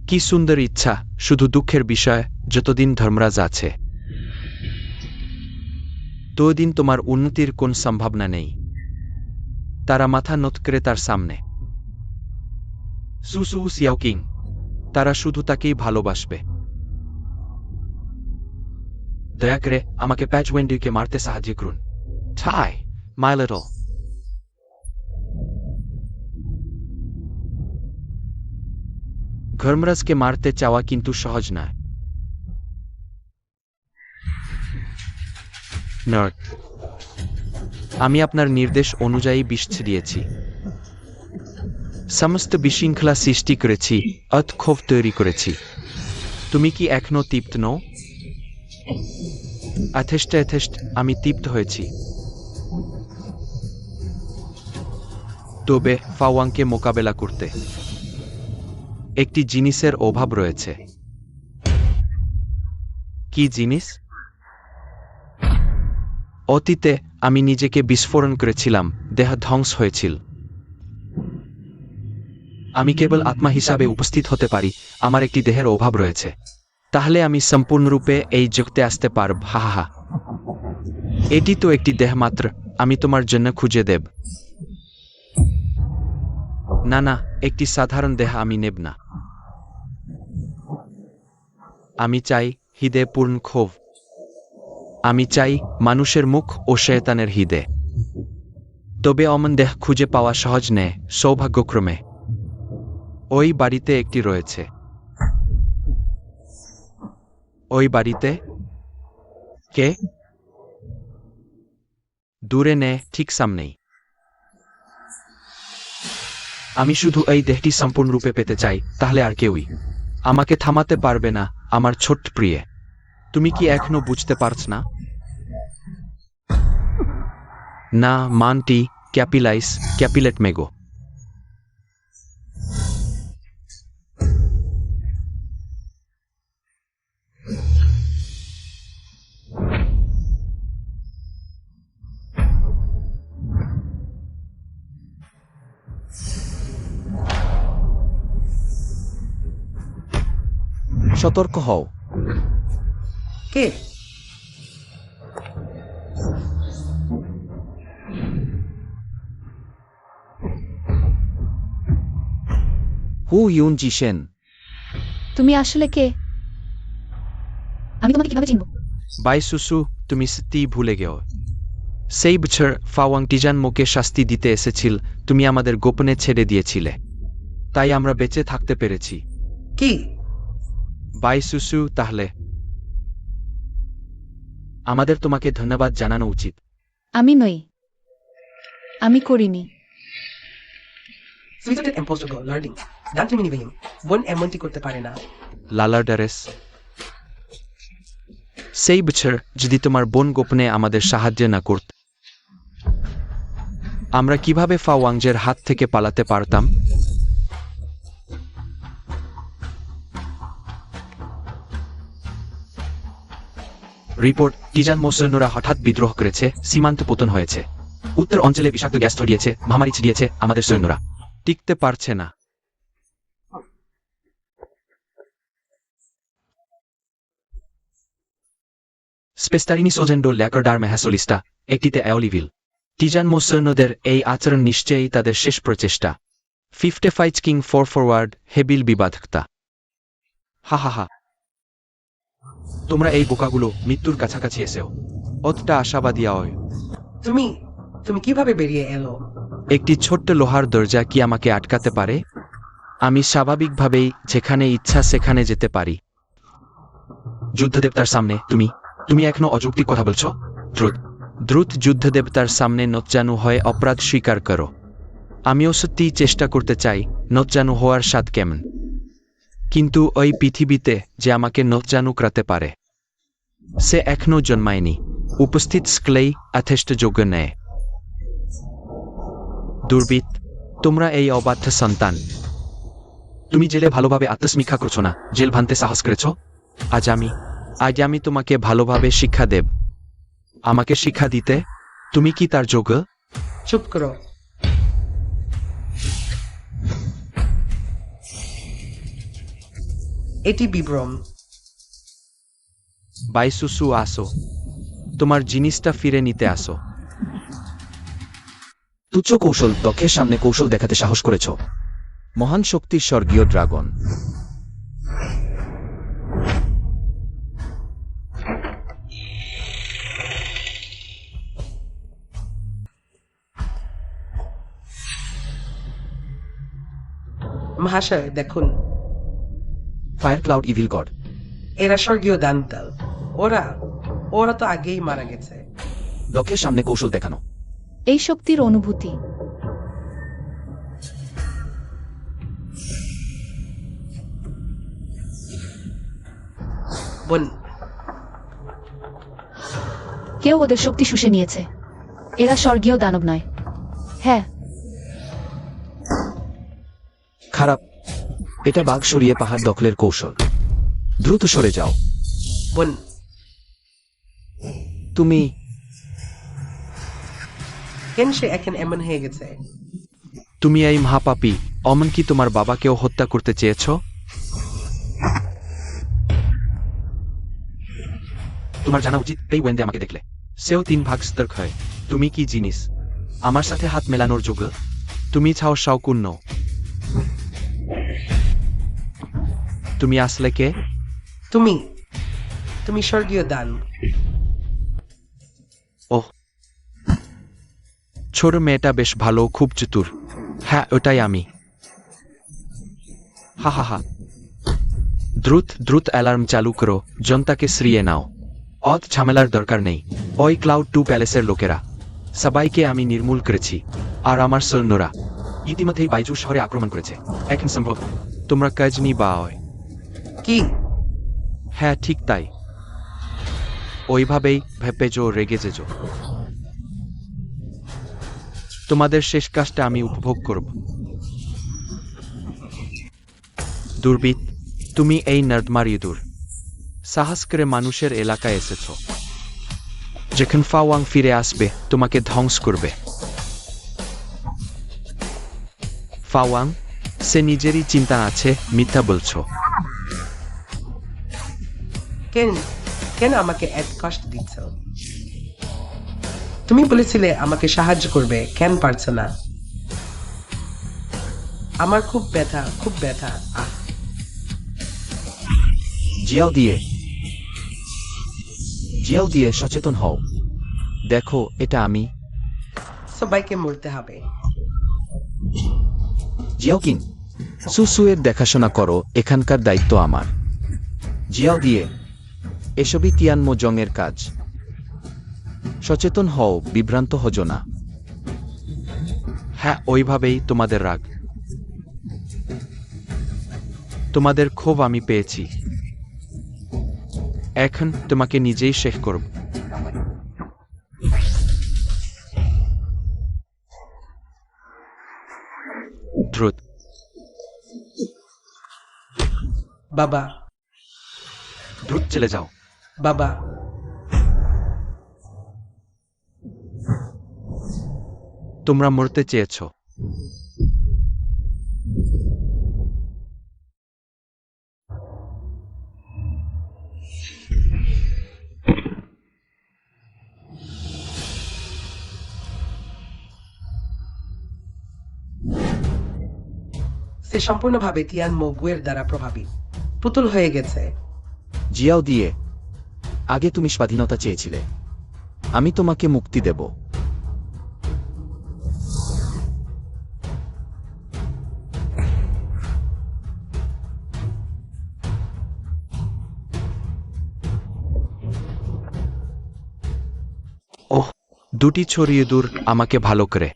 কি সুন্দর ইচ্ছা, শুধু দুঃখের বিষয়, যতদিন ধর্মরাজ আছে ততদিন তোমার উন্নতির কোন সম্ভাবনা নেই। তারা মাথা নত করে তার সামনে। সুসু সিয়াও কিং, তারা শুধু তাকেই ভালোবাসবে। দয়া করে আমাকে প্যাচ ওয়েন্ডিকে মারতে সাহায্য করুন। ঠাই, মাই লিটল। ধর্মরাজকে মারতে চাওয়া কিন্তু সহজ নয়। নর্থ, আমি আপনার নির্দেশ অনুযায়ী বিষ দিয়েছি, সমস্ত বিশৃঙ্খলা সৃষ্টি করেছি, ক্ষোভ তৈরি করেছি। তুমি কি এখনো তৃপ্ত নও? যথেষ্ট, আমি তৃপ্ত হয়েছি। তবে ফাওয়াংকে মোকাবেলা করতে একটি জিনিসের অভাব রয়েছে। কি জিনিস? অতীতে আমি নিজেকে বিস্ফোরণ করেছিলাম, দেহ ধ্বংস হয়েছিল। আমি কেবল আত্মা হিসাবে উপস্থিত হতে পারি, আমার একটি দেহের অভাব রয়েছে। তাহলে আমি সম্পূর্ণরূপে এই জগতে আসতে পারব। হা হা হা। এটি তো একটি দেহ মাত্র, আমি তোমার জন্য খুঁজে দেব। না না, একটি সাধারণ দেহ আমি নেব না। আমি চাই হৃদয়ে পূর্ণ ক্ষোভ। আমি চাই মানুষের মুখ ও শয়তানের হৃদয়। তবে অমন দেহ খুঁজে পাওয়া সহজ নয়, সৌভাগ্যক্রমে ওই বাড়িতে একটি রয়েছে। ওই বাড়িতে? কে? দূরে নেই, ঠিক সামনেই। আমি শুধু এই দেহটি সম্পূর্ণরূপে পেতে চাই, তাহলে আর কেউই আমাকে থামাতে পারবে না। আমার ছোট্ট প্রিয়ে, তুমি কি এখনো বুঝতে পারছ না? না, মানটি ক্যাপিলেট মেগো। সতর্ক হও। কে? হু ইউন জিশেন। তুমি আসলে কে? আমি তোমাকে কিভাবে চিনব? বাই সুসু, তুমি সত্যি ভুলে গেও। সেই বছর ফাওয়াং টিজানমোকে শাস্তি দিতে এসেছিল, তুমি আমাদের গোপনে ছেড়ে দিয়েছিলে, তাই আমরা বেঁচে থাকতে পেরেছি। কি? বাই সুসু, তাহলে আমাদের তোমাকে ধন্যবাদ জানানো উচিত। আমি নই, আমি করিনি। Switzerland impossible learning. জানতে মিনিভাইম বোন এমনটি করতে পারে না। লালাডারেস, সেই বছর যদি তোমার বোন গোপনে আমাদের সাহায্য না করত, আমরা কিভাবে ফাওয়াংজের হাত থেকে পালাতে পারতাম? রিপোর্ট, টিজানমো সৈন্যরা হঠাৎ বিদ্রোহ করেছে, সীমান্ত পতন হয়েছে, উত্তর অঞ্চলে বিষাক্ত গ্যাস ছড়িয়েছে, মহামারী ছড়িয়েছে, আমাদের সৈন্যরা টিকতে পারছে না। স্পেস্টারিনি সোজেন্ডো ল্যাকরডার মেহাসোলিস্টা একটিতে অ্যাওলিভিল। টিজানমো সৈন্যদের এই আচরণ নিশ্চয়ই তাদের শেষ প্রচেষ্টা। 55 কিং ফরওয়ার্ড, হেবিল বিবাধকতা। হা হা হা। তোমরা এই বোকাগুলো মৃত্যুর কাছাকাছি এসেও অতটা আশাবাদী হয়। তুমি কিভাবে বেরিয়ে এলো? একটি ছোট্ট লোহার দরজা কি আমাকে আটকাতে পারে? আমি স্বাভাবিকভাবেই যেখানে ইচ্ছা সেখানে যেতে পারি। যুদ্ধদেবতার সামনে তুমি এখনো অযৌক্তিক কথা বলছো? দ্রুত যুদ্ধদেবতার সামনে নতজানু হয়ে অপরাধ স্বীকার করো। আমিও সত্যিই চেষ্টা করতে চাই নতজানু হওয়ার স্বাদ কেমন, কিন্তু ওই পৃথিবীতে যে আমাকে নতজানু করাতে পারে সে এখনো জন্মায়নি। উপস্থিত স্ক্লেই যথেষ্ট যোগ্য নেয়। দুর্বৃত্ত, তোমরা এই অবাধ্য সন্তান। তুমি জেলে ভালোভাবে আত্মসমীক্ষা করছো না, জেল ভাঙতে সাহস করেছ। আজ আমি তোমাকে ভালোভাবে শিক্ষা দেব। আমাকে শিক্ষা দিতে তুমি কি তার যোগ্য? চুপ করো। এটি বিভ্রম। বাইসুসু, আসো, তোমার জিনিসটা ফিরে নিতে আসো। তুচ্ছ কৌশল, দক্ষের সামনে কৌশল দেখাতে সাহস করেছ। মহান শক্তির স্বর্গীয় ড্রাগন। মহাশয় দেখুন। Fire cloud evil god. এরা স্বর্গীয় দানবদল। ওরা ওরা তো আগেই মারা গেছে। লোকের সামনে কৌশল দেখানো। এই শক্তির অনুভূতি। বোন, কেউ ওদের শক্তি শুষে নিয়েছে। এরা স্বর্গীয় দানব নয়। হ্যাঁ, খারাপ। এটা বাঘ সরিয়ে পাহাড় দখলের কৌশল। দ্রুত সরে যাও। বোন, তুমি কেন সে এখন এমন হয়ে গেছে? তুমি এই মহাপাপী, অমন কি তোমার বাবাকেও হত্যা করতে চেয়েছ? তোমার জানা উচিত এই ওয়েন্দে আমাকে দেখলে সেও 3 ভাগ স্তর্ক হয়। তুমি কি জিনিস আমার সাথে হাত মেলানোর যোগ্য? তুমি ছাও সাউকুন্ন। তুমি আসলে কে? তুমি তুমি স্বর্গীয় দান। ওহ, ছোট মেয়েটা বেশ ভালো, খুব চতুর। হ্যাঁ, ওটাই আমি। হা হা হা। দ্রুত দ্রুত অ্যালার্ম চালু করো, জনতাকে শ্রিয়ে নাও। অত ঝামেলার দরকার নেই। ওই ক্লাউড 2 প্যালেসের লোকেরা সবাইকে আমি নির্মূল করেছি, আর আমার সৈন্যরা ইতিমধ্যেই বাইজু শহরে আক্রমণ করেছে। এখন সম্ভব তোমরা কাজ নি বা হয়। কি? হ্যাঁ, ঠিক তাই। ওইভাবেই ভেপেজো, রেগে যেজো। তোমাদের শেষ কাজটা আমি উপভোগ করব। দুর্বৃত্ত, তুমি এই নার্দমার ইঁদুর। সাহস করে মানুষের এলাকায় এসেছ। যখন ফাওয়াং ফিরে আসবে তোমাকে ধ্বংস করবে। ফাওয়াং, সে নিজেরই চিন্তা আছে, মিথ্যা বলছো। কেন কেন আমাকে এত কষ্ট দিচ্ছ? তুমি বলেছিলে আমাকে সাহায্য করবে, কেন পারছো না? আমার খুব ব্যথা, খুব ব্যথা। আহ, জিয়াও দিয়ে সচেতন হও। দেখো, এটা আমি। সবাইকে মরতে হবে। জিয়াও কিং, সুসুয়ের দেখাশোনা করো, এখানকার দায়িত্ব আমার। জিয়াও দিয়ে, এসবই তিয়ানমো জংয়ের কাজ। সচেতন হও, বিভ্রান্ত হজো না। হ্যাঁ, ওইভাবেই তোমাদের রাগ, তোমাদের ক্ষোভ আমি পেয়েছি। এখন তোমাকে নিজেই শেষ করব। দ্রুত। বাবা, দ্রুত চলে যাও। বাবা, তোমরা মরতে চেয়েছ। সে সম্পূর্ণভাবে তিয়ানমো গুয়ের দ্বারা প্রভাবিত, পুতুল হয়ে গেছে। জিয়াও দিয়ে, আগে তুমি স্বাধীনতা চেয়েছিলে, আমি তোমাকে মুক্তি দেব। ওহ, দুটি ছড়িয়ে দূর আমাকে ভালো করে।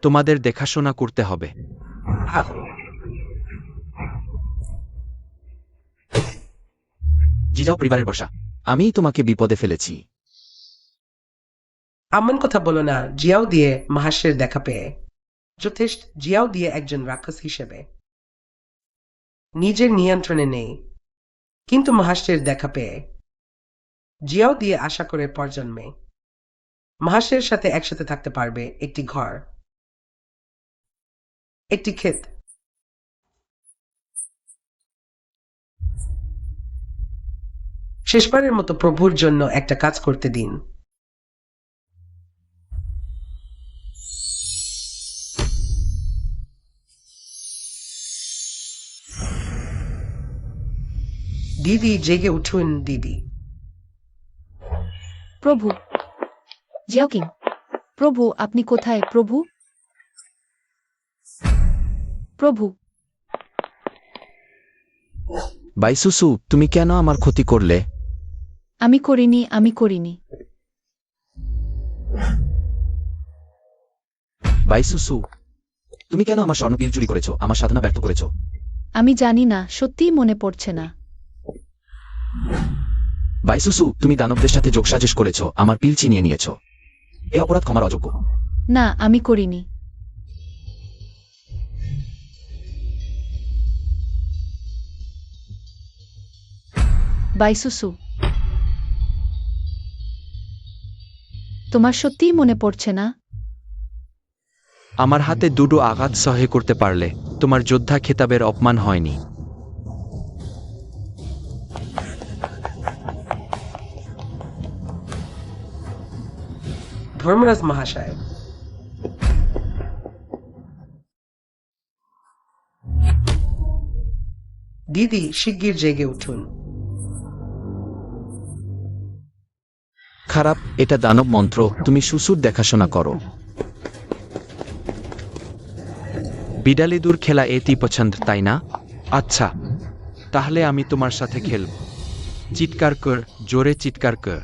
তোমাদের দেখাশোনা করতে হবে। আহ, জিজাও পরিবারের বসা, আমিই তোমাকে বিপদে ফেলেছি। এমন কথা বলো না। জিয়াও দিয়ে মহাশের দেখা পেয়ে যথেষ্ট। জিয়াও দিয়ে একজন রাক্ষস হিসেবে নিজের নিয়ন্ত্রণে নেই, কিন্তু মহাশের দেখা পেয়ে জিয়াও দিয়ে আশা করে পরজন্মে মহাশের সাথে একসাথে থাকতে পারবে। একটি ঘর, একটি ক্ষেত। শেষবারের মতো প্রভুর জন্য একটা কাজ করতে দিন। দিদি, জেগে উঠুন দিদি। প্রভু। জিয়াও কিং, প্রভু আপনি কোথায়? প্রভু, প্রভু। বাইসুসু, তুমি কেন আমার ক্ষতি করলে? আমি করিনি, আমি করিনি। বাইসুসু, তুমি কেন আমার স্বর্ণপিল চুরি করেছো, আমার সাধনা ব্যর্থ করেছো? আমি জানি না, সত্যিই মনে পড়ছে না। বাইসুসু, তুমি দানবদের সাথে যোগসাজশ করেছো, আমার পিল ছিনিয়ে নিয়েছো। এ অপরাধ ক্ষমার অযোগ্য। না, আমি করিনি। বাইসুসু, তোমার সত্যিই মনে পড়ছে না? আমার হাতে দুটো আঘাত সহ্য করতে পারলে তোমার যোদ্ধা খেতাবের অপমান হয়নি। ধর্মরাজ মহাশয়, দিদি শিগগির জেগে উঠুন। খারাপ, এটা দানব মন্ত্র, তুমি সুসুর দেখাশোনা করো। বিড়ালিদুর খেলা এটি পছন্দ, তাই না? আচ্ছা, তাহলে আমি তোমার সাথে খেলব। চিৎকার কর, জোরে চিৎকার কর।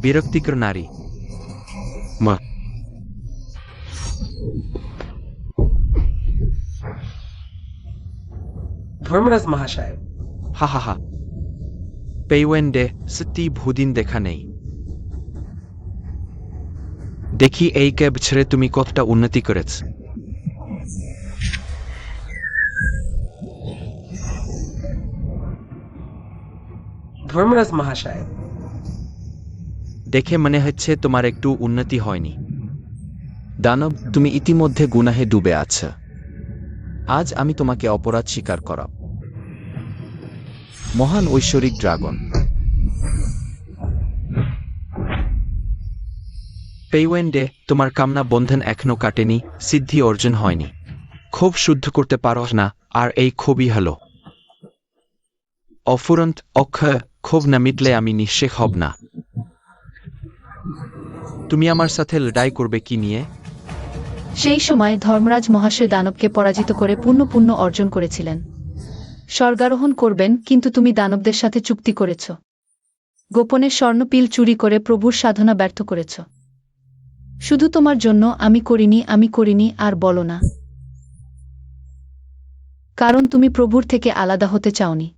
বিরক্তিকর নারী। মা, ধর্মরাজ মহাশয়, হা হা হা। পেইওয়েন্ডে সত্যি ভুদিন দেখা নেই। দেখি এই ক্যাব ছেড়ে তুমি কতটা উন্নতি করেছ। ধর্মরাজ মহাশয়, দেখে মনে হচ্ছে তোমার একটু উন্নতি হয়নি। দানব, তুমি ইতিমধ্যে গুনাহে ডুবে আছো। আজ আমি তোমাকে অপরাধ স্বীকার করাব। মহান ঐশ্বরিক ড্রাগন। পেইওয়েন্ডে তোমার কামনা বন্ধন এখনো কাটেনি, সিদ্ধি অর্জন হয়নি। ক্ষোভ শুদ্ধ করতে পারো না, আর এই ক্ষোভই হলো অফুরন্ত অক্ষয়। ক্ষোভ না মিটলে আমি নিঃশেষ হব না। তুমি আমার সাথে লড়াই করবে কি নিয়ে? সেই সময় ধর্মরাজ মহাশয় দানবকে পরাজিত করে পুণ্য অর্জন করেছিলেন। স্বর্গারোহণ করবেন, কিন্তু তুমি দানবদের সাথে চুক্তি করেছ। গোপনে স্বর্ণপিল চুরি করে প্রভুর সাধনা ব্যর্থ করেছ। শুধু তোমার জন্য। আমি করিনি, আমি করিনি, আর বলো না। কারণ তুমি প্রভুর থেকে আলাদা হতে চাওনি।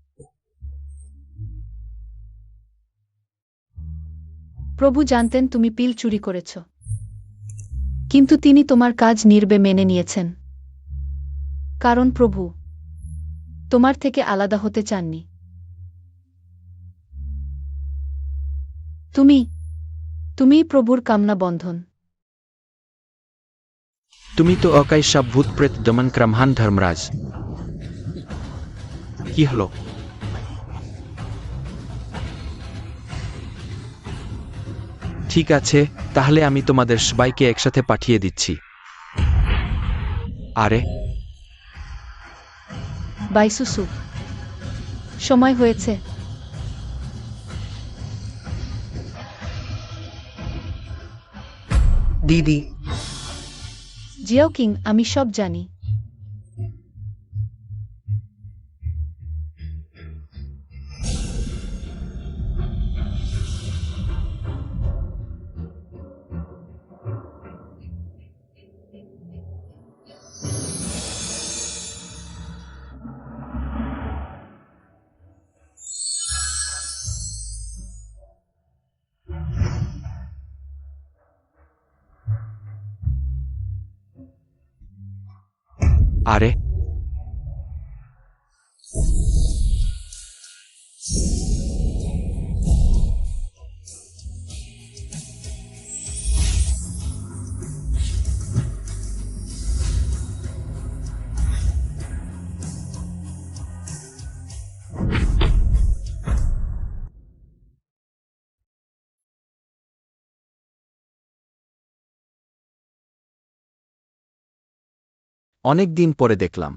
প্রভু জানতেন তুমি পিল চুরি করেছ, কিন্তু তিনি তোমার কাজ নির্বে মেনে নিয়েছেন। কারণ প্রভু তোমার থেকে আলাদা হতে চাননি। তুমিই প্রভুর কামনা বন্ধন। তুমি তো অকাই সব ভূত প্রেত দমন ক্রমহান ধর্মরাজ। কি হলো? ঠিক আছে, তাহলে আমি তোমাদের সবাইকে একসাথে পাঠিয়ে দিচ্ছি। আরে, বাইসুসু, সময় হয়েছে। দিদি, জিয়াও কিং, আমি সব জানি। আরে, অনেক দিন পরে দেখলাম